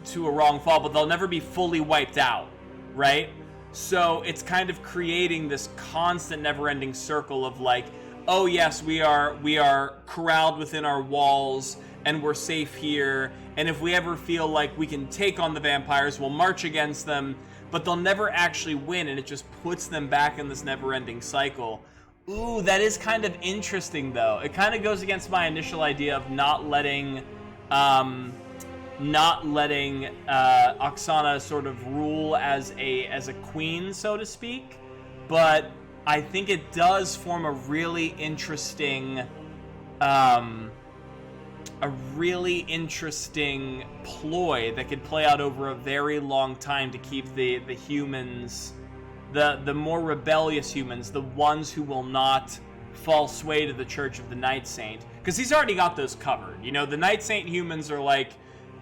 to a wrong fall, but they'll never be fully wiped out, right? So it's kind of creating this constant never-ending circle of, like, oh yes, we are corralled within our walls, and we're safe here, and if we ever feel like we can take on the vampires, we'll march against them, but they'll never actually win, and it just puts them back in this never-ending cycle. Ooh, that is kind of interesting, though. It kind of goes against my initial idea of not letting Oksana sort of rule as a queen, so to speak, but I think it does form a really interesting ploy that could play out over a very long time to keep the humans, the more rebellious humans, the ones who will not fall sway to the Church of the Night Saint, because he's already got those covered. You know, the Night Saint humans are like,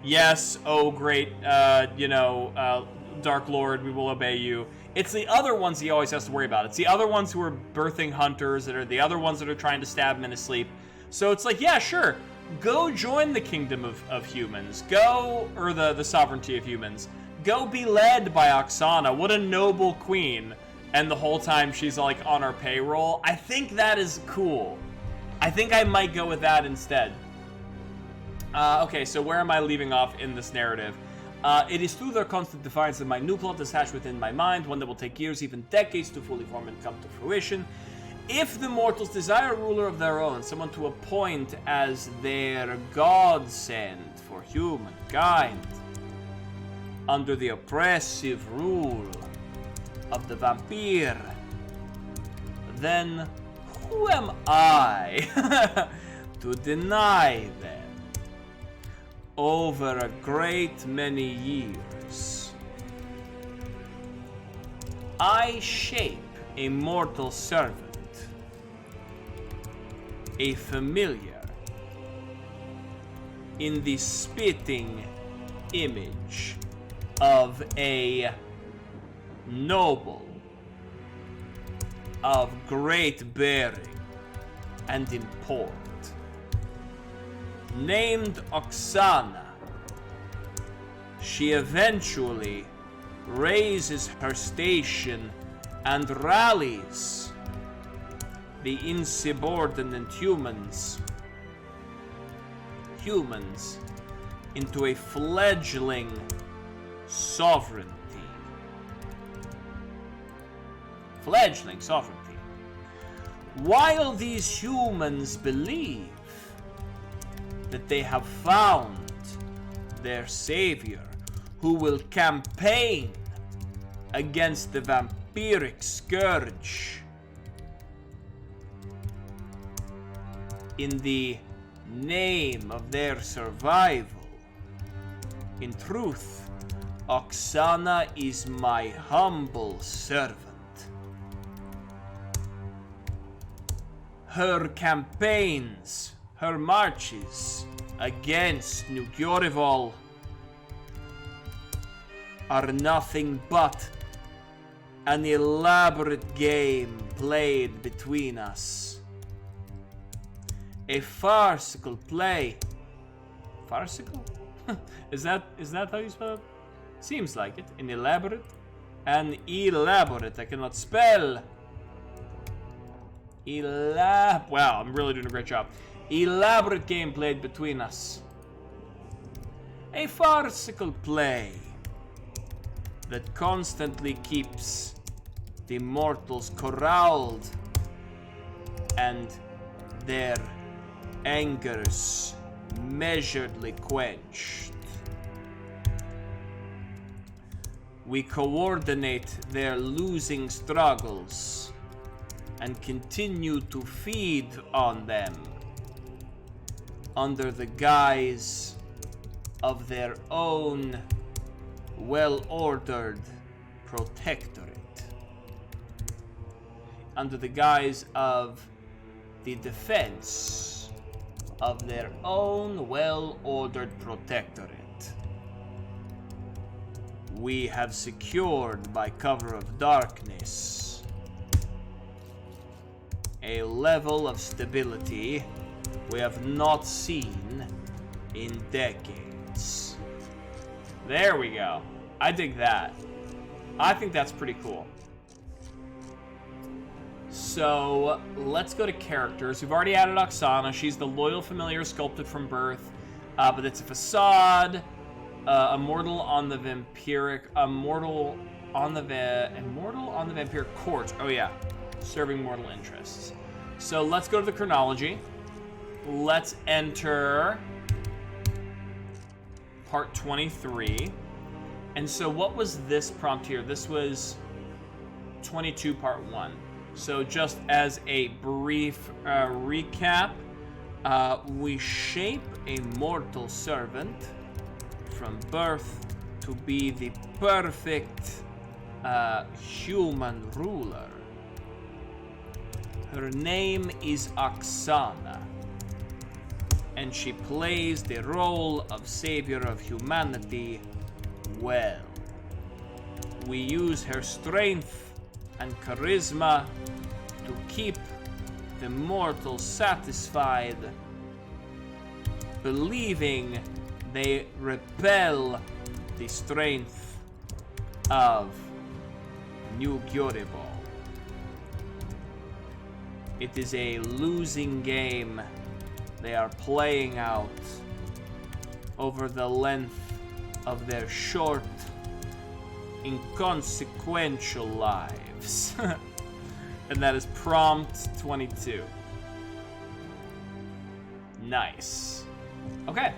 yes, oh great, Dark Lord, we will obey you. It's the other ones he always has to worry about. It's the other ones who are birthing hunters, that are the other ones that are trying to stab him in his sleep. So it's like, yeah, sure, go join the kingdom of humans. Go, or the sovereignty of humans. Go be led by Oksana. What a noble queen. And the whole time she's like on our payroll. I think that is cool. I think I might go with that instead. Okay, so where am I leaving off in this narrative? It is through their constant defiance that my new plot is hatched within my mind, one that will take years, even decades, to fully form and come to fruition. If the mortals desire a ruler of their own, someone to appoint as their godsend for humankind, under the oppressive rule of the vampire, then who am I to deny them? Over a great many years, I shape a mortal servant, a familiar, in the spitting image of a noble of great bearing and import, named Oksana. She eventually raises her station and rallies the insubordinate humans into a fledgling sovereignty. While these humans believe that they have found their savior, who will campaign against the vampiric scourge in the name of their survival. In truth, Oksana is my humble servant. Her campaigns, her marches against New Gjorival are nothing but an elaborate game played between us. A farcical play. Farcical? Is that how you spell it? Seems like it. An elaborate. An elaborate. I cannot spell. Wow, I'm really doing a great job. Elaborate game played between us. A farcical play that constantly keeps the mortals corralled and their angers measuredly quenched. We coordinate their losing struggles and continue to feed on them under the guise of their own well-ordered protectorate, under the guise of the defense of their own well-ordered protectorate. we have secured by cover of darkness a level of stability we have not seen in decades. There we go. I dig that. I think that's pretty cool. So let's go to characters. We've already added Oksana. She's the loyal familiar sculpted from birth, but it's a facade. Immortal on the Vampiric Court. Oh yeah, serving mortal interests. So let's go to the chronology. Let's enter part 23. And so what was this prompt here? This was 22 part 1. So just as a brief recap, we shape a mortal servant from birth to be the perfect human ruler. Her name is Oksana, and she plays the role of savior of humanity well. We use her strength and charisma to keep the mortals satisfied, believing they repel the strength of New Gyorivol. It is a losing game they are playing out over the length of their short, inconsequential lives. And that is prompt 22. Nice. Okay.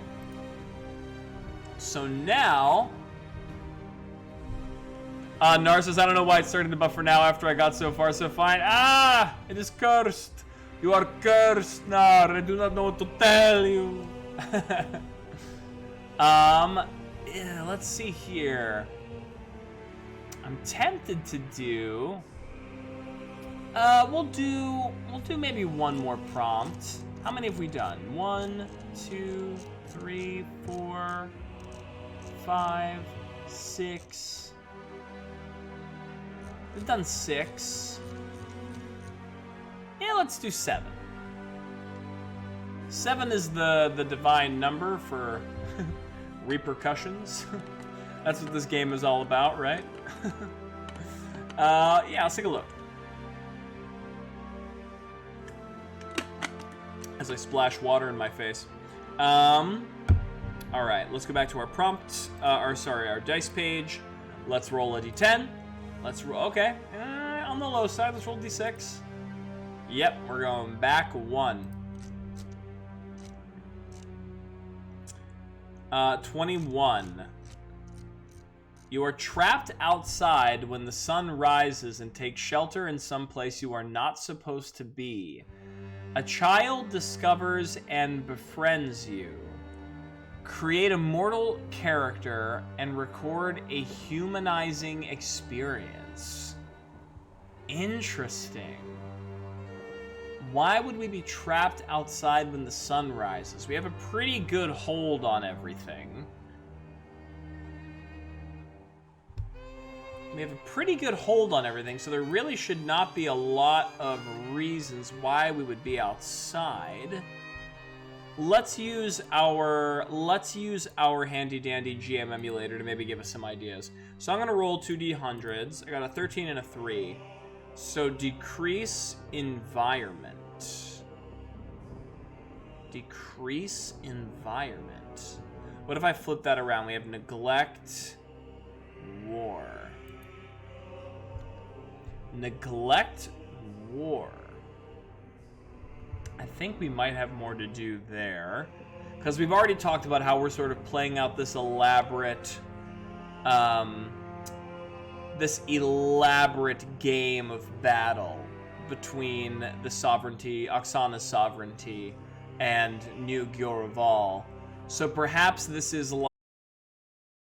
So now... Narcissus, I don't know why it's starting to buffer now after I got so far so fine. Ah! It is cursed. You are cursed, Nar. I do not know what to tell you. Yeah, let's see here. I'm tempted to do... We'll do maybe one more prompt. How many have we done? 1, 2, 3, 4, 5, 6. We've done 6. Yeah, let's do 7. 7 is the divine number for repercussions. That's what this game is all about, right? Yeah, let's take a look. As I splash water in my face. Alright, let's go back to our prompt, our dice page. Let's roll a d10. Let's roll, okay. On the low side, let's roll d6. Yep, we're going back 1. 21. You are trapped outside when the sun rises and take shelter in some place you are not supposed to be. A child discovers and befriends you. Create a mortal character and record a humanizing experience. Interesting. Why would we be trapped outside when the sun rises? We have a pretty good hold on everything. So there really should not be a lot of reasons why we would be outside. Let's use our handy dandy GM emulator to maybe give us some ideas. So I'm gonna roll 2d100s. I got a 13 and a 3. So decrease environment. Decrease environment. What if I flip that around? We have neglect, war. Neglect, war. I think we might have more to do there. Because we've already talked about how we're sort of playing out this elaborate game of battle between the sovereignty, Oksana's sovereignty, and New Gyorivol. So perhaps this is